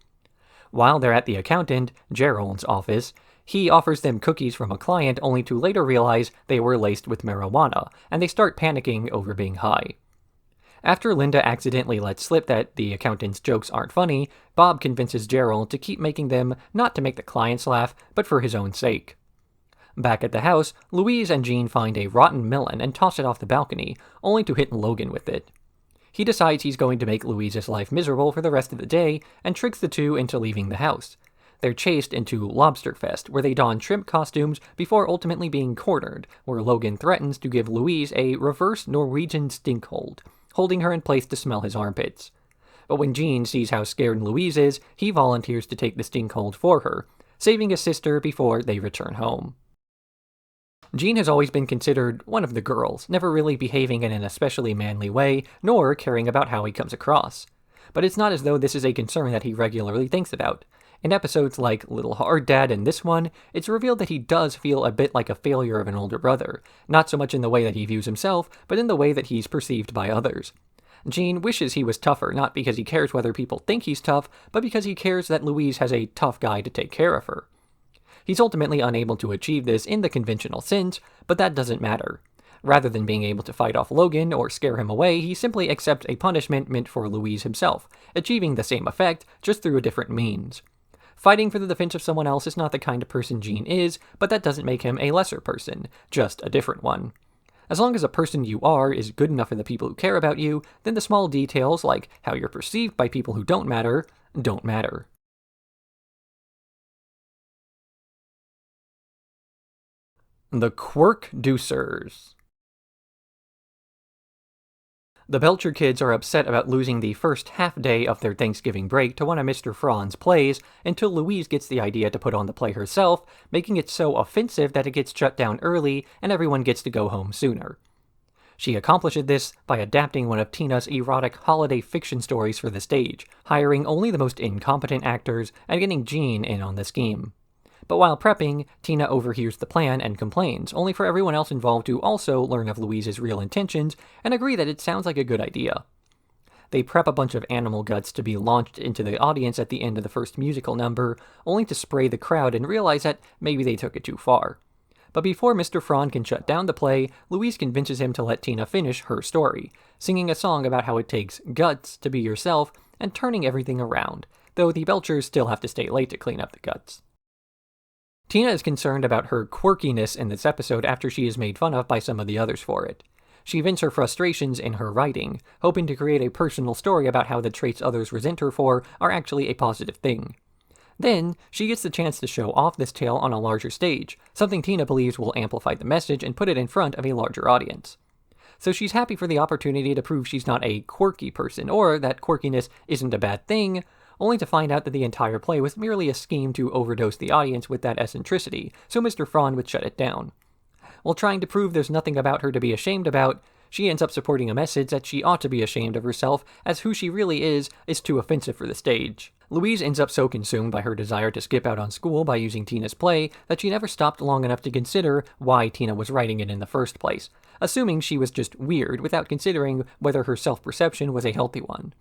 While they're at the accountant, Gerald's office, he offers them cookies from a client only to later realize they were laced with marijuana, and they start panicking over being high. After Linda accidentally lets slip that the accountant's jokes aren't funny, Bob convinces Gerald to keep making them not to make the clients laugh, but for his own sake. Back at the house, Louise and Jean find a rotten melon and toss it off the balcony, only to hit Logan with it. He decides he's going to make Louise's life miserable for the rest of the day, and tricks the two into leaving the house. They're chased into Lobster Fest, where they don shrimp costumes before ultimately being cornered, where Logan threatens to give Louise a reverse Norwegian stink hold, holding her in place to smell his armpits. But when Jean sees how scared Louise is, he volunteers to take the stink hold for her, saving his sister before they return home. Jean has always been considered one of the girls, never really behaving in an especially manly way, nor caring about how he comes across. But it's not as though this is a concern that he regularly thinks about. In episodes like Little Hard Dad and this one, it's revealed that he does feel a bit like a failure of an older brother, not so much in the way that he views himself, but in the way that he's perceived by others. Jean wishes he was tougher, not because he cares whether people think he's tough, but because he cares that Louise has a tough guy to take care of her. He's ultimately unable to achieve this in the conventional sense, but that doesn't matter. Rather than being able to fight off Logan or scare him away, he simply accepts a punishment meant for Louise himself, achieving the same effect, just through a different means. Fighting for the defense of someone else is not the kind of person Jean is, but that doesn't make him a lesser person, just a different one. As long as a person you are is good enough for the people who care about you, then the small details, like how you're perceived by people who don't matter, don't matter. The Quick-ducers. The Belcher kids are upset about losing the first half day of their Thanksgiving break to one of Mr. Franz's plays until Louise gets the idea to put on the play herself, making it so offensive that it gets shut down early and everyone gets to go home sooner. She accomplishes this by adapting one of Tina's erotic holiday fiction stories for the stage, hiring only the most incompetent actors and getting Jean in on the scheme. But while prepping, Tina overhears the plan and complains, only for everyone else involved to also learn of Louise's real intentions and agree that it sounds like a good idea. They prep a bunch of animal guts to be launched into the audience at the end of the first musical number, only to spray the crowd and realize that maybe they took it too far. But before Mr. Franz can shut down the play, Louise convinces him to let Tina finish her story, singing a song about how it takes guts to be yourself and turning everything around, though the Belchers still have to stay late to clean up the guts. Tina is concerned about her quirkiness in this episode after she is made fun of by some of the others for it. She vents her frustrations in her writing, hoping to create a personal story about how the traits others resent her for are actually a positive thing. Then, she gets the chance to show off this tale on a larger stage, something Tina believes will amplify the message and put it in front of a larger audience. So she's happy for the opportunity to prove she's not a quirky person, or that quirkiness isn't a bad thing, only to find out that the entire play was merely a scheme to overdose the audience with that eccentricity, so Mr. Franz would shut it down. While trying to prove there's nothing about her to be ashamed about, she ends up supporting a message that she ought to be ashamed of herself, as who she really is too offensive for the stage. Louise ends up so consumed by her desire to skip out on school by using Tina's play that she never stopped long enough to consider why Tina was writing it in the first place, assuming she was just weird without considering whether her self-perception was a healthy one.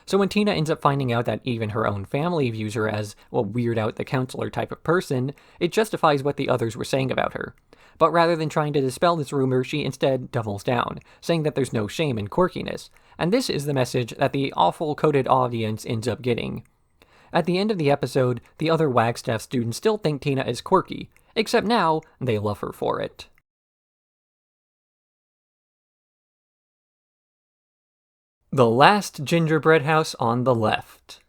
So when Tina ends up finding out that even her own family views her as a weird out the counselor type of person, it justifies what the others were saying about her. But rather than trying to dispel this rumor, she instead doubles down, saying that there's no shame in quirkiness, and this is the message that the awful coded audience ends up getting. At the end of the episode, the other Wagstaff students still think Tina is quirky, except now they love her for it. The last gingerbread house on the left.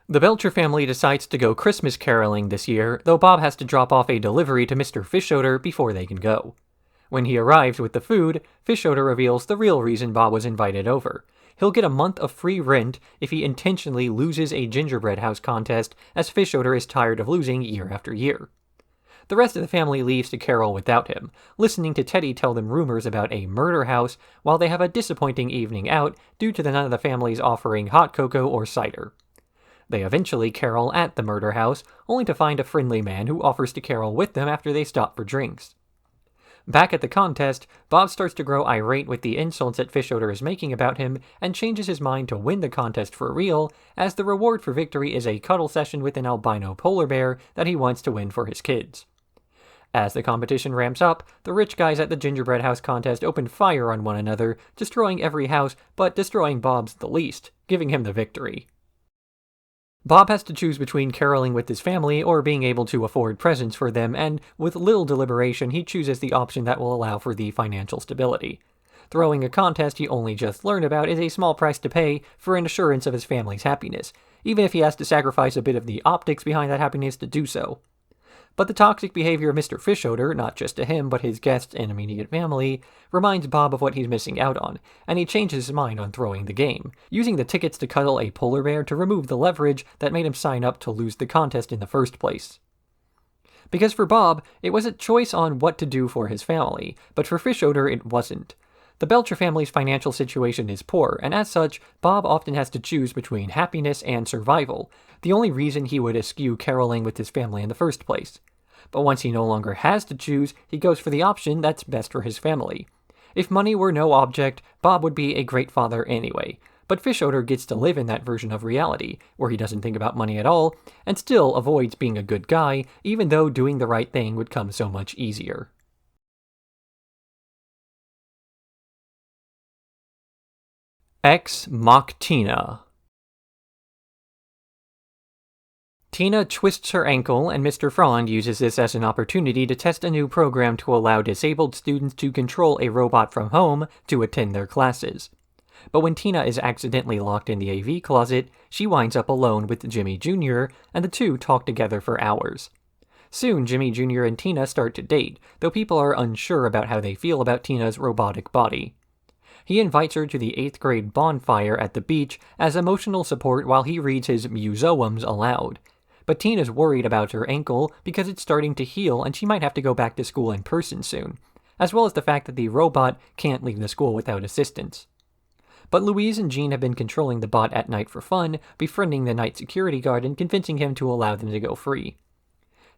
The Belcher family decides to go Christmas caroling this year, though Bob has to drop off a delivery to Mr. Fishoeder before they can go. When he arrives with the food, Fishoeder reveals the real reason Bob was invited over. He'll get a month of free rent if he intentionally loses a gingerbread house contest, as Fishoeder is tired of losing year after year. The rest of the family leaves to carol without him, listening to Teddy tell them rumors about a murder house while they have a disappointing evening out due to none of the families offering hot cocoa or cider. They eventually carol at the murder house, only to find a friendly man who offers to carol with them after they stop for drinks. Back at the contest, Bob starts to grow irate with the insults that Fishoeder is making about him and changes his mind to win the contest for real, as the reward for victory is a cuddle session with an albino polar bear that he wants to win for his kids. As the competition ramps up, the rich guys at the gingerbread house contest open fire on one another, destroying every house but destroying Bob's the least, giving him the victory. Bob has to choose between caroling with his family or being able to afford presents for them, and with little deliberation he chooses the option that will allow for the financial stability. Throwing a contest he only just learned about is a small price to pay for an assurance of his family's happiness, even if he has to sacrifice a bit of the optics behind that happiness to do so. But the toxic behavior of Mr. Fishoeder, not just to him but his guests and immediate family, reminds Bob of what he's missing out on, and he changes his mind on throwing the game, using the tickets to cuddle a polar bear to remove the leverage that made him sign up to lose the contest in the first place. Because for Bob, it was a choice on what to do for his family, but for Fishoeder it wasn't. The Belcher family's financial situation is poor, and as such, Bob often has to choose between happiness and survival, the only reason he would eschew caroling with his family in the first place. But once he no longer has to choose, he goes for the option that's best for his family. If money were no object, Bob would be a great father anyway, but Fishoeder gets to live in that version of reality, where he doesn't think about money at all, and still avoids being a good guy, even though doing the right thing would come so much easier. Ex Mach-Tina. Tina twists her ankle, and Mr. Frond uses this as an opportunity to test a new program to allow disabled students to control a robot from home to attend their classes. But when Tina is accidentally locked in the AV closet, she winds up alone with Jimmy Jr., and the two talk together for hours. Soon, Jimmy Jr. and Tina start to date, though people are unsure about how they feel about Tina's robotic body. He invites her to the 8th grade bonfire at the beach as emotional support while he reads his Museums aloud. But Tina's worried about her ankle because it's starting to heal and she might have to go back to school in person soon, as well as the fact that the robot can't leave the school without assistance. But Louise and Jean have been controlling the bot at night for fun, befriending the night security guard and convincing him to allow them to go free.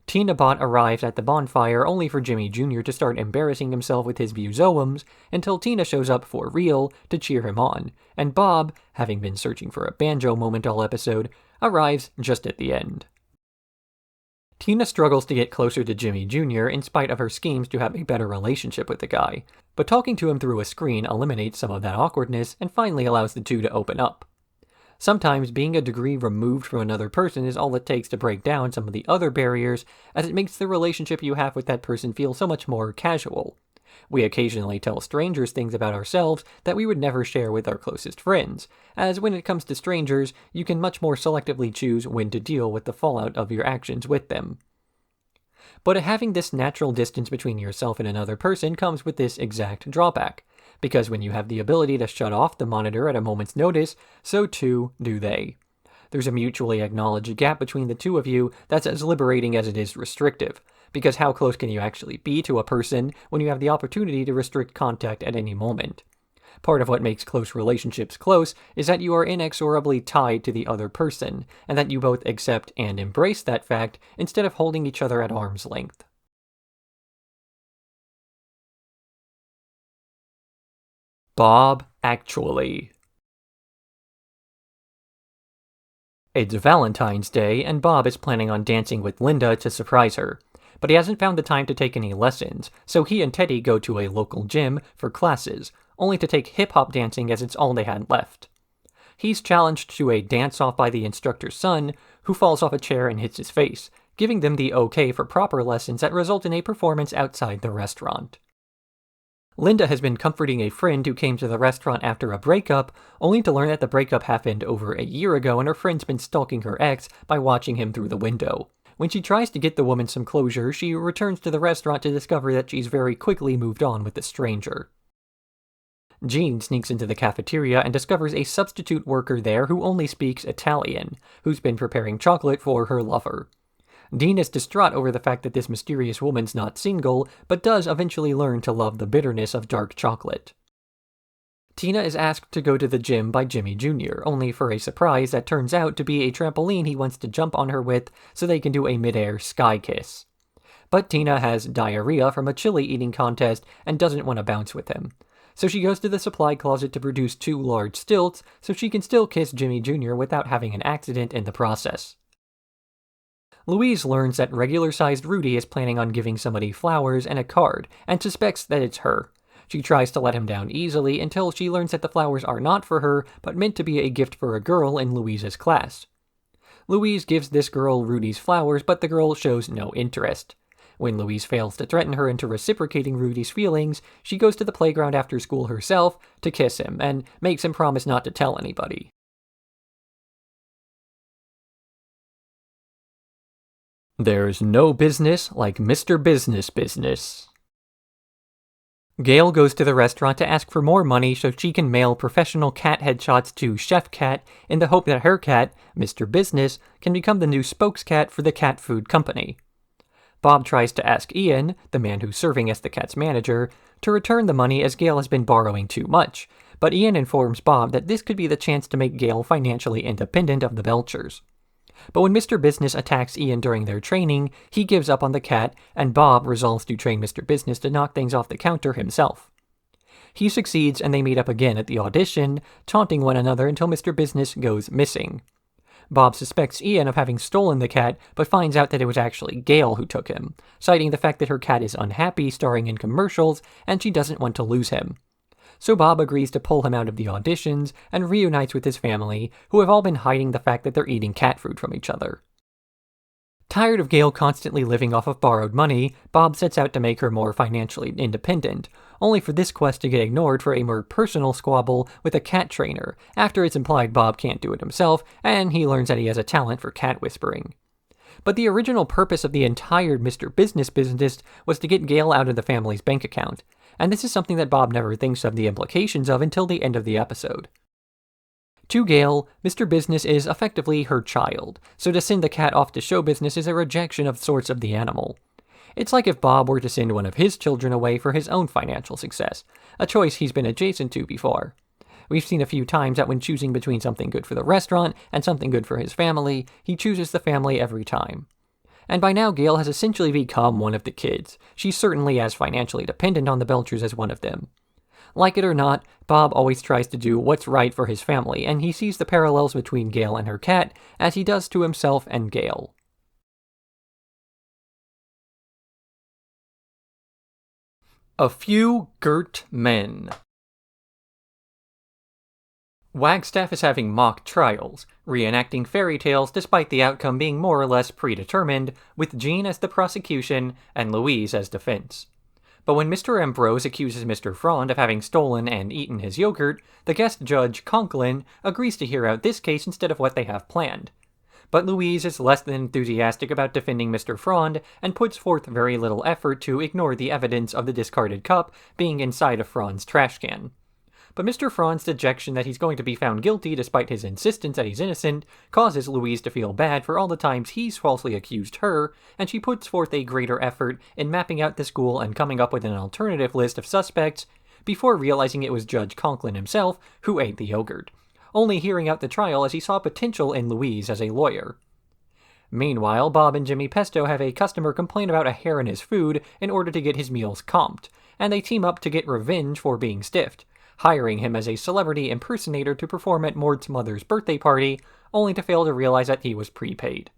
Tina Bot arrives at the bonfire only for Jimmy Jr. to start embarrassing himself with his Museums until Tina shows up for real to cheer him on, and Bob, having been searching for a banjo moment all episode, arrives just at the end. Tina struggles to get closer to Jimmy Jr. in spite of her schemes to have a better relationship with the guy, but talking to him through a screen eliminates some of that awkwardness and finally allows the two to open up. Sometimes being a degree removed from another person is all it takes to break down some of the other barriers, as it makes the relationship you have with that person feel so much more casual. We occasionally tell strangers things about ourselves that we would never share with our closest friends, as when it comes to strangers, you can much more selectively choose when to deal with the fallout of your actions with them. But having this natural distance between yourself and another person comes with this exact drawback, because when you have the ability to shut off the monitor at a moment's notice, so too do they. There's a mutually acknowledged gap between the two of you that's as liberating as it is restrictive, because how close can you actually be to a person when you have the opportunity to restrict contact at any moment? Part of what makes close relationships close is that you are inexorably tied to the other person, and that you both accept and embrace that fact instead of holding each other at arm's length. Bob Actually. It's Valentine's Day, and Bob is planning on dancing with Linda to surprise her. But he hasn't found the time to take any lessons, so he and Teddy go to a local gym for classes, only to take hip-hop dancing as it's all they had left. He's challenged to a dance-off by the instructor's son, who falls off a chair and hits his face, giving them the okay for proper lessons that result in a performance outside the restaurant. Linda has been comforting a friend who came to the restaurant after a breakup, only to learn that the breakup happened over a year ago and her friend's been stalking her ex by watching him through the window. When she tries to get the woman some closure, she returns to the restaurant to discover that she's very quickly moved on with the stranger. Jean sneaks into the cafeteria and discovers a substitute worker there who only speaks Italian, who's been preparing chocolate for her lover. Dean is distraught over the fact that this mysterious woman's not single, but does eventually learn to love the bitterness of dark chocolate. Tina is asked to go to the gym by Jimmy Jr., only for a surprise that turns out to be a trampoline he wants to jump on her with so they can do a mid-air sky kiss. But Tina has diarrhea from a chili eating contest and doesn't want to bounce with him. So she goes to the supply closet to produce 2 large stilts so she can still kiss Jimmy Jr. without having an accident in the process. Louise learns that regular-sized Rudy is planning on giving somebody flowers and a card, and suspects that it's her. She tries to let him down easily until she learns that the flowers are not for her, but meant to be a gift for a girl in Louise's class. Louise gives this girl Rudy's flowers, but the girl shows no interest. When Louise fails to threaten her into reciprocating Rudy's feelings, she goes to the playground after school herself to kiss him, and makes him promise not to tell anybody. There's no business like Mr. Business. Gayle goes to the restaurant to ask for more money so she can mail professional cat headshots to Chef Cat in the hope that her cat, Mr. Business, can become the new spokescat for the cat food company. Bob tries to ask Ian, the man who's serving as the cat's manager, to return the money as Gayle has been borrowing too much, but Ian informs Bob that this could be the chance to make Gayle financially independent of the Belchers. But when Mr. Business attacks Ian during their training, he gives up on the cat, and Bob resolves to train Mr. Business to knock things off the counter himself. He succeeds, and they meet up again at the audition, taunting one another until Mr. Business goes missing. Bob suspects Ian of having stolen the cat, but finds out that it was actually Gayle who took him, citing the fact that her cat is unhappy starring in commercials, and she doesn't want to lose him. So Bob agrees to pull him out of the auditions and reunites with his family, who have all been hiding the fact that they're eating cat food from each other. Tired of Gayle constantly living off of borrowed money, Bob sets out to make her more financially independent, only for this quest to get ignored for a more personal squabble with a cat trainer, after it's implied Bob can't do it himself, and he learns that he has a talent for cat whispering. But the original purpose of the entire Mr. Business was to get Gayle out of the family's bank account, and this is something that Bob never thinks of the implications of until the end of the episode. To Gayle, Mr. Business is effectively her child, so to send the cat off to show business is a rejection of sorts of the animal. It's like if Bob were to send one of his children away for his own financial success, a choice he's been adjacent to before. We've seen a few times that when choosing between something good for the restaurant and something good for his family, he chooses the family every time. And by now Gayle has essentially become one of the kids. She's certainly as financially dependent on the Belchers as one of them. Like it or not, Bob always tries to do what's right for his family, and he sees the parallels between Gayle and her cat, as he does to himself and Gayle. A Few Gurt Men. Wagstaff is having mock trials, reenacting fairy tales despite the outcome being more or less predetermined, with Jean as the prosecution and Louise as defense. But when Mr. Ambrose accuses Mr. Frond of having stolen and eaten his yogurt, the guest judge, Conklin, agrees to hear out this case instead of what they have planned. But Louise is less than enthusiastic about defending Mr. Frond and puts forth very little effort to ignore the evidence of the discarded cup being inside of Frond's trash can. But Mr. Frond's dejection that he's going to be found guilty despite his insistence that he's innocent causes Louise to feel bad for all the times he's falsely accused her, and she puts forth a greater effort in mapping out the school and coming up with an alternative list of suspects before realizing it was Judge Conklin himself who ate the yogurt, only hearing out the trial as he saw potential in Louise as a lawyer. Meanwhile, Bob and Jimmy Pesto have a customer complain about a hair in his food in order to get his meals comped, and they team up to get revenge for being stiffed, hiring him as a celebrity impersonator to perform at Mort's mother's birthday party, only to fail to realize that he was prepaid.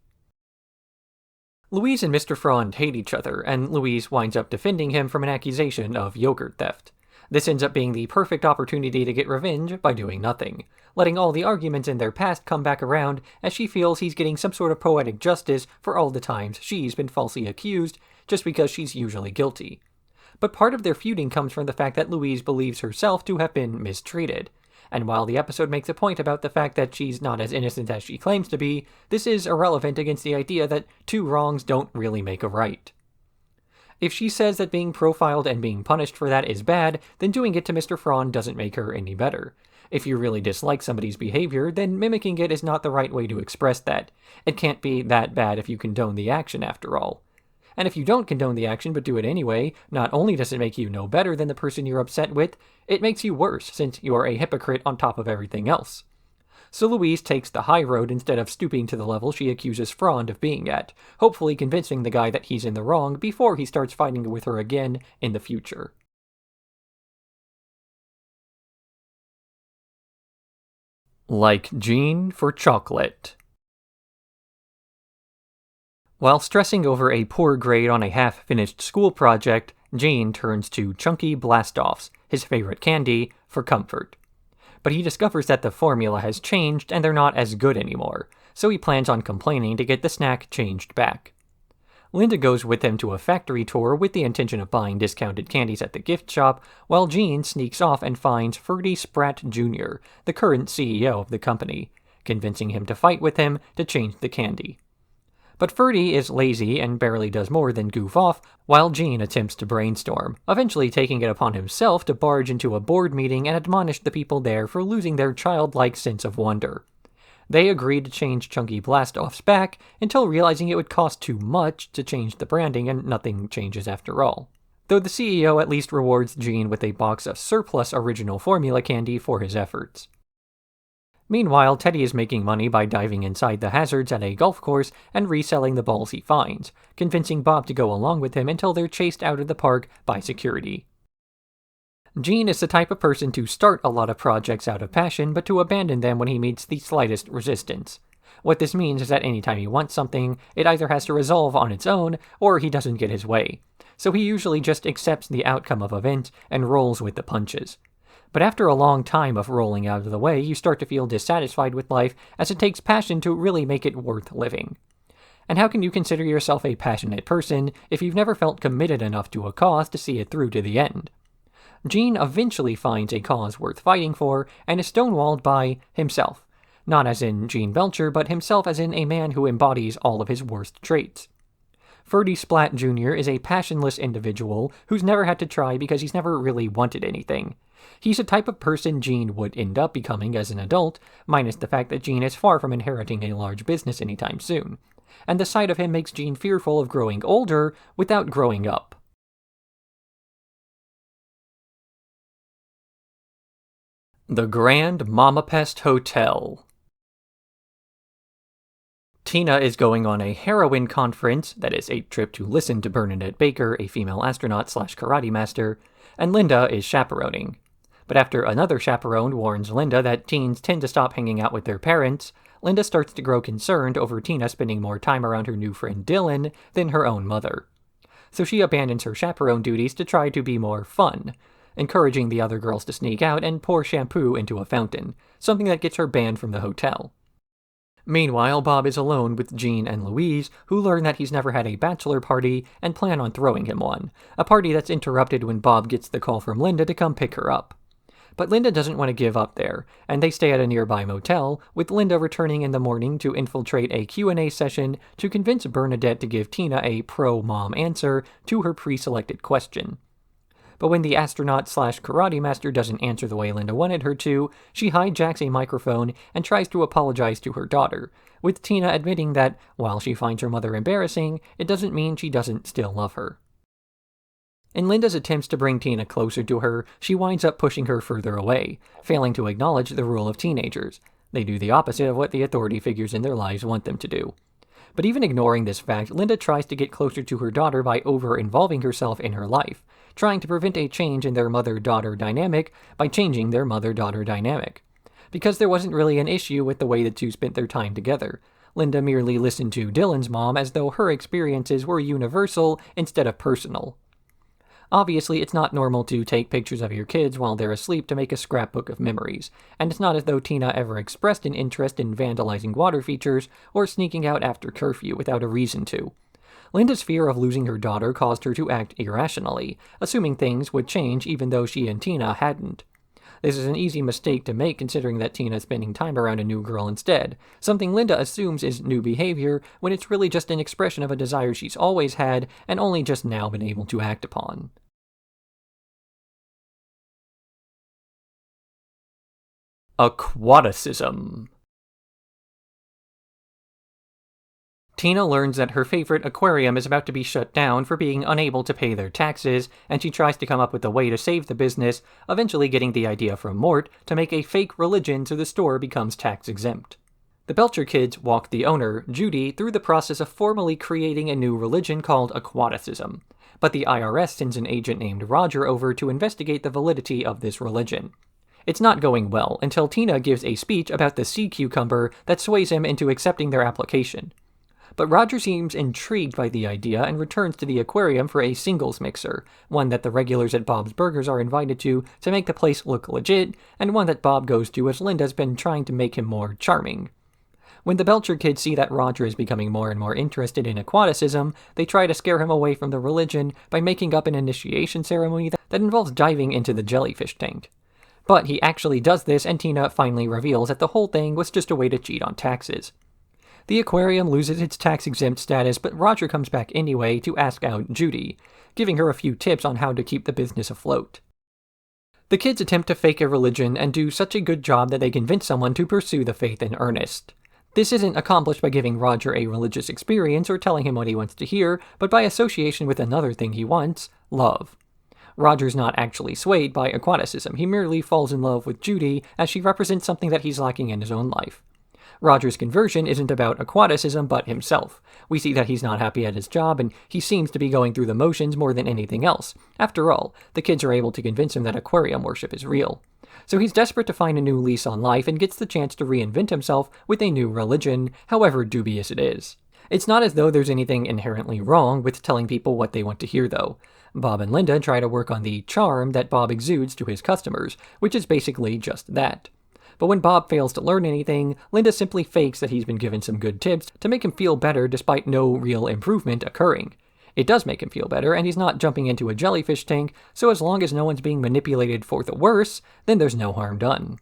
Louise and Mr. Frond hate each other, and Louise winds up defending him from an accusation of yogurt theft. This ends up being the perfect opportunity to get revenge by doing nothing, letting all the arguments in their past come back around as she feels he's getting some sort of poetic justice for all the times she's been falsely accused just because she's usually guilty. But part of their feuding comes from the fact that Louise believes herself to have been mistreated. And while the episode makes a point about the fact that she's not as innocent as she claims to be, this is irrelevant against the idea that two wrongs don't really make a right. If she says that being profiled and being punished for that is bad, then doing it to Mr. Franz doesn't make her any better. If you really dislike somebody's behavior, then mimicking it is not the right way to express that. It can't be that bad if you condone the action, after all. And if you don't condone the action but do it anyway, not only does it make you no better than the person you're upset with, it makes you worse, since you're a hypocrite on top of everything else. So Louise takes the high road instead of stooping to the level she accuses Franz of being at, hopefully convincing the guy that he's in the wrong before he starts fighting with her again in the future. Like Jean for chocolate. While stressing over a poor grade on a half-finished school project, Jean turns to Chunky Blastoffs, his favorite candy, for comfort. But he discovers that the formula has changed and they're not as good anymore, so he plans on complaining to get the snack changed back. Linda goes with him to a factory tour with the intention of buying discounted candies at the gift shop, while Jean sneaks off and finds Ferdy Spratt Jr., the current CEO of the company, convincing him to fight with him to change the candy. But Ferdy is lazy and barely does more than goof off, while Jean attempts to brainstorm, eventually taking it upon himself to barge into a board meeting and admonish the people there for losing their childlike sense of wonder. They agreed to change Chunky Blastoffs back, until realizing it would cost too much to change the branding and nothing changes after all. Though the CEO at least rewards Jean with a box of surplus original formula candy for his efforts. Meanwhile, Teddy is making money by diving inside the hazards at a golf course and reselling the balls he finds, convincing Bob to go along with him until they're chased out of the park by security. Jean is the type of person to start a lot of projects out of passion, but to abandon them when he meets the slightest resistance. What this means is that anytime he wants something, it either has to resolve on its own, or he doesn't get his way. So he usually just accepts the outcome of events and rolls with the punches. But after a long time of rolling out of the way, you start to feel dissatisfied with life, as it takes passion to really make it worth living. And how can you consider yourself a passionate person if you've never felt committed enough to a cause to see it through to the end? Jean eventually finds a cause worth fighting for, and is stonewalled by himself. Not as in Gene Belcher, but himself as in a man who embodies all of his worst traits. Ferdy Spratt Jr. is a passionless individual who's never had to try because he's never really wanted anything. He's the type of person Jean would end up becoming as an adult, minus the fact that Jean is far from inheriting a large business anytime soon. And the sight of him makes Jean fearful of growing older without growing up. The Grand Mama-Pest Hotel. Tina is going on a heroin conference, that is, a trip to listen to Bernadette Baker, a female astronaut/karate master, and Linda is chaperoning. But after another chaperone warns Linda that teens tend to stop hanging out with their parents, Linda starts to grow concerned over Tina spending more time around her new friend Dylan than her own mother. So she abandons her chaperone duties to try to be more fun, encouraging the other girls to sneak out and pour shampoo into a fountain, something that gets her banned from the hotel. Meanwhile, Bob is alone with Jean and Louise, who learn that he's never had a bachelor party and plan on throwing him one, a party that's interrupted when Bob gets the call from Linda to come pick her up. But Linda doesn't want to give up there, and they stay at a nearby motel, with Linda returning in the morning to infiltrate a Q&A session to convince Bernadette to give Tina a pro-mom answer to her pre-selected question. But when the astronaut/karate master doesn't answer the way Linda wanted her to, she hijacks a microphone and tries to apologize to her daughter, with Tina admitting that, while she finds her mother embarrassing, it doesn't mean she doesn't still love her. In Linda's attempts to bring Tina closer to her, she winds up pushing her further away, failing to acknowledge the rule of teenagers. They do the opposite of what the authority figures in their lives want them to do. But even ignoring this fact, Linda tries to get closer to her daughter by over-involving herself in her life, trying to prevent a change in their mother-daughter dynamic by changing their mother-daughter dynamic. Because there wasn't really an issue with the way the two spent their time together. Linda merely listened to Dylan's mom as though her experiences were universal instead of personal. Obviously, it's not normal to take pictures of your kids while they're asleep to make a scrapbook of memories, and it's not as though Tina ever expressed an interest in vandalizing water features or sneaking out after curfew without a reason to. Linda's fear of losing her daughter caused her to act irrationally, assuming things would change even though she and Tina hadn't. This is an easy mistake to make considering that Tina is spending time around a new girl instead, something Linda assumes is new behavior when it's really just an expression of a desire she's always had and only just now been able to act upon. Aquaticism. Tina learns that her favorite aquarium is about to be shut down for being unable to pay their taxes, and she tries to come up with a way to save the business, eventually getting the idea from Mort to make a fake religion so the store becomes tax-exempt. The Belcher kids walk the owner, Judy, through the process of formally creating a new religion called aquaticism, but the IRS sends an agent named Roger over to investigate the validity of this religion. It's not going well until Tina gives a speech about the sea cucumber that sways him into accepting their application. But Roger seems intrigued by the idea and returns to the aquarium for a singles mixer, one that the regulars at Bob's Burgers are invited to make the place look legit, and one that Bob goes to as Linda's been trying to make him more charming. When the Belcher kids see that Roger is becoming more and more interested in aquaticism, they try to scare him away from the religion by making up an initiation ceremony that involves diving into the jellyfish tank. But he actually does this, and Tina finally reveals that the whole thing was just a way to cheat on taxes. The aquarium loses its tax-exempt status, but Roger comes back anyway to ask out Judy, giving her a few tips on how to keep the business afloat. The kids attempt to fake a religion and do such a good job that they convince someone to pursue the faith in earnest. This isn't accomplished by giving Roger a religious experience or telling him what he wants to hear, but by association with another thing he wants, love. Roger's not actually swayed by aquaticism, he merely falls in love with Judy as she represents something that he's lacking in his own life. Roger's conversion isn't about aquaticism, but himself. We see that he's not happy at his job, and he seems to be going through the motions more than anything else. After all, the kids are able to convince him that aquarium worship is real. So he's desperate to find a new lease on life and gets the chance to reinvent himself with a new religion, however dubious it is. It's not as though there's anything inherently wrong with telling people what they want to hear, though. Bob and Linda try to work on the charm that Bob exudes to his customers, which is basically just that. But when Bob fails to learn anything, Linda simply fakes that he's been given some good tips to make him feel better despite no real improvement occurring. It does make him feel better, and he's not jumping into a jellyfish tank, so as long as no one's being manipulated for the worse, then there's no harm done.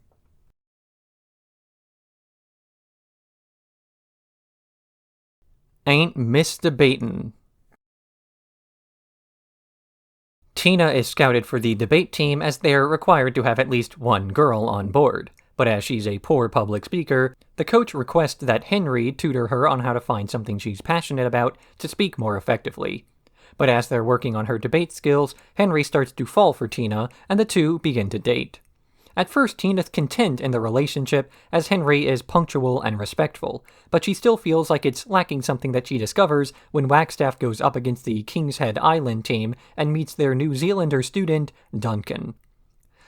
Ain't misdebatin'. Tina is scouted for the debate team as they're required to have at least one girl on board. But as she's a poor public speaker, the coach requests that Henry tutor her on how to find something she's passionate about to speak more effectively. But as they're working on her debate skills, Henry starts to fall for Tina, and the two begin to date. At first, Tina's content in the relationship as Henry is punctual and respectful, but she still feels like it's lacking something that she discovers when Wagstaff goes up against the King's Head Island team and meets their New Zealander student, Duncan.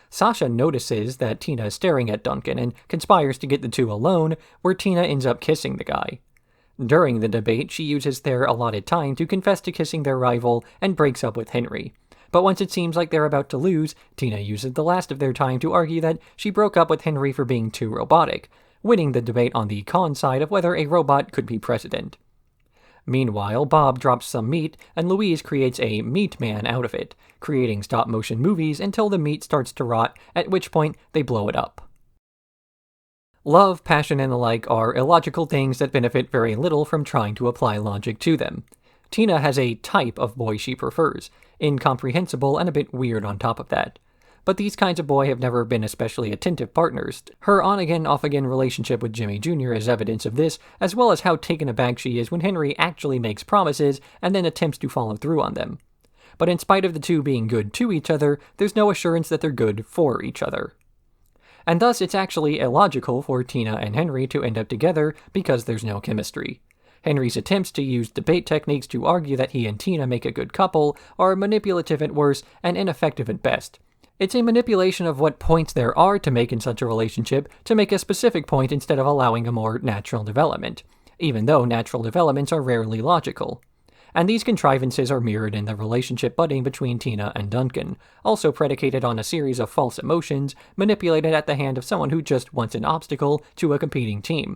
Sasha notices that Tina is staring at Duncan and conspires to get the two alone, where Tina ends up kissing the guy. During the debate, she uses their allotted time to confess to kissing their rival and breaks up with Henry. But once it seems like they're about to lose, Tina uses the last of their time to argue that she broke up with Henry for being too robotic, winning the debate on the con side of whether a robot could be president. Meanwhile, Bob drops some meat, and Louise creates a meat man out of it, creating stop-motion movies until the meat starts to rot, at which point they blow it up. Love, passion, and the like are illogical things that benefit very little from trying to apply logic to them. Tina has a type of boy she prefers, incomprehensible and a bit weird on top of that. But these kinds of boy have never been especially attentive partners. Her on-again, off-again relationship with Jimmy Jr. is evidence of this, as well as how taken aback she is when Henry actually makes promises and then attempts to follow through on them. But in spite of the two being good to each other, there's no assurance that they're good for each other. And thus it's actually illogical for Tina and Henry to end up together because there's no chemistry. Henry's attempts to use debate techniques to argue that he and Tina make a good couple are manipulative at worst and ineffective at best. It's a manipulation of what points there are to make in such a relationship to make a specific point instead of allowing a more natural development, even though natural developments are rarely logical. And these contrivances are mirrored in the relationship budding between Tina and Duncan, also predicated on a series of false emotions manipulated at the hand of someone who just wants an obstacle to a competing team.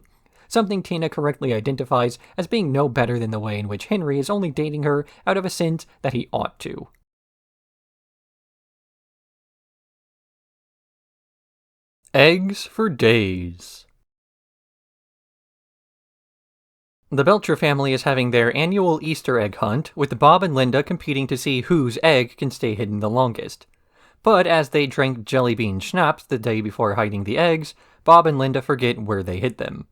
something Tina correctly identifies as being no better than the way in which Henry is only dating her out of a sense that he ought to. Eggs for days. The Belcher family is having their annual Easter egg hunt, with Bob and Linda competing to see whose egg can stay hidden the longest. But as they drank jelly bean schnapps the day before hiding the eggs, Bob and Linda forget where they hid them.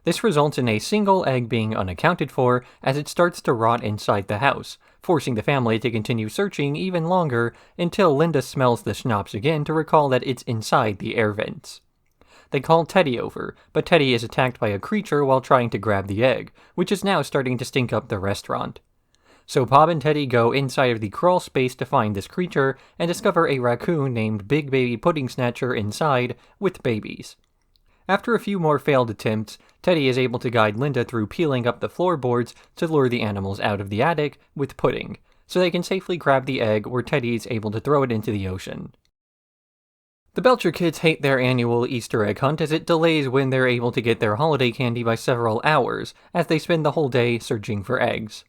This results in a single egg being unaccounted for as it starts to rot inside the house, forcing the family to continue searching even longer until Linda smells the schnapps again to recall that it's inside the air vents. They call Teddy over, but Teddy is attacked by a creature while trying to grab the egg, which is now starting to stink up the restaurant. So Bob and Teddy go inside of the crawl space to find this creature and discover a raccoon named Big Baby Pudding Snatcher inside with babies. After a few more failed attempts, Teddy is able to guide Linda through peeling up the floorboards to lure the animals out of the attic with pudding, so they can safely grab the egg where Teddy is able to throw it into the ocean. The Belcher kids hate their annual Easter egg hunt as it delays when they're able to get their holiday candy by several hours, as they spend the whole day searching for eggs.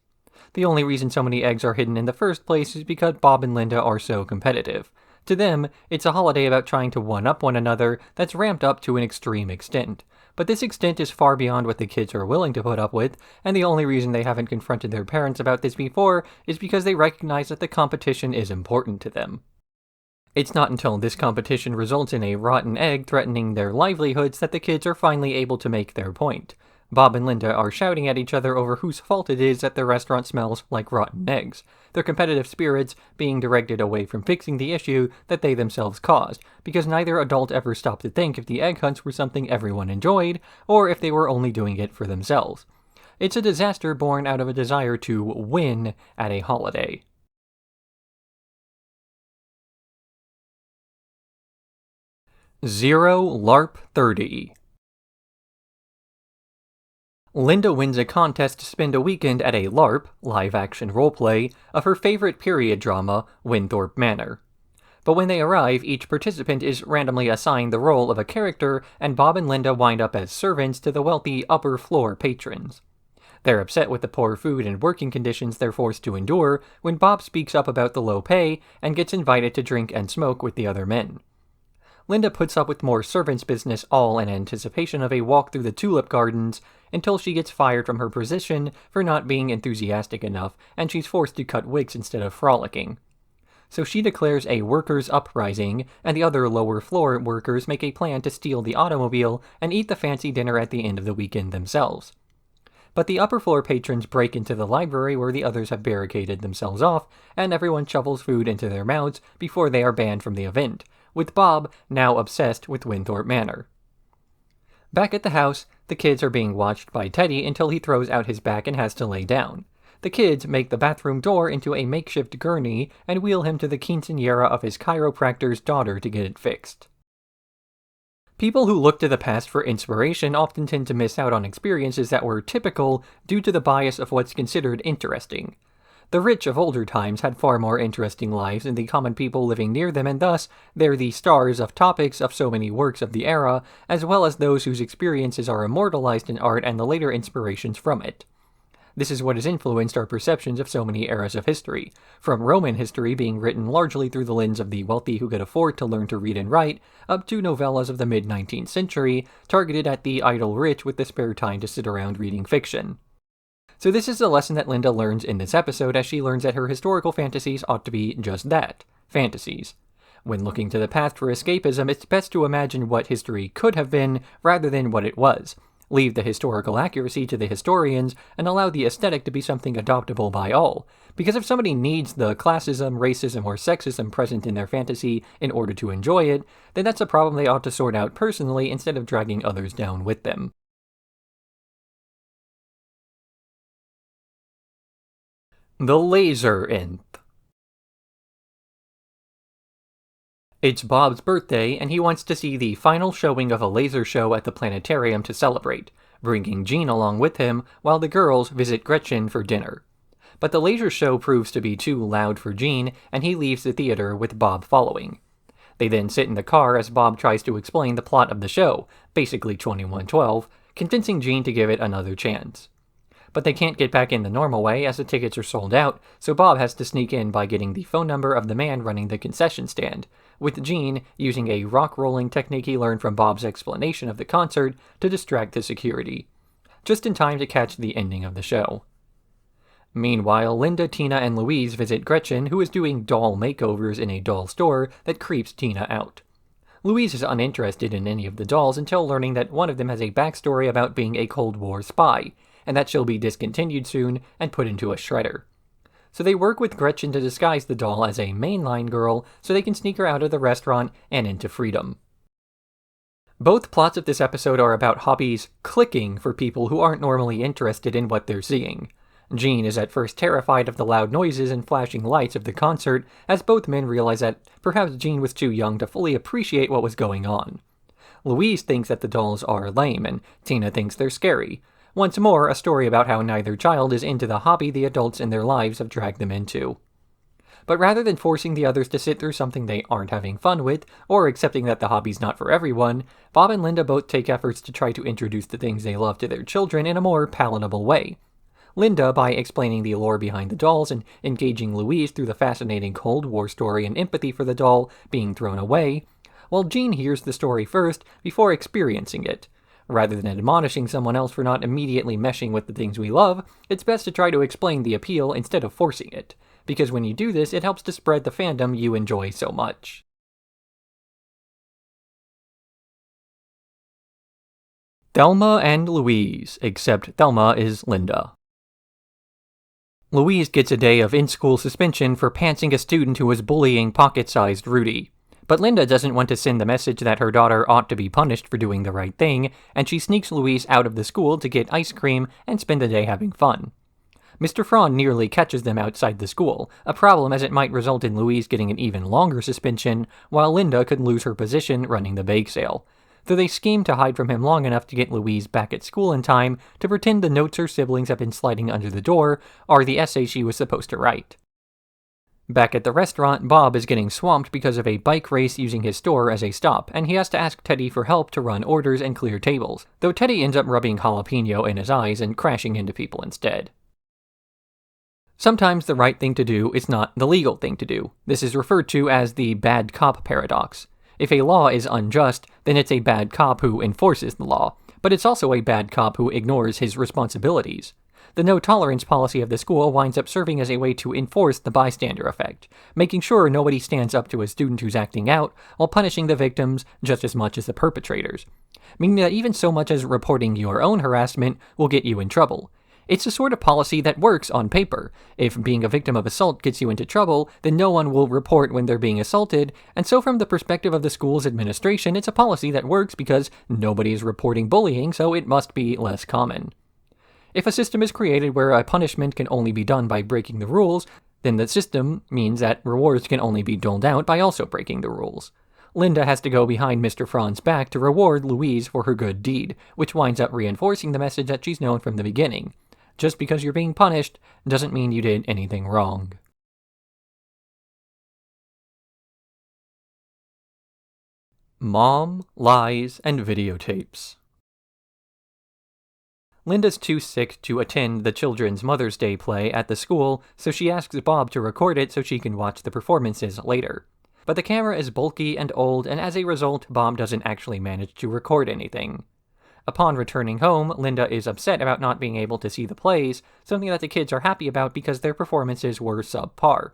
The only reason so many eggs are hidden in the first place is because Bob and Linda are so competitive. To them, it's a holiday about trying to one-up one another that's ramped up to an extreme extent. But this extent is far beyond what the kids are willing to put up with, and the only reason they haven't confronted their parents about this before is because they recognize that the competition is important to them. It's not until this competition results in a rotten egg threatening their livelihoods that the kids are finally able to make their point. Bob and Linda are shouting at each other over whose fault it is that the restaurant smells like rotten eggs, their competitive spirits being directed away from fixing the issue that they themselves caused, because neither adult ever stopped to think if the egg hunts were something everyone enjoyed, or if they were only doing it for themselves. It's a disaster born out of a desire to win at a holiday. Zero LARP 30. Linda wins a contest to spend a weekend at a LARP, live-action roleplay, of her favorite period drama, Winthorpe Manor. But when they arrive, each participant is randomly assigned the role of a character, and Bob and Linda wind up as servants to the wealthy upper-floor patrons. They're upset with the poor food and working conditions they're forced to endure when Bob speaks up about the low pay and gets invited to drink and smoke with the other men. Linda puts up with more servants' business all in anticipation of a walk through the tulip gardens until she gets fired from her position for not being enthusiastic enough and she's forced to cut wigs instead of frolicking. So she declares a workers' uprising, and the other lower floor workers make a plan to steal the automobile and eat the fancy dinner at the end of the weekend themselves. But the upper floor patrons break into the library where the others have barricaded themselves off, and everyone shovels food into their mouths before they are banned from the event, with Bob now obsessed with Winthorpe Manor. Back at the house, the kids are being watched by Teddy until he throws out his back and has to lay down. The kids make the bathroom door into a makeshift gurney and wheel him to the quinceañera of his chiropractor's daughter to get it fixed. People who look to the past for inspiration often tend to miss out on experiences that were typical due to the bias of what's considered interesting. The rich of older times had far more interesting lives than the common people living near them, and thus they're the stars of topics of so many works of the era, as well as those whose experiences are immortalized in art and the later inspirations from it. This is what has influenced our perceptions of so many eras of history, from Roman history being written largely through the lens of the wealthy who could afford to learn to read and write, up to novellas of the mid-19th century, targeted at the idle rich with the spare time to sit around reading fiction. So this is a lesson that Linda learns in this episode, as she learns that her historical fantasies ought to be just that, fantasies. When looking to the past for escapism, it's best to imagine what history could have been, rather than what it was. Leave the historical accuracy to the historians, and allow the aesthetic to be something adoptable by all. Because if somebody needs the classism, racism, or sexism present in their fantasy in order to enjoy it, then that's a problem they ought to sort out personally instead of dragging others down with them. The Laser Nth. It's Bob's birthday, and he wants to see the final showing of a laser show at the planetarium to celebrate, bringing Jean along with him while the girls visit Gretchen for dinner. But the laser show proves to be too loud for Jean, and he leaves the theater with Bob following. They then sit in the car as Bob tries to explain the plot of the show, basically 2112, convincing Jean to give it another chance. But they can't get back in the normal way as the tickets are sold out, so Bob has to sneak in by getting the phone number of the man running the concession stand, with Jean using a rock-rolling technique he learned from Bob's explanation of the concert to distract the security, just in time to catch the ending of the show. Meanwhile, Linda, Tina, and Louise visit Gretchen, who is doing doll makeovers in a doll store that creeps Tina out. Louise is uninterested in any of the dolls until learning that one of them has a backstory about being a Cold War spy, and that she'll be discontinued soon and put into a shredder. So they work with Gretchen to disguise the doll as a mainline girl so they can sneak her out of the restaurant and into freedom. Both plots of this episode are about hobbies clicking for people who aren't normally interested in what they're seeing. Jean is at first terrified of the loud noises and flashing lights of the concert, as both men realize that perhaps Jean was too young to fully appreciate what was going on. Louise thinks that the dolls are lame, and Tina thinks they're scary. Once more, a story about how neither child is into the hobby the adults in their lives have dragged them into. But rather than forcing the others to sit through something they aren't having fun with, or accepting that the hobby's not for everyone, Bob and Linda both take efforts to try to introduce the things they love to their children in a more palatable way. Linda by explaining the lore behind the dolls and engaging Louise through the fascinating Cold War story and empathy for the doll being thrown away, while Jean hears the story first before experiencing it. Rather than admonishing someone else for not immediately meshing with the things we love, it's best to try to explain the appeal instead of forcing it, because when you do this, it helps to spread the fandom you enjoy so much. Thelma and Louise, except Thelma is Linda. Louise gets a day of in-school suspension for pantsing a student who was bullying pocket-sized Rudy. But Linda doesn't want to send the message that her daughter ought to be punished for doing the right thing, and she sneaks Louise out of the school to get ice cream and spend the day having fun. Mr. Franz nearly catches them outside the school, a problem as it might result in Louise getting an even longer suspension, while Linda could lose her position running the bake sale. Though they scheme to hide from him long enough to get Louise back at school in time to pretend the notes her siblings have been sliding under the door are the essay she was supposed to write. Back at the restaurant, Bob is getting swamped because of a bike race using his store as a stop, and he has to ask Teddy for help to run orders and clear tables, though Teddy ends up rubbing jalapeno in his eyes and crashing into people instead. Sometimes the right thing to do is not the legal thing to do. This is referred to as the bad cop paradox. If a law is unjust, then it's a bad cop who enforces the law, but it's also a bad cop who ignores his responsibilities. The no-tolerance policy of the school winds up serving as a way to enforce the bystander effect, making sure nobody stands up to a student who's acting out, while punishing the victims just as much as the perpetrators. Meaning that even so much as reporting your own harassment will get you in trouble. It's the sort of policy that works on paper. If being a victim of assault gets you into trouble, then no one will report when they're being assaulted, and so from the perspective of the school's administration, it's a policy that works because nobody is reporting bullying, so it must be less common. If a system is created where a punishment can only be done by breaking the rules, then the system means that rewards can only be doled out by also breaking the rules. Linda has to go behind Mr. Franz's back to reward Louise for her good deed, which winds up reinforcing the message that she's known from the beginning. Just because you're being punished doesn't mean you did anything wrong. Mom, Lies, and Videotapes. Linda's too sick to attend the children's Mother's Day play at the school, so she asks Bob to record it so she can watch the performances later. But the camera is bulky and old, and as a result, Bob doesn't actually manage to record anything. Upon returning home, Linda is upset about not being able to see the plays, something that the kids are happy about because their performances were subpar.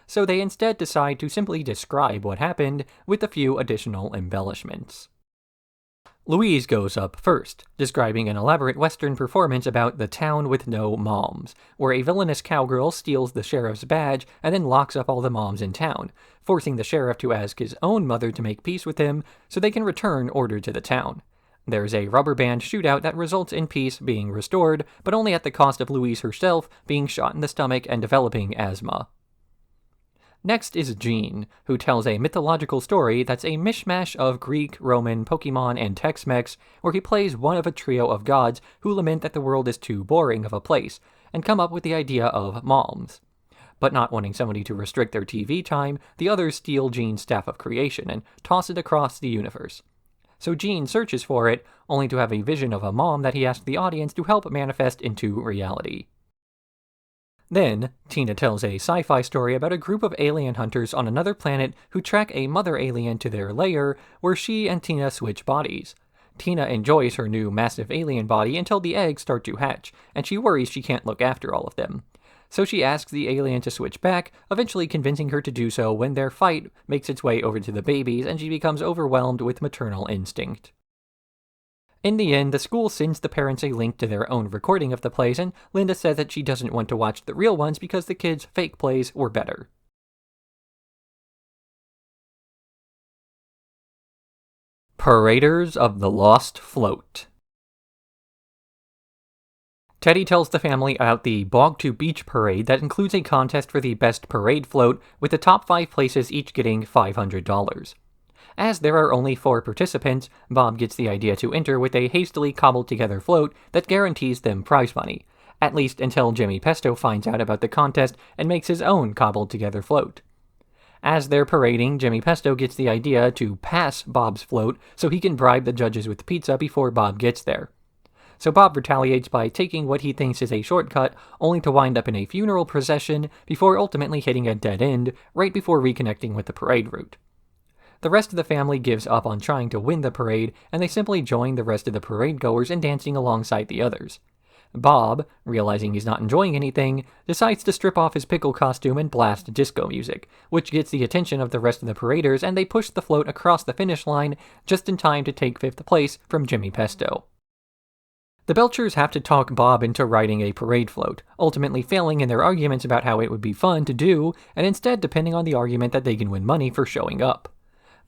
So they instead decide to simply describe what happened with a few additional embellishments. Louise goes up first, describing an elaborate Western performance about the town with no moms, where a villainous cowgirl steals the sheriff's badge and then locks up all the moms in town, forcing the sheriff to ask his own mother to make peace with him so they can return order to the town. There's a rubber band shootout that results in peace being restored, but only at the cost of Louise herself being shot in the stomach and developing asthma. Next is Jean, who tells a mythological story that's a mishmash of Greek, Roman, Pokemon, and Tex-Mex, where he plays one of a trio of gods who lament that the world is too boring of a place, and come up with the idea of moms. But not wanting somebody to restrict their TV time, the others steal Jean's staff of creation and toss it across the universe. so Gene searches for it, only to have a vision of a mom that he asks the audience to help manifest into reality. Then, Tina tells a sci-fi story about a group of alien hunters on another planet who track a mother alien to their lair, where she and Tina switch bodies. Tina enjoys her new massive alien body until the eggs start to hatch, and she worries she can't look after all of them. So she asks the alien to switch back, eventually convincing her to do so when their fight makes its way over to the babies and she becomes overwhelmed with maternal instinct. In the end, the school sends the parents a link to their own recording of the plays, and Linda says that she doesn't want to watch the real ones because the kids' fake plays were better. Paraders of the Lost Float. Teddy tells the family about the Bog to Beach parade that includes a contest for the best parade float, with the top 5 places each getting $500. As there are only 4 participants, Bob gets the idea to enter with a hastily cobbled together float that guarantees them prize money, at least until Jimmy Pesto finds out about the contest and makes his own cobbled together float. As they're parading, Jimmy Pesto gets the idea to pass Bob's float so he can bribe the judges with pizza before Bob gets there. So Bob retaliates by taking what he thinks is a shortcut, only to wind up in a funeral procession before ultimately hitting a dead end right before reconnecting with the parade route. The rest of the family gives up on trying to win the parade, and they simply join the rest of the parade goers in dancing alongside the others. Bob, realizing he's not enjoying anything, decides to strip off his pickle costume and blast disco music, which gets the attention of the rest of the paraders, and they push the float across the finish line just in time to take 5th place from Jimmy Pesto. The Belchers have to talk Bob into riding a parade float, ultimately failing in their arguments about how it would be fun to do, and instead depending on the argument that they can win money for showing up.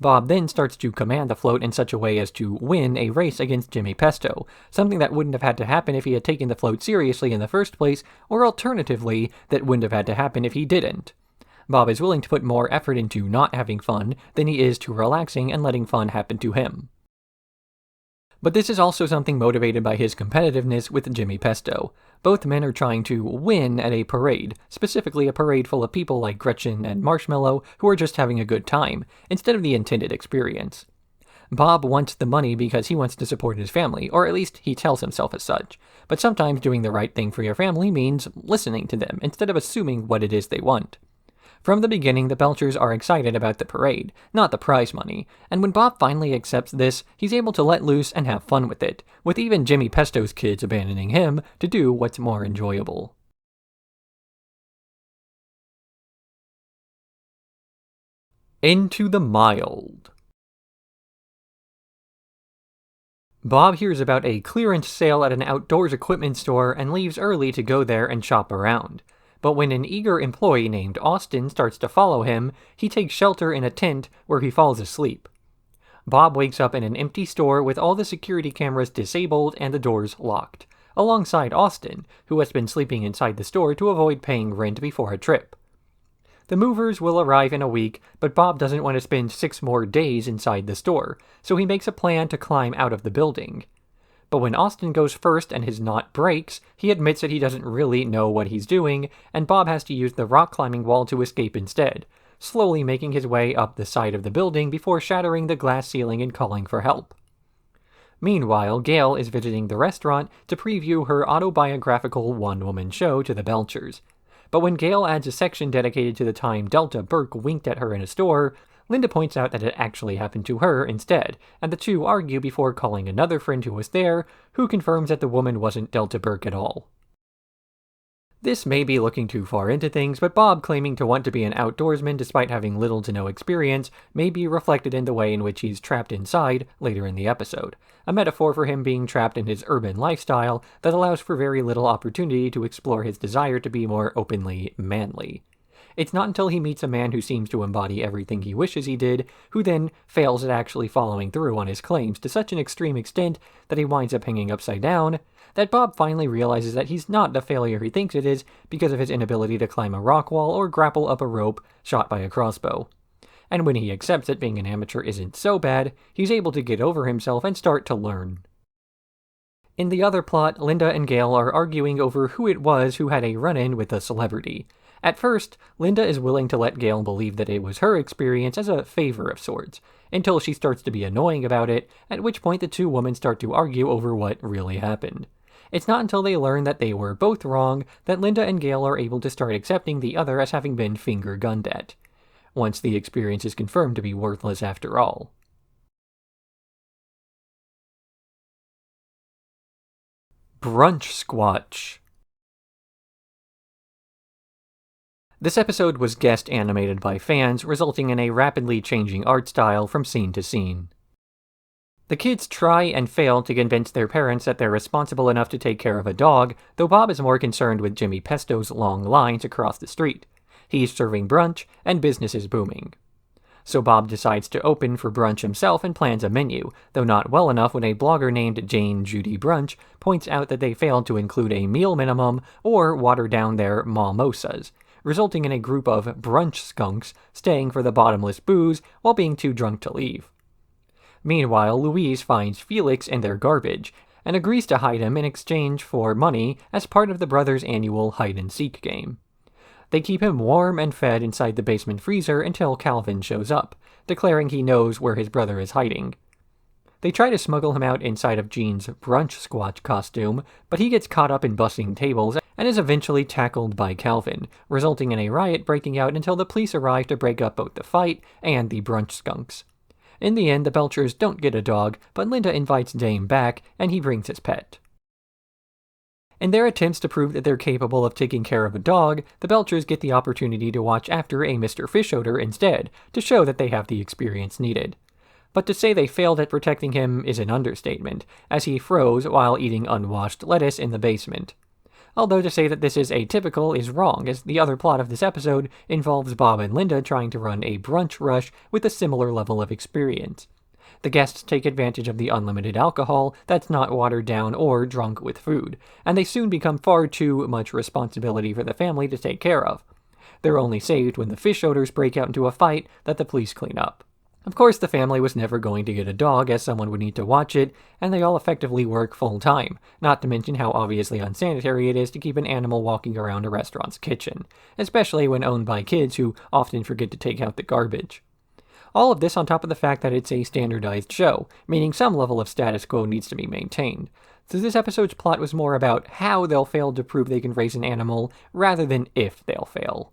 Bob then starts to command the float in such a way as to win a race against Jimmy Pesto, something that wouldn't have had to happen if he had taken the float seriously in the first place, or alternatively, that wouldn't have had to happen if he didn't. Bob is willing to put more effort into not having fun than he is to relaxing and letting fun happen to him. But this is also something motivated by his competitiveness with Jimmy Pesto. Both men are trying to win at a parade, specifically a parade full of people like Gretchen and Marshmallow who are just having a good time, instead of the intended experience. Bob wants the money because he wants to support his family, or at least he tells himself as such. But sometimes doing the right thing for your family means listening to them, instead of assuming what it is they want. From the beginning, the Belchers are excited about the parade, not the prize money, and when Bob finally accepts this, he's able to let loose and have fun with it, with even Jimmy Pesto's kids abandoning him to do what's more enjoyable. Into the Mild. Bob hears about a clearance sale at an outdoors equipment store and leaves early to go there and shop around. But when an eager employee named Austin starts to follow him, he takes shelter in a tent where he falls asleep. Bob wakes up in an empty store with all the security cameras disabled and the doors locked, alongside Austin, who has been sleeping inside the store to avoid paying rent before a trip. The movers will arrive in a week, but Bob doesn't want to spend 6 more days inside the store, so he makes a plan to climb out of the building. But when Austin goes first and his knot breaks, he admits that he doesn't really know what he's doing, and Bob has to use the rock climbing wall to escape instead, slowly making his way up the side of the building before shattering the glass ceiling and calling for help. Meanwhile, Gayle is visiting the restaurant to preview her autobiographical one-woman show to the Belchers. But when Gayle adds a section dedicated to the time Delta Burke winked at her in a store, Linda points out that it actually happened to her instead, and the two argue before calling another friend who was there, who confirms that the woman wasn't Delta Burke at all. This may be looking too far into things, but Bob claiming to want to be an outdoorsman despite having little to no experience may be reflected in the way in which he's trapped inside later in the episode, a metaphor for him being trapped in his urban lifestyle that allows for very little opportunity to explore his desire to be more openly manly. It's not until he meets a man who seems to embody everything he wishes he did, who then fails at actually following through on his claims to such an extreme extent that he winds up hanging upside down, that Bob finally realizes that he's not the failure he thinks it is because of his inability to climb a rock wall or grapple up a rope shot by a crossbow. And when he accepts that being an amateur isn't so bad, he's able to get over himself and start to learn. In the other plot, Linda and Gayle are arguing over who it was who had a run-in with a celebrity. At first, Linda is willing to let Gayle believe that it was her experience as a favor of sorts, until she starts to be annoying about it, at which point the two women start to argue over what really happened. It's not until they learn that they were both wrong that Linda and Gayle are able to start accepting the other as having been finger-gunned at, once the experience is confirmed to be worthless after all. Brunch Squatch. This episode was guest animated by fans, resulting in a rapidly changing art style from scene to scene. The kids try and fail to convince their parents that they're responsible enough to take care of a dog, though Bob is more concerned with Jimmy Pesto's long lines across the street. He's serving brunch, and business is booming. So Bob decides to open for brunch himself and plans a menu, though not well enough when a blogger named Jane Judy Brunch points out that they failed to include a meal minimum or water down their mimosas, resulting in a group of brunch skunks staying for the bottomless booze while being too drunk to leave. Meanwhile, Louise finds Felix in their garbage, and agrees to hide him in exchange for money as part of the brothers' annual hide-and-seek game. They keep him warm and fed inside the basement freezer until Calvin shows up, declaring he knows where his brother is hiding. They try to smuggle him out inside of Jean's brunch squatch costume, but he gets caught up in busting tables and is eventually tackled by Calvin, resulting in a riot breaking out until the police arrive to break up both the fight and the brunch skunks. In the end, the Belchers don't get a dog, but Linda invites Dame back, and he brings his pet. In their attempts to prove that they're capable of taking care of a dog, the Belchers get the opportunity to watch after a Mr. Fishoeder instead, to show that they have the experience needed. But to say they failed at protecting him is an understatement, as he froze while eating unwashed lettuce in the basement. Although to say that this is atypical is wrong, as the other plot of this episode involves Bob and Linda trying to run a brunch rush with a similar level of experience. The guests take advantage of the unlimited alcohol that's not watered down or drunk with food, and they soon become far too much responsibility for the family to take care of. They're only saved when the Fishoeders break out into a fight that the police clean up. Of course, the family was never going to get a dog, as someone would need to watch it, and they all effectively work full-time, not to mention how obviously unsanitary it is to keep an animal walking around a restaurant's kitchen, especially when owned by kids who often forget to take out the garbage. All of this on top of the fact that it's a standardized show, meaning some level of status quo needs to be maintained. So this episode's plot was more about how they'll fail to prove they can raise an animal, rather than if they'll fail.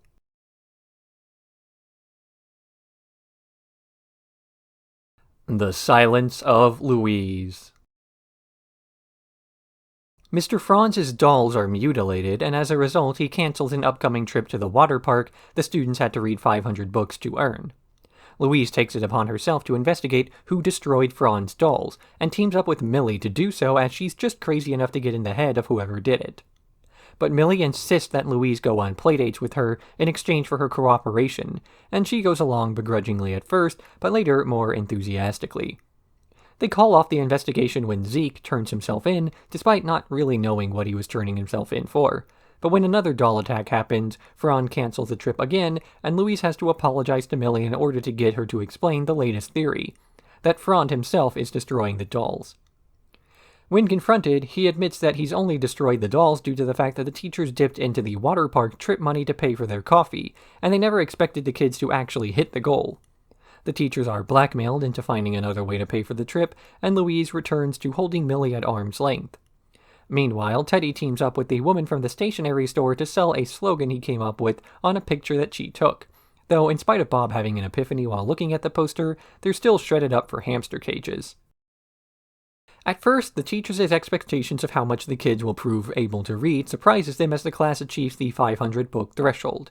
The Silence of Louise. Mr. Franz's dolls are mutilated, and as a result, he cancels an upcoming trip to the water park the students had to read 500 books to earn. Louise takes it upon herself to investigate who destroyed Franz's dolls, and teams up with Millie to do so, as she's just crazy enough to get in the head of whoever did it. But Millie insists that Louise go on playdates with her in exchange for her cooperation, and she goes along begrudgingly at first, but later more enthusiastically. They call off the investigation when Zeke turns himself in, despite not really knowing what he was turning himself in for. But when another doll attack happens, Franz cancels the trip again, and Louise has to apologize to Millie in order to get her to explain the latest theory, that Franz himself is destroying the dolls. When confronted, he admits that he's only destroyed the dolls due to the fact that the teachers dipped into the water park trip money to pay for their coffee, and they never expected the kids to actually hit the goal. The teachers are blackmailed into finding another way to pay for the trip, and Louise returns to holding Millie at arm's length. Meanwhile, Teddy teams up with the woman from the stationery store to sell a slogan he came up with on a picture that she took. Though, in spite of Bob having an epiphany while looking at the poster, they're still shredded up for hamster cages. At first, the teachers' expectations of how much the kids will prove able to read surprises them as the class achieves the 500-book threshold.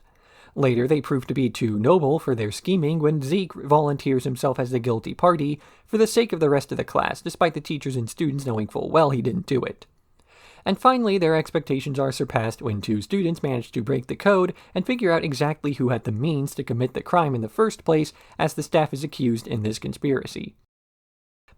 Later, they prove to be too noble for their scheming when Zeke volunteers himself as the guilty party for the sake of the rest of the class, despite the teachers and students knowing full well he didn't do it. And finally, their expectations are surpassed when two students manage to break the code and figure out exactly who had the means to commit the crime in the first place, as the staff is accused in this conspiracy.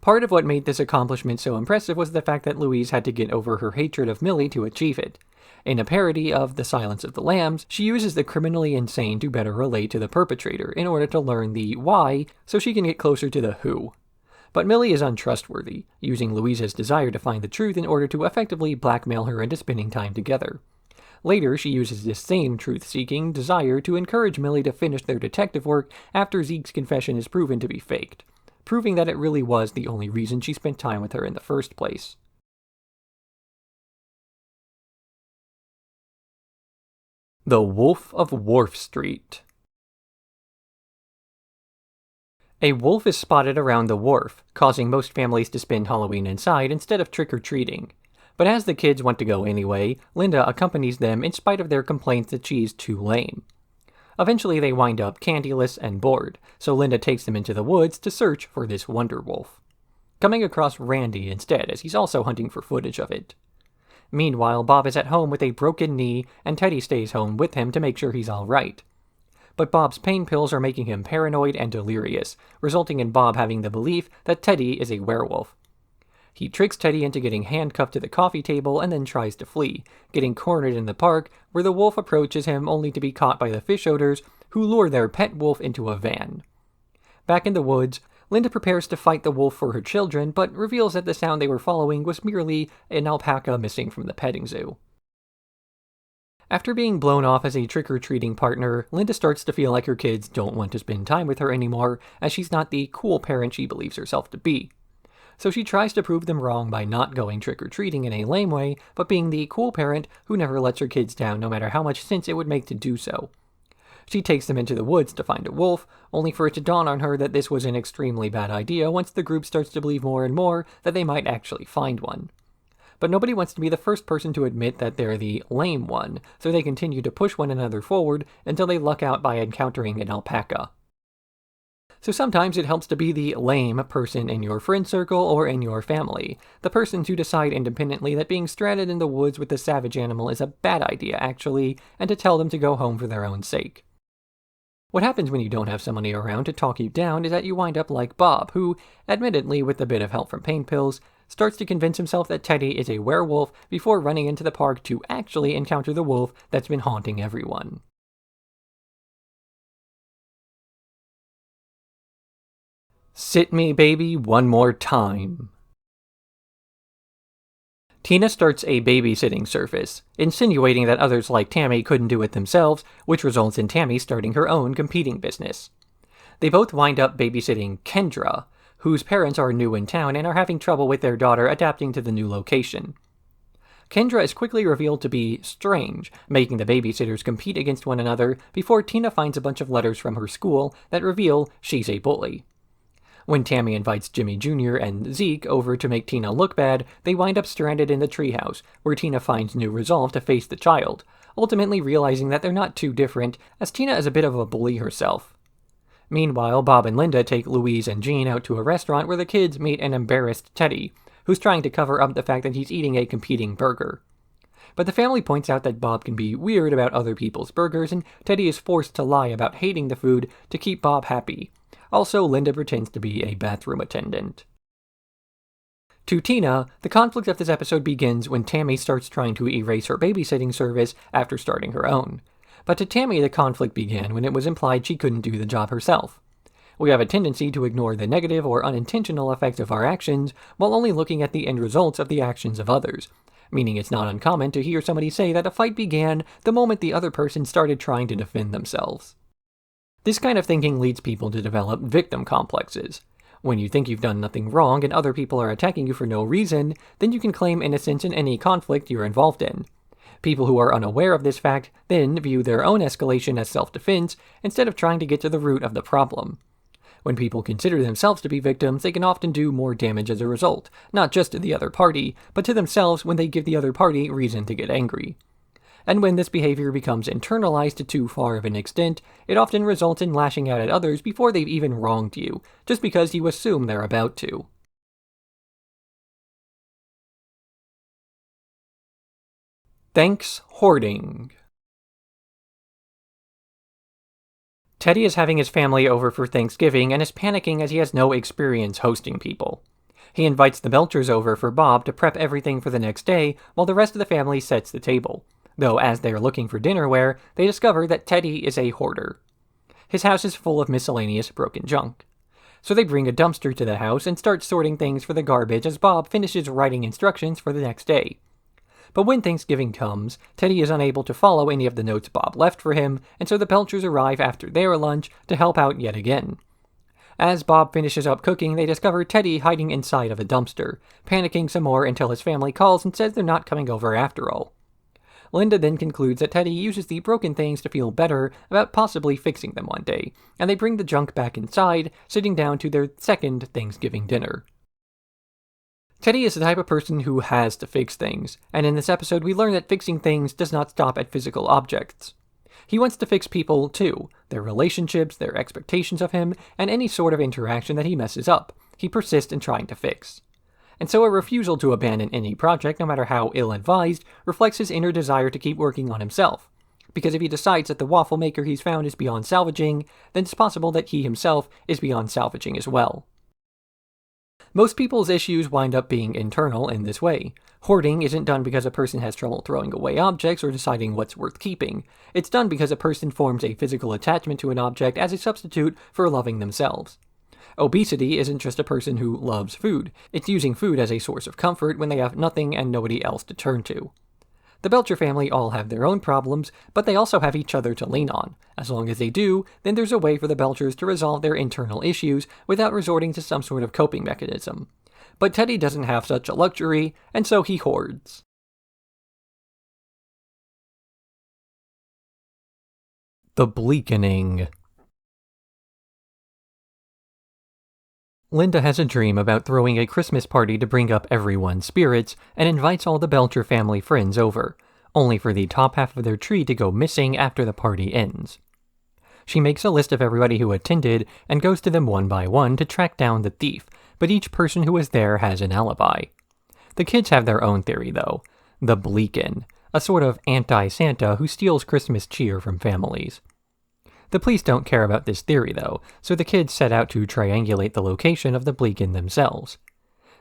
Part of what made this accomplishment so impressive was the fact that Louise had to get over her hatred of Millie to achieve it. In a parody of The Silence of the Lambs, she uses the criminally insane to better relate to the perpetrator in order to learn the why so she can get closer to the who. But Millie is untrustworthy, using Louise's desire to find the truth in order to effectively blackmail her into spending time together. Later, she uses this same truth-seeking desire to encourage Millie to finish their detective work after Zeke's confession is proven to be faked, proving that it really was the only reason she spent time with her in the first place. The Wolf of Wharf Street. A wolf is spotted around the wharf, causing most families to spend Halloween inside instead of trick-or-treating. But as the kids want to go anyway, Linda accompanies them in spite of their complaints that she's too lame. Eventually they wind up candyless and bored, so Linda takes them into the woods to search for this wonder wolf, coming across Randy instead, as he's also hunting for footage of it. Meanwhile, Bob is at home with a broken knee, and Teddy stays home with him to make sure he's alright. But Bob's pain pills are making him paranoid and delirious, resulting in Bob having the belief that Teddy is a werewolf. He tricks Teddy into getting handcuffed to the coffee table and then tries to flee, getting cornered in the park, where the wolf approaches him only to be caught by the fish odors, who lure their pet wolf into a van. Back in the woods, Linda prepares to fight the wolf for her children, but reveals that the sound they were following was merely an alpaca missing from the petting zoo. After being blown off as a trick-or-treating partner, Linda starts to feel like her kids don't want to spend time with her anymore, as she's not the cool parent she believes herself to be. So she tries to prove them wrong by not going trick-or-treating in a lame way, but being the cool parent who never lets her kids down no matter how much sense it would make to do so. She takes them into the woods to find a wolf, only for it to dawn on her that this was an extremely bad idea once the group starts to believe more and more that they might actually find one. But nobody wants to be the first person to admit that they're the lame one, so they continue to push one another forward until they luck out by encountering an alpaca. So sometimes it helps to be the lame person in your friend circle or in your family, the person to decide independently that being stranded in the woods with a savage animal is a bad idea actually, and to tell them to go home for their own sake. What happens when you don't have somebody around to talk you down is that you wind up like Bob, who, admittedly with a bit of help from pain pills, starts to convince himself that Teddy is a werewolf before running into the park to actually encounter the wolf that's been haunting everyone. Sit me, baby, one more time. Tina starts a babysitting service, insinuating that others like Tammy couldn't do it themselves, which results in Tammy starting her own competing business. They both wind up babysitting Kendra, whose parents are new in town and are having trouble with their daughter adapting to the new location. Kendra is quickly revealed to be strange, making the babysitters compete against one another before Tina finds a bunch of letters from her school that reveal she's a bully. When Tammy invites Jimmy Jr. and Zeke over to make Tina look bad, they wind up stranded in the treehouse, where Tina finds new resolve to face the child, ultimately realizing that they're not too different, as Tina is a bit of a bully herself. Meanwhile, Bob and Linda take Louise and Jean out to a restaurant where the kids meet an embarrassed Teddy, who's trying to cover up the fact that he's eating a competing burger. But the family points out that Bob can be weird about other people's burgers, and Teddy is forced to lie about hating the food to keep Bob happy. Also, Linda pretends to be a bathroom attendant. To Tina, the conflict of this episode begins when Tammy starts trying to erase her babysitting service after starting her own. But to Tammy, the conflict began when it was implied she couldn't do the job herself. We have a tendency to ignore the negative or unintentional effects of our actions while only looking at the end results of the actions of others, meaning it's not uncommon to hear somebody say that a fight began the moment the other person started trying to defend themselves. This kind of thinking leads people to develop victim complexes. When you think you've done nothing wrong and other people are attacking you for no reason, then you can claim innocence in any conflict you're involved in. People who are unaware of this fact then view their own escalation as self-defense instead of trying to get to the root of the problem. When people consider themselves to be victims, they can often do more damage as a result, not just to the other party, but to themselves when they give the other party reason to get angry. And when this behavior becomes internalized to too far of an extent, it often results in lashing out at others before they've even wronged you, just because you assume they're about to. Thanks, hoarding. Teddy is having his family over for Thanksgiving and is panicking as he has no experience hosting people. He invites the Belchers over for Bob to prep everything for the next day while the rest of the family sets the table. Though as they are looking for dinnerware, they discover that Teddy is a hoarder. His house is full of miscellaneous broken junk. So they bring a dumpster to the house and start sorting things for the garbage as Bob finishes writing instructions for the next day. But when Thanksgiving comes, Teddy is unable to follow any of the notes Bob left for him, and so the Belchers arrive after their lunch to help out yet again. As Bob finishes up cooking, they discover Teddy hiding inside of a dumpster, panicking some more until his family calls and says they're not coming over after all. Linda then concludes that Teddy uses the broken things to feel better about possibly fixing them one day, and they bring the junk back inside, sitting down to their second Thanksgiving dinner. Teddy is the type of person who has to fix things, and in this episode we learn that fixing things does not stop at physical objects. He wants to fix people, too, their relationships, their expectations of him, and any sort of interaction that he messes up. He persists in trying to fix. And so a refusal to abandon any project, no matter how ill-advised, reflects his inner desire to keep working on himself. Because if he decides that the waffle maker he's found is beyond salvaging, then it's possible that he himself is beyond salvaging as well. Most people's issues wind up being internal in this way. Hoarding isn't done because a person has trouble throwing away objects or deciding what's worth keeping. It's done because a person forms a physical attachment to an object as a substitute for loving themselves. Obesity isn't just a person who loves food. It's using food as a source of comfort when they have nothing and nobody else to turn to. The Belcher family all have their own problems, but they also have each other to lean on. As long as they do, then there's a way for the Belchers to resolve their internal issues without resorting to some sort of coping mechanism. But Teddy doesn't have such a luxury, and so he hoards. The Bleakening. Linda has a dream about throwing a Christmas party to bring up everyone's spirits, and invites all the Belcher family friends over, only for the top half of their tree to go missing after the party ends. She makes a list of everybody who attended, and goes to them one by one to track down the thief, but each person who was there has an alibi. The kids have their own theory, though. The Bleaken, a sort of anti-Santa who steals Christmas cheer from families. The police don't care about this theory, though, so the kids set out to triangulate the location of the Bleaken themselves.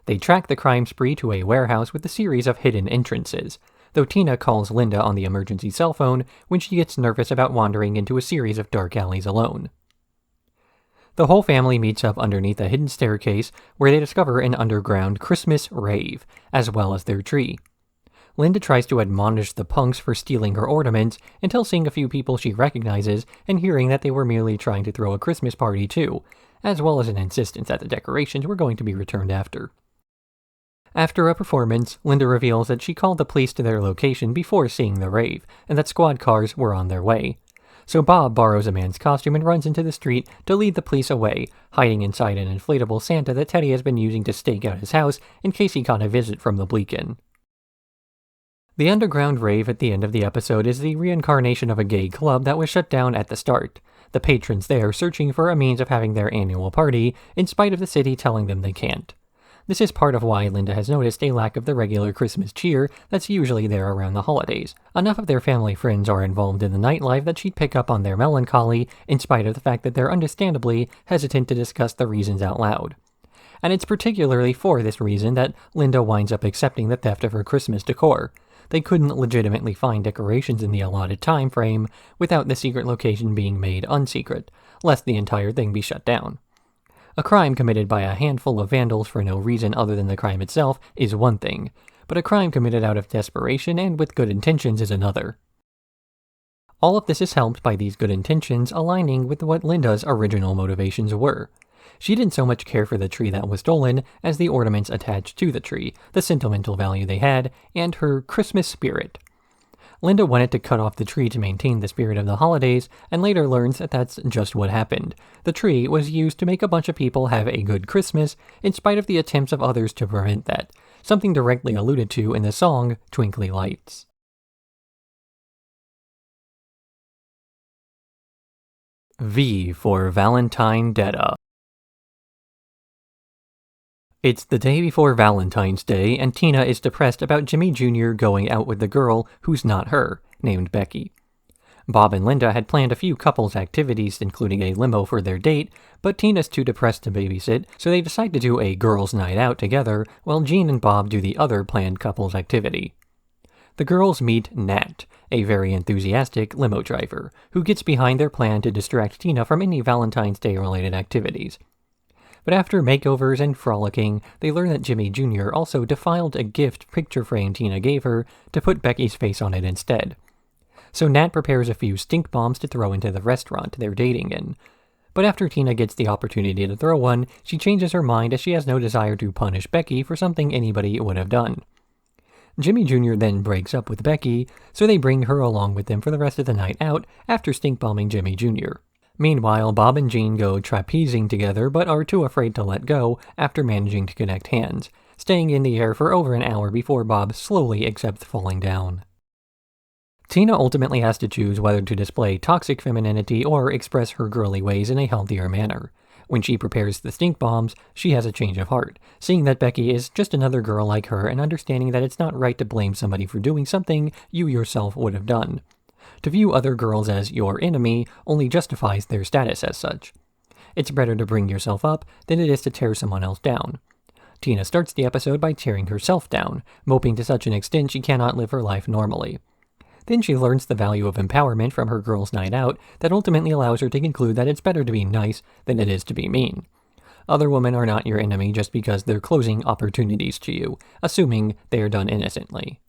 They track the crime spree to a warehouse with a series of hidden entrances, though Tina calls Linda on the emergency cell phone when she gets nervous about wandering into a series of dark alleys alone. The whole family meets up underneath a hidden staircase where they discover an underground Christmas rave, as well as their tree. Linda tries to admonish the punks for stealing her ornaments until seeing a few people she recognizes and hearing that they were merely trying to throw a Christmas party too, as well as an insistence that the decorations were going to be returned after. After a performance, Linda reveals that she called the police to their location before seeing the rave, and that squad cars were on their way. So Bob borrows a man's costume and runs into the street to lead the police away, hiding inside an inflatable Santa that Teddy has been using to stake out his house in case he got a visit from the Bleaken. The underground rave at the end of the episode is the reincarnation of a gay club that was shut down at the start, the patrons there searching for a means of having their annual party, in spite of the city telling them they can't. This is part of why Linda has noticed a lack of the regular Christmas cheer that's usually there around the holidays. Enough of their family friends are involved in the nightlife that she'd pick up on their melancholy, in spite of the fact that they're understandably hesitant to discuss the reasons out loud. And it's particularly for this reason that Linda winds up accepting the theft of her Christmas decor. They couldn't legitimately find decorations in the allotted time frame without the secret location being made unsecret, lest the entire thing be shut down. A crime committed by a handful of vandals for no reason other than the crime itself is one thing, but a crime committed out of desperation and with good intentions is another. All of this is helped by these good intentions aligning with what Linda's original motivations were. She didn't so much care for the tree that was stolen as the ornaments attached to the tree, the sentimental value they had, and her Christmas spirit. Linda wanted to cut off the tree to maintain the spirit of the holidays, and later learns that that's just what happened. The tree was used to make a bunch of people have a good Christmas, in spite of the attempts of others to prevent that, something directly alluded to in the song Twinkly Lights. V for Valentina-detta. It's the day before Valentine's Day, and Tina is depressed about Jimmy Jr. going out with the girl who's not her, named Becky. Bob and Linda had planned a few couples activities, including a limo for their date, but Tina's too depressed to babysit, so they decide to do a girls' night out together, while Jean and Bob do the other planned couples activity. The girls meet Nat, a very enthusiastic limo driver, who gets behind their plan to distract Tina from any Valentine's Day-related activities. But after makeovers and frolicking, they learn that Jimmy Jr. also defiled a gift picture frame Tina gave her to put Becky's face on it instead. So Nat prepares a few stink bombs to throw into the restaurant they're dating in. But after Tina gets the opportunity to throw one, she changes her mind as she has no desire to punish Becky for something anybody would have done. Jimmy Jr. then breaks up with Becky, so they bring her along with them for the rest of the night out after stink bombing Jimmy Jr. Meanwhile, Bob and Jean go trapezing together but are too afraid to let go after managing to connect hands, staying in the air for over an hour before Bob slowly accepts falling down. Tina ultimately has to choose whether to display toxic femininity or express her girly ways in a healthier manner. When she prepares the stink bombs, she has a change of heart, seeing that Becky is just another girl like her and understanding that it's not right to blame somebody for doing something you yourself would have done. To view other girls as your enemy only justifies their status as such. It's better to bring yourself up than it is to tear someone else down. Tina starts the episode by tearing herself down, moping to such an extent she cannot live her life normally. Then she learns the value of empowerment from her girls' night out that ultimately allows her to conclude that it's better to be nice than it is to be mean. Other women are not your enemy just because they're closing opportunities to you, assuming they are done innocently.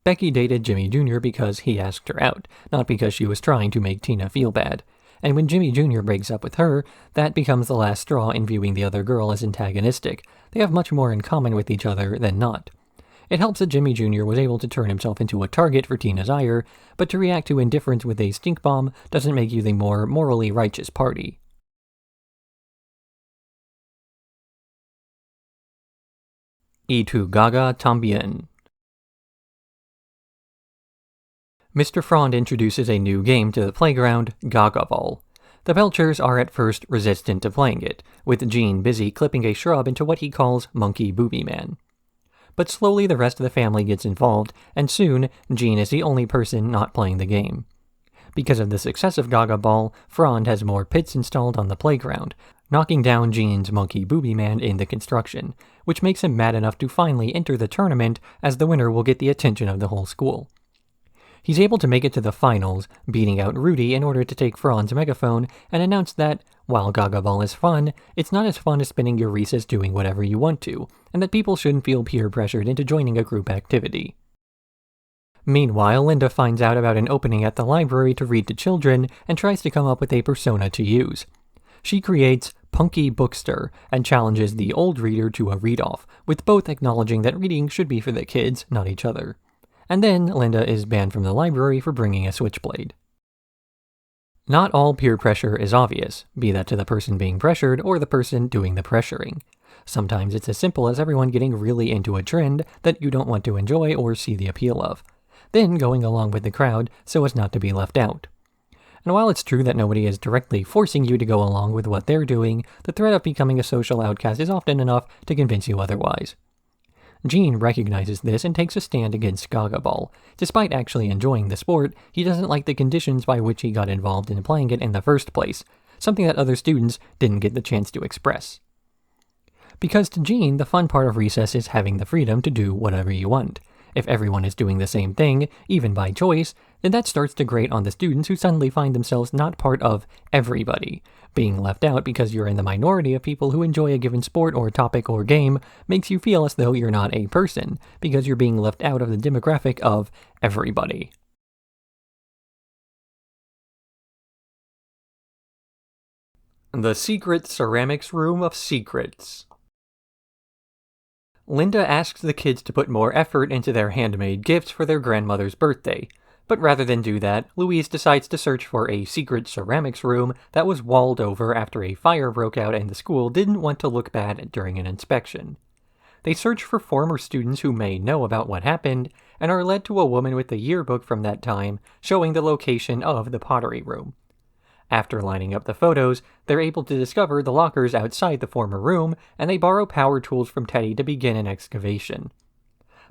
Becky dated Jimmy Jr. because he asked her out, not because she was trying to make Tina feel bad. And when Jimmy Jr. breaks up with her, that becomes the last straw in viewing the other girl as antagonistic. They have much more in common with each other than not. It helps that Jimmy Jr. was able to turn himself into a target for Tina's ire, but to react to indifference with a stink bomb doesn't make you the more morally righteous party. Tu Ga-Ga Tambien. Mr. Frond introduces a new game to the playground, Gaga Ball. The Belchers are at first resistant to playing it, with Jean busy clipping a shrub into what he calls Monkey Booby Man. But slowly the rest of the family gets involved, and soon Jean is the only person not playing the game. Because of the success of Gaga Ball, Frond has more pits installed on the playground, knocking down Jean's Monkey Booby Man in the construction, which makes him mad enough to finally enter the tournament as the winner will get the attention of the whole school. He's able to make it to the finals, beating out Rudy in order to take Frond's megaphone and announce that, while Gaga Ball is fun, it's not as fun as spending your recess doing whatever you want to, and that people shouldn't feel peer pressured into joining a group activity. Meanwhile, Linda finds out about an opening at the library to read to children and tries to come up with a persona to use. She creates Punky Bookster and challenges the old reader to a read-off, with both acknowledging that reading should be for the kids, not each other. And then Linda is banned from the library for bringing a switchblade. Not all peer pressure is obvious, be that to the person being pressured or the person doing the pressuring. Sometimes it's as simple as everyone getting really into a trend that you don't want to enjoy or see the appeal of, then going along with the crowd so as not to be left out. And while it's true that nobody is directly forcing you to go along with what they're doing, the threat of becoming a social outcast is often enough to convince you otherwise. Jean recognizes this and takes a stand against Gaga Ball. Despite actually enjoying the sport, he doesn't like the conditions by which he got involved in playing it in the first place, something that other students didn't get the chance to express. Because to Jean, the fun part of recess is having the freedom to do whatever you want. If everyone is doing the same thing, even by choice, then that starts to grate on the students who suddenly find themselves not part of everybody. Being left out because you're in the minority of people who enjoy a given sport or topic or game makes you feel as though you're not a person, because you're being left out of the demographic of everybody. The Secret Ceramics Room of Secrets. Linda asks the kids to put more effort into their handmade gifts for their grandmother's birthday, but rather than do that, Louise decides to search for a secret ceramics room that was walled over after a fire broke out and the school didn't want to look bad during an inspection. They search for former students who may know about what happened, and are led to a woman with a yearbook from that time showing the location of the pottery room. After lining up the photos, they're able to discover the lockers outside the former room, and they borrow power tools from Teddy to begin an excavation.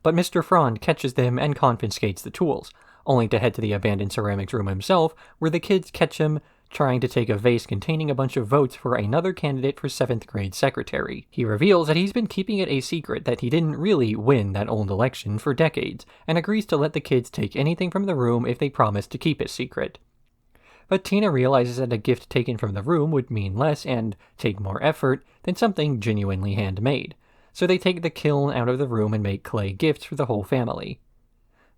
But Mr. Frond catches them and confiscates the tools, only to head to the abandoned ceramics room himself, where the kids catch him trying to take a vase containing a bunch of votes for another candidate for 7th grade secretary. He reveals that he's been keeping it a secret that he didn't really win that old election for decades, and agrees to let the kids take anything from the room if they promise to keep it secret. But Tina realizes that a gift taken from the room would mean less and take more effort than something genuinely handmade, so they take the kiln out of the room and make clay gifts for the whole family.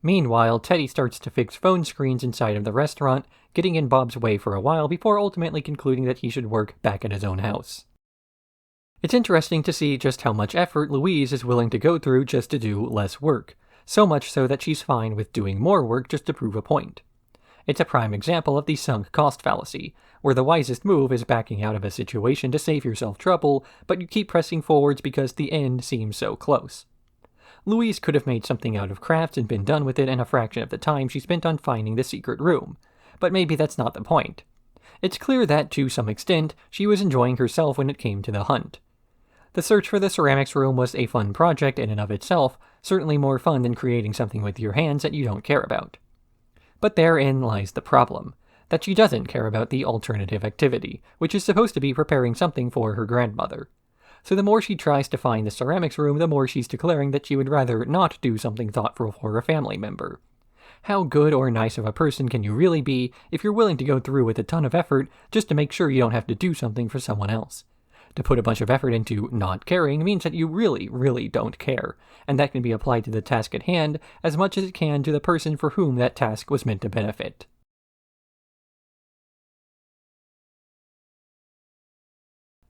Meanwhile, Teddy starts to fix phone screens inside of the restaurant, getting in Bob's way for a while before ultimately concluding that he should work back at his own house. It's interesting to see just how much effort Louise is willing to go through just to do less work, so much so that she's fine with doing more work just to prove a point. It's a prime example of the sunk cost fallacy, where the wisest move is backing out of a situation to save yourself trouble, but you keep pressing forwards because the end seems so close. Louise could have made something out of crafts and been done with it in a fraction of the time she spent on finding the secret room, but maybe that's not the point. It's clear that, to some extent, she was enjoying herself when it came to the hunt. The search for the ceramics room was a fun project in and of itself, certainly more fun than creating something with your hands that you don't care about. But therein lies the problem, that she doesn't care about the alternative activity, which is supposed to be preparing something for her grandmother. So the more she tries to find the ceramics room, the more she's declaring that she would rather not do something thoughtful for a family member. How good or nice of a person can you really be if you're willing to go through with a ton of effort just to make sure you don't have to do something for someone else? To put a bunch of effort into not caring means that you really, really don't care, and that can be applied to the task at hand as much as it can to the person for whom that task was meant to benefit.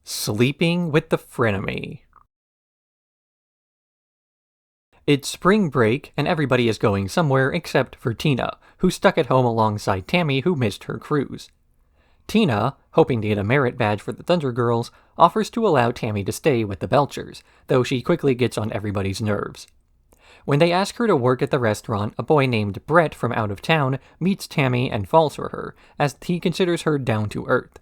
Sleeping with the frenemy. It's spring break, and everybody is going somewhere except for Tina, who's stuck at home alongside Tammy, who missed her cruise. Tina, hoping to get a merit badge for the Thunder Girls, offers to allow Tammy to stay with the Belchers, though she quickly gets on everybody's nerves. When they ask her to work at the restaurant, a boy named Brett from out of town meets Tammy and falls for her, as he considers her down to earth.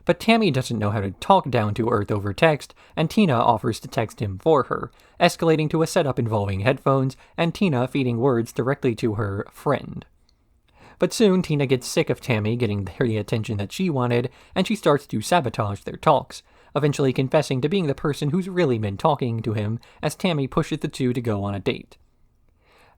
But Tammy doesn't know how to talk down to earth over text, and Tina offers to text him for her, escalating to a setup involving headphones and Tina feeding words directly to her friend. But soon Tina gets sick of Tammy getting the attention that she wanted, and she starts to sabotage their talks, eventually confessing to being the person who's really been talking to him as Tammy pushes the two to go on a date.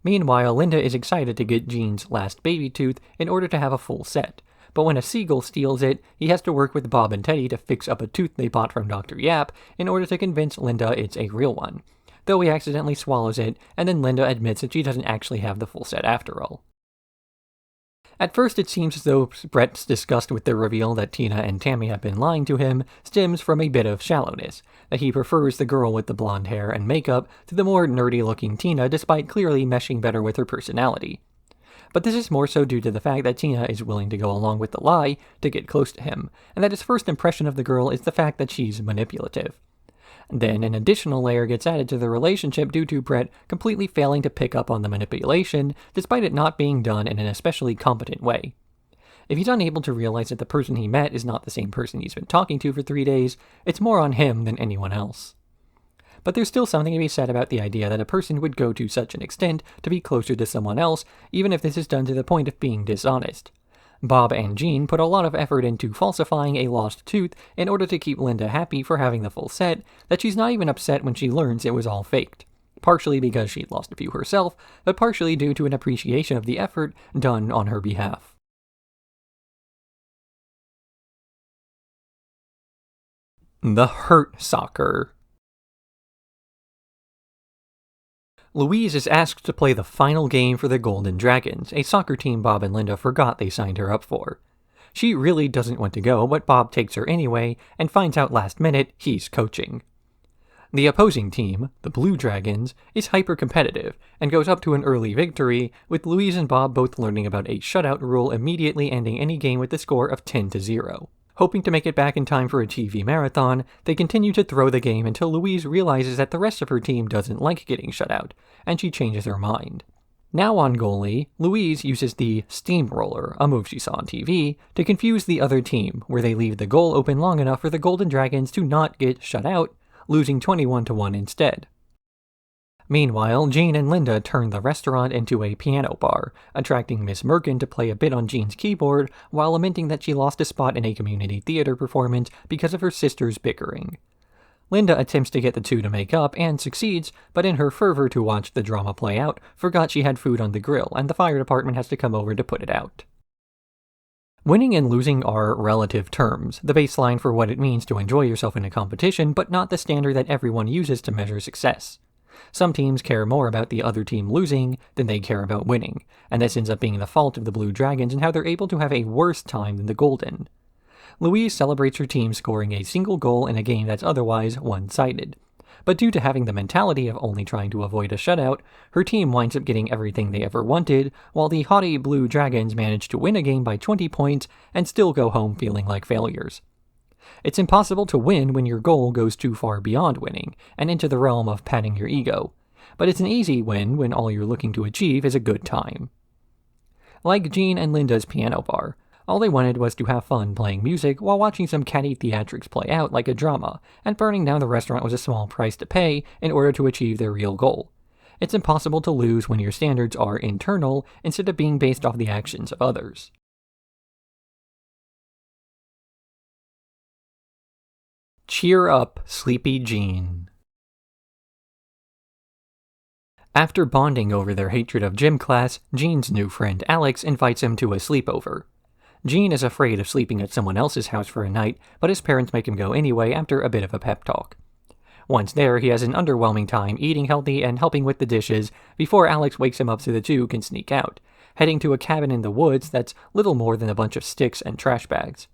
Meanwhile, Linda is excited to get Jean's last baby tooth in order to have a full set, but when a seagull steals it, he has to work with Bob and Teddy to fix up a tooth they bought from Dr. Yap in order to convince Linda it's a real one, though he accidentally swallows it, and then Linda admits that she doesn't actually have the full set after all. At first, it seems as though Brett's disgust with the reveal that Tina and Tammy have been lying to him stems from a bit of shallowness, that he prefers the girl with the blonde hair and makeup to the more nerdy-looking Tina despite clearly meshing better with her personality. But this is more so due to the fact that Tina is willing to go along with the lie to get close to him, and that his first impression of the girl is the fact that she's manipulative. Then an additional layer gets added to the relationship due to Brett completely failing to pick up on the manipulation, despite it not being done in an especially competent way. If he's unable to realize that the person he met is not the same person he's been talking to for 3 days, it's more on him than anyone else. But there's still something to be said about the idea that a person would go to such an extent to be closer to someone else, even if this is done to the point of being dishonest. Bob and Jean put a lot of effort into falsifying a lost tooth in order to keep Linda happy for having the full set, that she's not even upset when she learns it was all faked. Partially because she'd lost a few herself, but partially due to an appreciation of the effort done on her behalf. The Hurt Soccer. Louise is asked to play the final game for the Golden Dragons, a soccer team Bob and Linda forgot they signed her up for. She really doesn't want to go, but Bob takes her anyway, and finds out last minute he's coaching. The opposing team, the Blue Dragons, is hyper-competitive, and goes up to an early victory, with Louise and Bob both learning about a shutout rule immediately ending any game with the score of 10-0. Hoping to make it back in time for a TV marathon, they continue to throw the game until Louise realizes that the rest of her team doesn't like getting shut out, and she changes her mind. Now on goalie, Louise uses the steamroller, a move she saw on TV, to confuse the other team, where they leave the goal open long enough for the Golden Dragons to not get shut out, losing 21-1 instead. Meanwhile, Jean and Linda turn the restaurant into a piano bar, attracting Miss Merkin to play a bit on Jean's keyboard while lamenting that she lost a spot in a community theater performance because of her sister's bickering. Linda attempts to get the two to make up and succeeds, but in her fervor to watch the drama play out, forgot she had food on the grill and the fire department has to come over to put it out. Winning and losing are relative terms, the baseline for what it means to enjoy yourself in a competition, but not the standard that everyone uses to measure success. Some teams care more about the other team losing than they care about winning, and this ends up being the fault of the Blue Dragons and how they're able to have a worse time than the Golden. Louise celebrates her team scoring a single goal in a game that's otherwise one-sided. But due to having the mentality of only trying to avoid a shutout, her team winds up getting everything they ever wanted, while the haughty Blue Dragons manage to win a game by 20 points and still go home feeling like failures. It's impossible to win when your goal goes too far beyond winning, and into the realm of patting your ego. But it's an easy win when all you're looking to achieve is a good time. Like Jean and Linda's piano bar, all they wanted was to have fun playing music while watching some catty theatrics play out like a drama, and burning down the restaurant was a small price to pay in order to achieve their real goal. It's impossible to lose when your standards are internal instead of being based off the actions of others. Cheer up, Sleepy Jean. After bonding over their hatred of gym class, Jean's new friend Alex invites him to a sleepover. Jean is afraid of sleeping at someone else's house for a night, but his parents make him go anyway after a bit of a pep talk. Once there, he has an underwhelming time eating healthy and helping with the dishes before Alex wakes him up so the two can sneak out, heading to a cabin in the woods that's little more than a bunch of sticks and trash bags.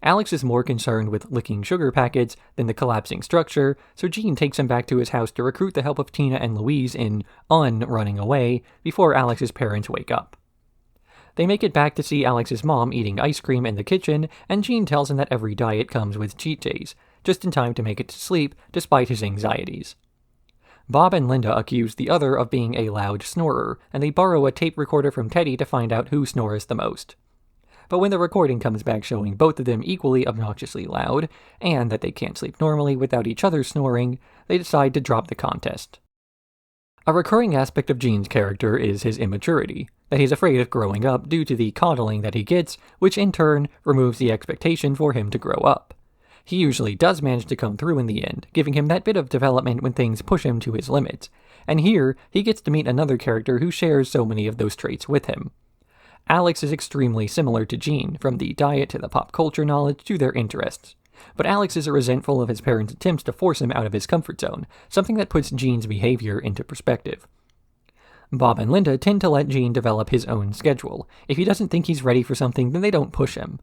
Alex is more concerned with licking sugar packets than the collapsing structure, so Jean takes him back to his house to recruit the help of Tina and Louise in running away before Alex's parents wake up. They make it back to see Alex's mom eating ice cream in the kitchen, and Jean tells him that every diet comes with cheat days, just in time to make it to sleep despite his anxieties. Bob and Linda accuse the other of being a loud snorer, and they borrow a tape recorder from Teddy to find out who snores the most. But when the recording comes back showing both of them equally obnoxiously loud, and that they can't sleep normally without each other snoring, they decide to drop the contest. A recurring aspect of Jean's character is his immaturity, that he's afraid of growing up due to the coddling that he gets, which in turn removes the expectation for him to grow up. He usually does manage to come through in the end, giving him that bit of development when things push him to his limits, and here he gets to meet another character who shares so many of those traits with him. Alex is extremely similar to Jean, from the diet to the pop culture knowledge to their interests. But Alex is resentful of his parents' attempts to force him out of his comfort zone, something that puts Jean's behavior into perspective. Bob and Linda tend to let Jean develop his own schedule. If he doesn't think he's ready for something, then they don't push him.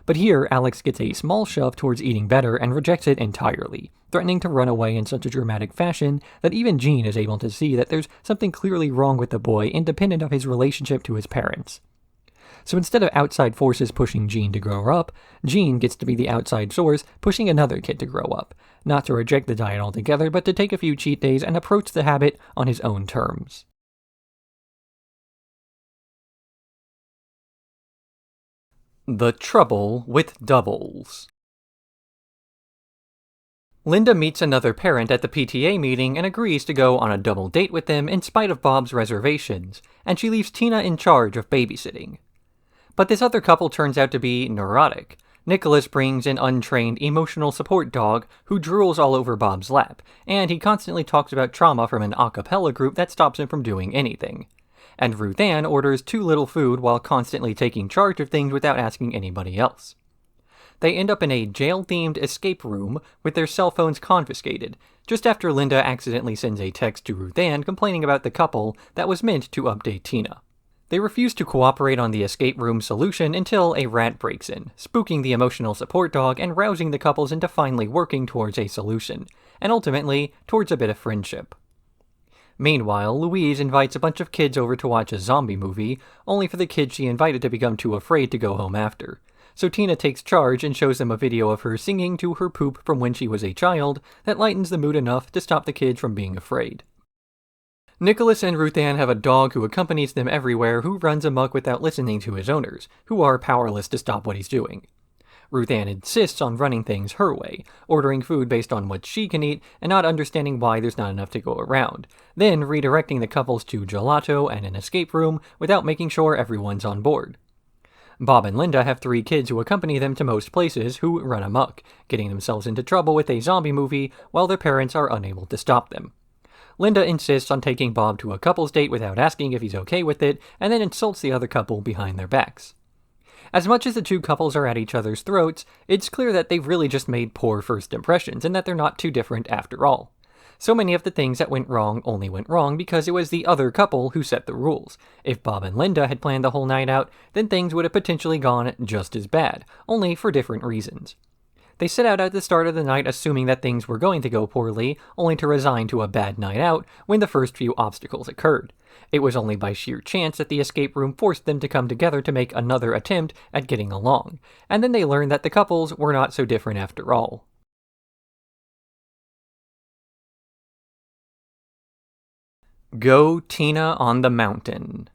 But here, Alex gets a small shove towards eating better and rejects it entirely, threatening to run away in such a dramatic fashion that even Jean is able to see that there's something clearly wrong with the boy independent of his relationship to his parents. So instead of outside forces pushing Jean to grow up, Jean gets to be the outside source pushing another kid to grow up, not to reject the diet altogether, but to take a few cheat days and approach the habit on his own terms. The Trouble with Doubles. Linda meets another parent at the PTA meeting and agrees to go on a double date with them in spite of Bob's reservations, and she leaves Tina in charge of babysitting. But this other couple turns out to be neurotic. Nicholas brings an untrained emotional support dog who drools all over Bob's lap, and he constantly talks about trauma from an a cappella group that stops him from doing anything. And Ruth Ann orders too little food while constantly taking charge of things without asking anybody else. They end up in a jail-themed escape room with their cell phones confiscated, just after Linda accidentally sends a text to Ruth Ann complaining about the couple that was meant to update Tina. They refuse to cooperate on the escape room solution until a rat breaks in, spooking the emotional support dog and rousing the couples into finally working towards a solution, and ultimately, towards a bit of friendship. Meanwhile, Louise invites a bunch of kids over to watch a zombie movie, only for the kids she invited to become too afraid to go home after. So Tina takes charge and shows them a video of her singing to her poop from when she was a child that lightens the mood enough to stop the kids from being afraid. Nicholas and Ruth Ann have a dog who accompanies them everywhere who runs amok without listening to his owners, who are powerless to stop what he's doing. Ruth Ann insists on running things her way, ordering food based on what she can eat and not understanding why there's not enough to go around, then redirecting the couples to gelato and an escape room without making sure everyone's on board. Bob and Linda have 3 kids who accompany them to most places who run amok, getting themselves into trouble with a zombie movie while their parents are unable to stop them. Linda insists on taking Bob to a couple's date without asking if he's okay with it, and then insults the other couple behind their backs. As much as the two couples are at each other's throats, it's clear that they've really just made poor first impressions and that they're not too different after all. So many of the things that went wrong only went wrong because it was the other couple who set the rules. If Bob and Linda had planned the whole night out, then things would have potentially gone just as bad, only for different reasons. They set out at the start of the night assuming that things were going to go poorly, only to resign to a bad night out when the first few obstacles occurred. It was only by sheer chance that the escape room forced them to come together to make another attempt at getting along, and then they learned that the couples were not so different after all. Go Tina on the Mountain.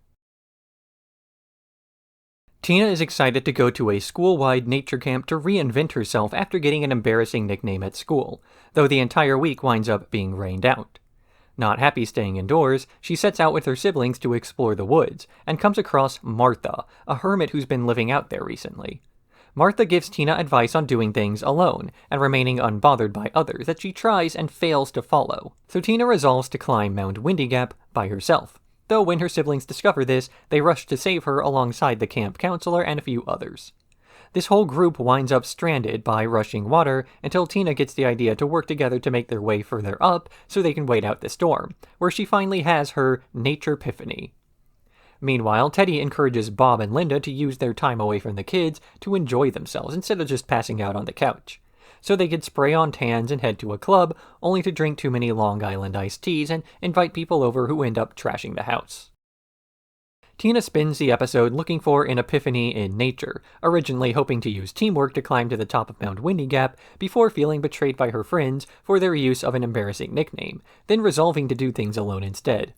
Tina is excited to go to a school-wide nature camp to reinvent herself after getting an embarrassing nickname at school, though the entire week winds up being rained out. Not happy staying indoors, she sets out with her siblings to explore the woods, and comes across Martha, a hermit who's been living out there recently. Martha gives Tina advice on doing things alone, and remaining unbothered by others that she tries and fails to follow, so Tina resolves to climb Mount Windy Gap by herself. Though when her siblings discover this, they rush to save her alongside the camp counselor and a few others. This whole group winds up stranded by rushing water until Tina gets the idea to work together to make their way further up so they can wait out the storm, where she finally has her nature epiphany. Meanwhile, Teddy encourages Bob and Linda to use their time away from the kids to enjoy themselves instead of just passing out on the couch. So they could spray on tans and head to a club, only to drink too many Long Island iced teas and invite people over who end up trashing the house. Tina spends the episode looking for an epiphany in nature, originally hoping to use teamwork to climb to the top of Mount Windy Gap before feeling betrayed by her friends for their use of an embarrassing nickname, then resolving to do things alone instead.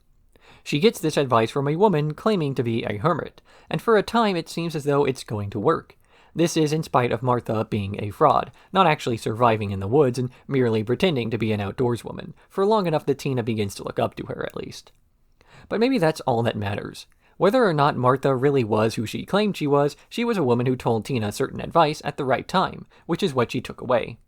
She gets this advice from a woman claiming to be a hermit, and for a time it seems as though it's going to work. This is in spite of Martha being a fraud, not actually surviving in the woods and merely pretending to be an outdoorswoman, for long enough that Tina begins to look up to her at least. But maybe that's all that matters. Whether or not Martha really was who she claimed she was a woman who told Tina certain advice at the right time, which is what she took away.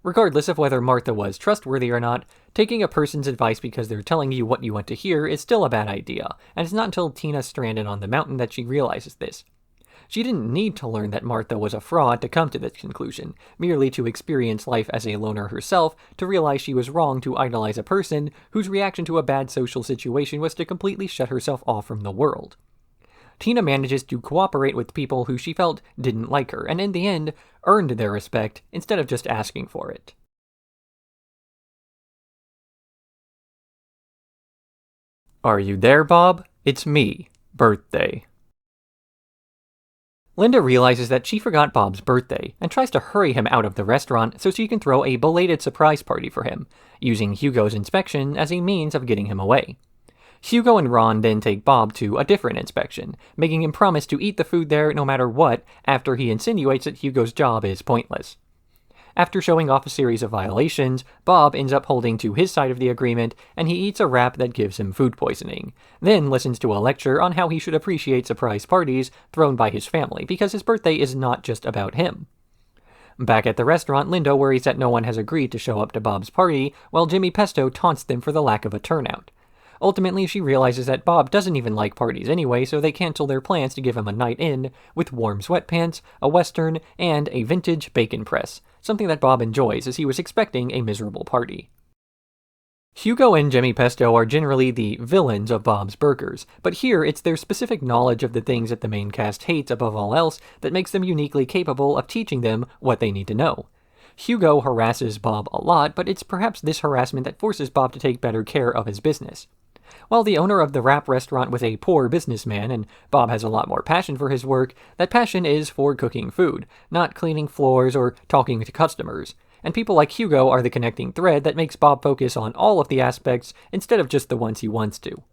Regardless of whether Martha was trustworthy or not, taking a person's advice because they're telling you what you want to hear is still a bad idea, and it's not until Tina stranded on the mountain that she realizes this. She didn't need to learn that Martha was a fraud to come to this conclusion, merely to experience life as a loner herself to realize she was wrong to idolize a person whose reaction to a bad social situation was to completely shut herself off from the world. Tina manages to cooperate with people who she felt didn't like her, and in the end, earned their respect instead of just asking for it. Are you there, Bob? It's me. Birthday. Linda realizes that she forgot Bob's birthday, and tries to hurry him out of the restaurant so she can throw a belated surprise party for him, using Hugo's inspection as a means of getting him away. Hugo and Ron then take Bob to a different inspection, making him promise to eat the food there no matter what after he insinuates that Hugo's job is pointless. After showing off a series of violations, Bob ends up holding to his side of the agreement, and he eats a wrap that gives him food poisoning, then listens to a lecture on how he should appreciate surprise parties thrown by his family because his birthday is not just about him. Back at the restaurant, Linda worries that no one has agreed to show up to Bob's party, while Jimmy Pesto taunts them for the lack of a turnout. Ultimately, she realizes that Bob doesn't even like parties anyway, so they cancel their plans to give him a night in with warm sweatpants, a western, and a vintage bacon press, something that Bob enjoys as he was expecting a miserable party. Hugo and Jimmy Pesto are generally the villains of Bob's Burgers, but here it's their specific knowledge of the things that the main cast hates above all else that makes them uniquely capable of teaching them what they need to know. Hugo harasses Bob a lot, but it's perhaps this harassment that forces Bob to take better care of his business. While the owner of the wrap restaurant was a poor businessman, and Bob has a lot more passion for his work, that passion is for cooking food, not cleaning floors or talking to customers. And people like Hugo are the connecting thread that makes Bob focus on all of the aspects instead of just the ones he wants to.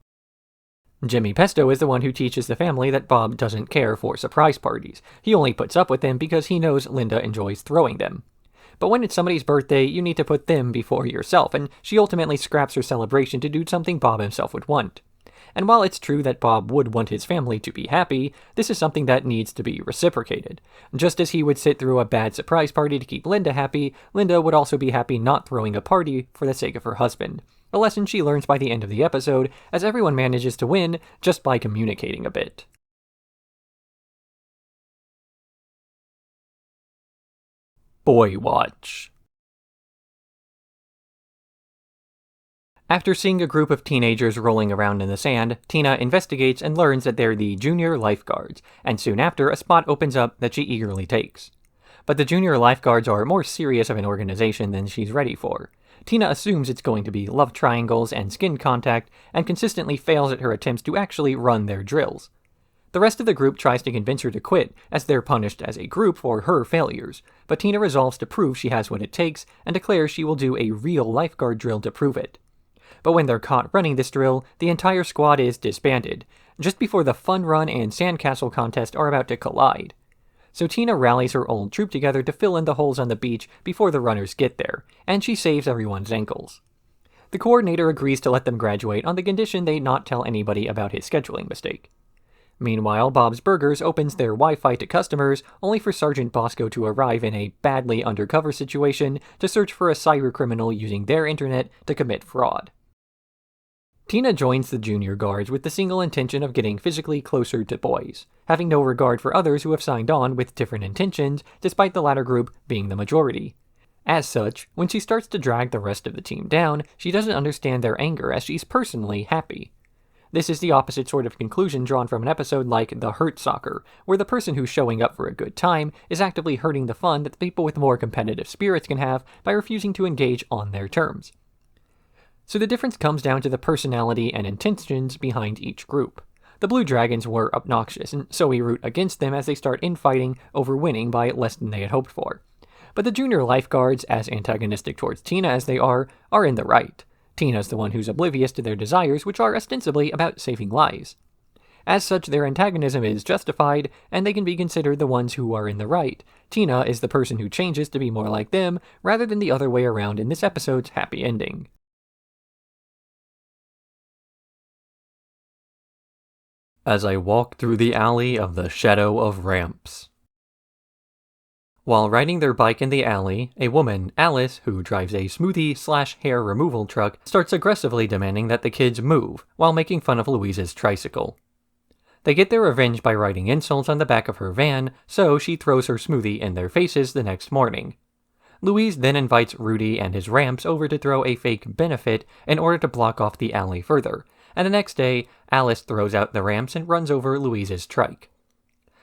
Jimmy Pesto is the one who teaches the family that Bob doesn't care for surprise parties. He only puts up with them because he knows Linda enjoys throwing them. But when it's somebody's birthday, you need to put them before yourself, and she ultimately scraps her celebration to do something Bob himself would want. And while it's true that Bob would want his family to be happy, this is something that needs to be reciprocated. Just as he would sit through a bad surprise party to keep Linda happy, Linda would also be happy not throwing a party for the sake of her husband. A lesson she learns by the end of the episode, as everyone manages to win just by communicating a bit. Boy Watch. After seeing a group of teenagers rolling around in the sand, Tina investigates and learns that they're the junior lifeguards, and soon after, a spot opens up that she eagerly takes. But the junior lifeguards are more serious of an organization than she's ready for. Tina assumes it's going to be love triangles and skin contact, and consistently fails at her attempts to actually run their drills. The rest of the group tries to convince her to quit, as they're punished as a group for her failures, but Tina resolves to prove she has what it takes, and declares she will do a real lifeguard drill to prove it. But when they're caught running this drill, the entire squad is disbanded, just before the fun run and sandcastle contest are about to collide. So Tina rallies her old troop together to fill in the holes on the beach before the runners get there, and she saves everyone's ankles. The coordinator agrees to let them graduate on the condition they not tell anybody about his scheduling mistake. Meanwhile, Bob's Burgers opens their Wi-Fi to customers, only for Sergeant Bosco to arrive in a badly undercover situation to search for a cybercriminal using their internet to commit fraud. Tina joins the junior guards with the single intention of getting physically closer to boys, having no regard for others who have signed on with different intentions, despite the latter group being the majority. As such, when she starts to drag the rest of the team down, she doesn't understand their anger as she's personally happy. This is the opposite sort of conclusion drawn from an episode like The Hurt Soccer, where the person who's showing up for a good time is actively hurting the fun that the people with more competitive spirits can have by refusing to engage on their terms. So the difference comes down to the personality and intentions behind each group. The Blue Dragons were obnoxious, and so we root against them as they start infighting over winning by less than they had hoped for. But the junior lifeguards, as antagonistic towards Tina as they are in the right. Tina's the one who's oblivious to their desires, which are ostensibly about saving lives. As such, their antagonism is justified, and they can be considered the ones who are in the right. Tina is the person who changes to be more like them, rather than the other way around in this episode's happy ending. As I walk through the alley of the shadow of ramps. While riding their bike in the alley, a woman, Alice, who drives a smoothie/hair removal truck, starts aggressively demanding that the kids move, while making fun of Louise's tricycle. They get their revenge by writing insults on the back of her van, so she throws her smoothie in their faces the next morning. Louise then invites Rudy and his ramps over to throw a fake benefit in order to block off the alley further, and the next day, Alice throws out the ramps and runs over Louise's trike.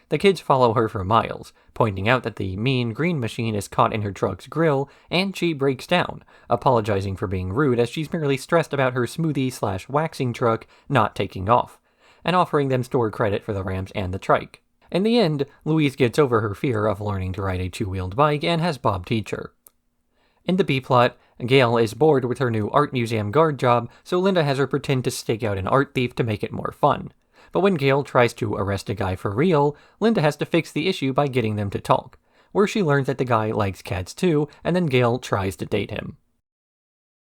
The kids follow her for miles, pointing out that the mean green machine is caught in her truck's grill, and she breaks down, apologizing for being rude as she's merely stressed about her smoothie/waxing truck not taking off, and offering them store credit for the ramps and the trike. In the end, Louise gets over her fear of learning to ride a two-wheeled bike and has Bob teach her. In the B-plot, Gayle is bored with her new art museum guard job, so Linda has her pretend to stake out an art thief to make it more fun. But when Gayle tries to arrest a guy for real, Linda has to fix the issue by getting them to talk, where she learns that the guy likes cats too, and then Gayle tries to date him.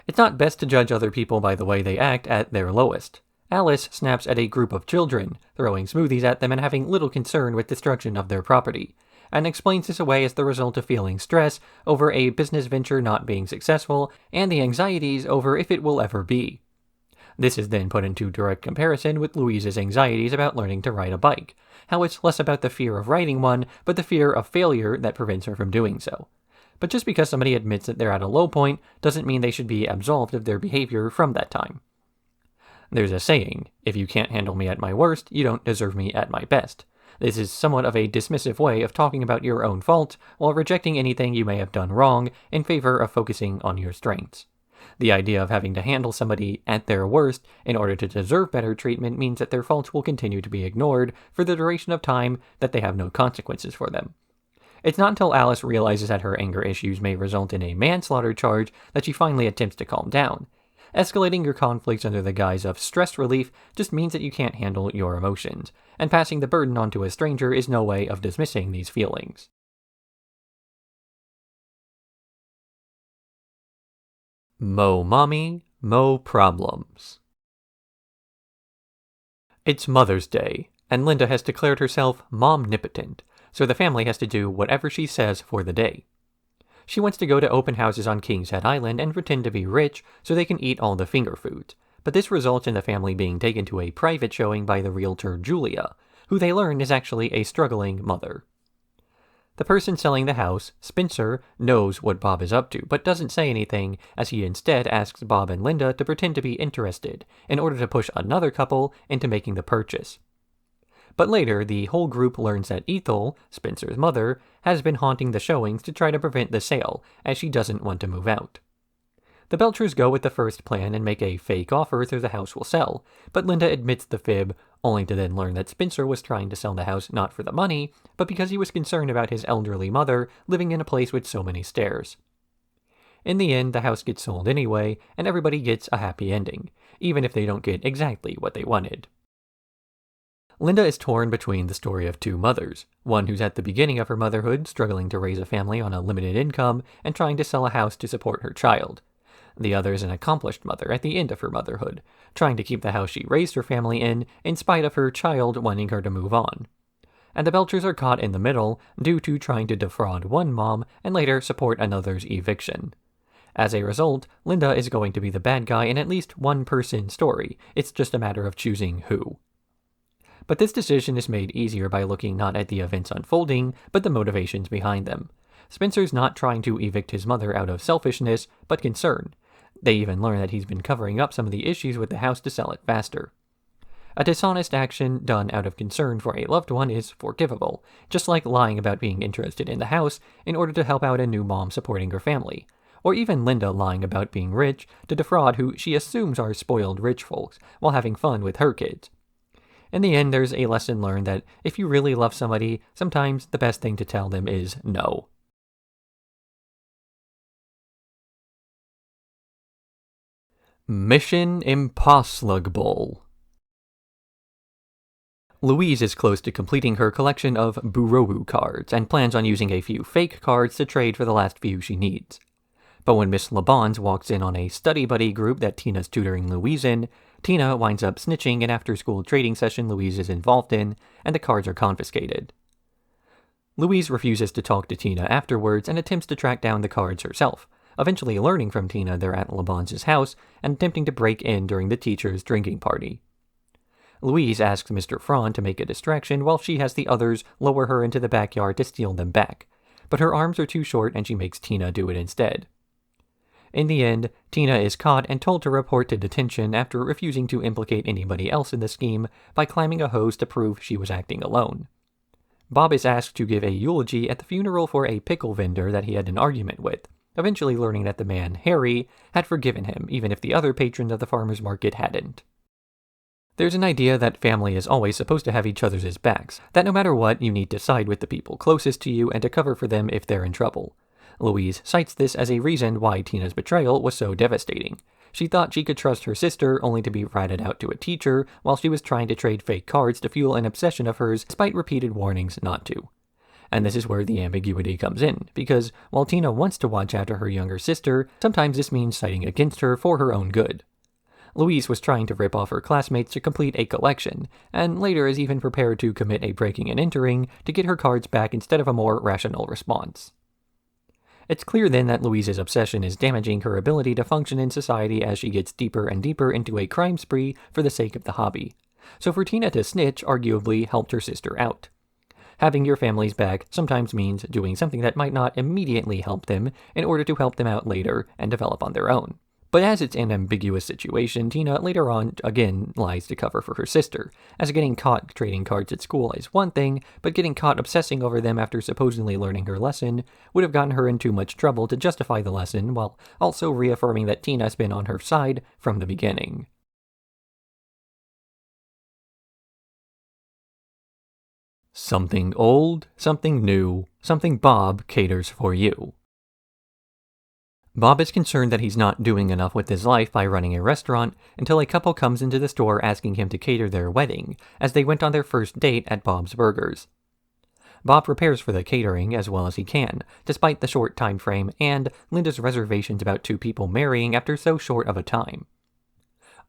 It's not best to judge other people by the way they act at their lowest. Alice snaps at a group of children, throwing smoothies at them and having little concern with destruction of their property, and explains this away as the result of feeling stress over a business venture not being successful and the anxieties over if it will ever be. This is then put into direct comparison with Louise's anxieties about learning to ride a bike, how it's less about the fear of riding one, but the fear of failure that prevents her from doing so. But just because somebody admits that they're at a low point doesn't mean they should be absolved of their behavior from that time. There's a saying, if you can't handle me at my worst, you don't deserve me at my best. This is somewhat of a dismissive way of talking about your own faults while rejecting anything you may have done wrong in favor of focusing on your strengths. The idea of having to handle somebody at their worst in order to deserve better treatment means that their faults will continue to be ignored for the duration of time that they have no consequences for them. It's not until Alice realizes that her anger issues may result in a manslaughter charge that she finally attempts to calm down. Escalating your conflicts under the guise of stress relief just means that you can't handle your emotions, and passing the burden onto a stranger is no way of dismissing these feelings. Mo mommy, mo problems. It's Mother's Day, and Linda has declared herself momnipotent, so the family has to do whatever she says for the day. She wants to go to open houses on King's Head Island and pretend to be rich so they can eat all the finger foods, but this results in the family being taken to a private showing by the realtor Julia, who they learn is actually a struggling mother. The person selling the house, Spencer, knows what Bob is up to, but doesn't say anything, as he instead asks Bob and Linda to pretend to be interested, in order to push another couple into making the purchase. But later, the whole group learns that Ethel, Spencer's mother, has been haunting the showings to try to prevent the sale, as she doesn't want to move out. The Belchers go with the first plan and make a fake offer so the house will sell, but Linda admits the fib, only to then learn that Spencer was trying to sell the house not for the money, but because he was concerned about his elderly mother living in a place with so many stairs. In the end, the house gets sold anyway, and everybody gets a happy ending, even if they don't get exactly what they wanted. Linda is torn between the story of two mothers, one who's at the beginning of her motherhood, struggling to raise a family on a limited income and trying to sell a house to support her child. The other is an accomplished mother at the end of her motherhood, trying to keep the house she raised her family in spite of her child wanting her to move on. And the Belchers are caught in the middle due to trying to defraud one mom and later support another's eviction. As a result, Linda is going to be the bad guy in at least one person's story. It's just a matter of choosing who. But this decision is made easier by looking not at the events unfolding, but the motivations behind them. Spencer's not trying to evict his mother out of selfishness, but concern. They even learn that he's been covering up some of the issues with the house to sell it faster. A dishonest action done out of concern for a loved one is forgivable, just like lying about being interested in the house in order to help out a new mom supporting her family, or even Linda lying about being rich to defraud who she assumes are spoiled rich folks while having fun with her kids. In the end, there's a lesson learned that if you really love somebody, sometimes the best thing to tell them is no. Mission Impossible. Louise is close to completing her collection of Burobu cards and plans on using a few fake cards to trade for the last few she needs. But when Miss LeBons walks in on a study buddy group that Tina's tutoring Louise in, Tina winds up snitching an after-school trading session Louise is involved in, and the cards are confiscated. Louise refuses to talk to Tina afterwards and attempts to track down the cards herself, eventually learning from Tina they're at LeBons' house and attempting to break in during the teacher's drinking party. Louise asks Mr. Franz to make a distraction while she has the others lower her into the backyard to steal them back, but her arms are too short and she makes Tina do it instead. In the end, Tina is caught and told to report to detention after refusing to implicate anybody else in the scheme by climbing a hose to prove she was acting alone. Bob is asked to give a eulogy at the funeral for a pickle vendor that he had an argument with, eventually learning that the man, Harry, had forgiven him even if the other patrons of the farmer's market hadn't. There's an idea that family is always supposed to have each other's backs, that no matter what, you need to side with the people closest to you and to cover for them if they're in trouble. Louise cites this as a reason why Tina's betrayal was so devastating. She thought she could trust her sister only to be ratted out to a teacher while she was trying to trade fake cards to fuel an obsession of hers despite repeated warnings not to. And this is where the ambiguity comes in, because while Tina wants to watch after her younger sister, sometimes this means siding against her for her own good. Louise was trying to rip off her classmates to complete a collection, and later is even prepared to commit a breaking and entering to get her cards back instead of a more rational response. It's clear then that Louise's obsession is damaging her ability to function in society as she gets deeper and deeper into a crime spree for the sake of the hobby. So for Tina to snitch arguably helped her sister out. Having your family's back sometimes means doing something that might not immediately help them in order to help them out later and develop on their own. But as it's an ambiguous situation, Tina later on again lies to cover for her sister, as getting caught trading cards at school is one thing, but getting caught obsessing over them after supposedly learning her lesson would have gotten her in too much trouble to justify the lesson, while also reaffirming that Tina's been on her side from the beginning. Something old, something new, something Bob caters for you. Bob is concerned that he's not doing enough with his life by running a restaurant until a couple comes into the store asking him to cater their wedding, as they went on their first date at Bob's Burgers. Bob prepares for the catering as well as he can, despite the short time frame and Linda's reservations about two people marrying after so short of a time.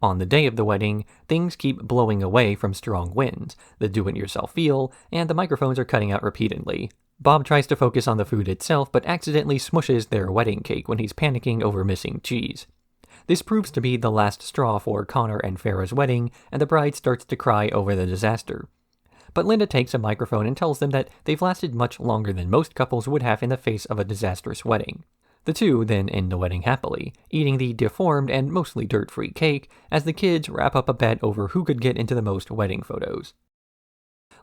On the day of the wedding, things keep blowing away from strong winds, the do-it-yourself feel, and the microphones are cutting out repeatedly. Bob tries to focus on the food itself, but accidentally smushes their wedding cake when he's panicking over missing cheese. This proves to be the last straw for Connor and Farrah's wedding, and the bride starts to cry over the disaster. but Linda takes a microphone and tells them that they've lasted much longer than most couples would have in the face of a disastrous wedding. The two then end the wedding happily, eating the deformed and mostly dirt-free cake as the kids wrap up a bet over who could get into the most wedding photos.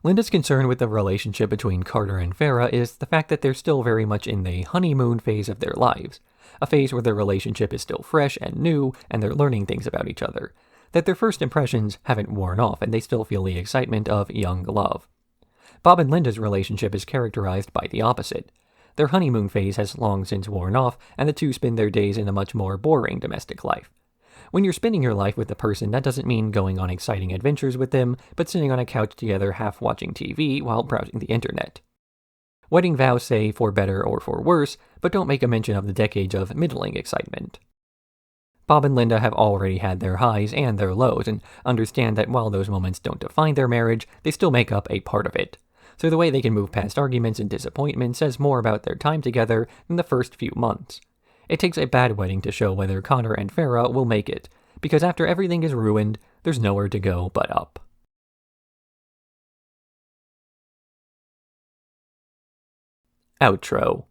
Linda's concern with the relationship between Carter and Farrah is the fact that they're still very much in the honeymoon phase of their lives, a phase where their relationship is still fresh and new and they're learning things about each other, that their first impressions haven't worn off and they still feel the excitement of young love. Bob and Linda's relationship is characterized by the opposite. Their honeymoon phase has long since worn off and the two spend their days in a much more boring domestic life. When you're spending your life with a person, that doesn't mean going on exciting adventures with them, but sitting on a couch together half watching TV while browsing the internet. Wedding vows say for better or for worse, but don't make a mention of the decades of middling excitement. Bob and Linda have already had their highs and their lows, and understand that while those moments don't define their marriage, they still make up a part of it. So the way they can move past arguments and disappointment says more about their time together than the first few months. It takes a bad wedding to show whether Connor and Farrah will make it, because after everything is ruined, there's nowhere to go but up. Outro.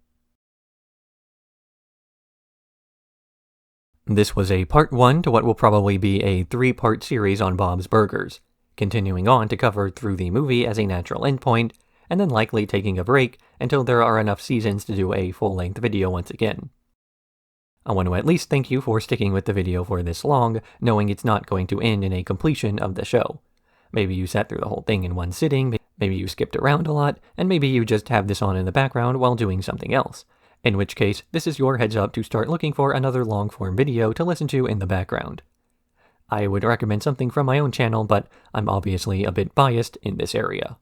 This was a part 1 to what will probably be a 3-part series on Bob's Burgers, continuing on to cover through the movie as a natural endpoint, and then likely taking a break until there are enough seasons to do a full-length video once again. I want to at least thank you for sticking with the video for this long, knowing it's not going to end in a completion of the show. Maybe you sat through the whole thing in one sitting, maybe you skipped around a lot, and maybe you just have this on in the background while doing something else. In which case, this is your heads up to start looking for another long-form video to listen to in the background. I would recommend something from my own channel, but I'm obviously a bit biased in this area.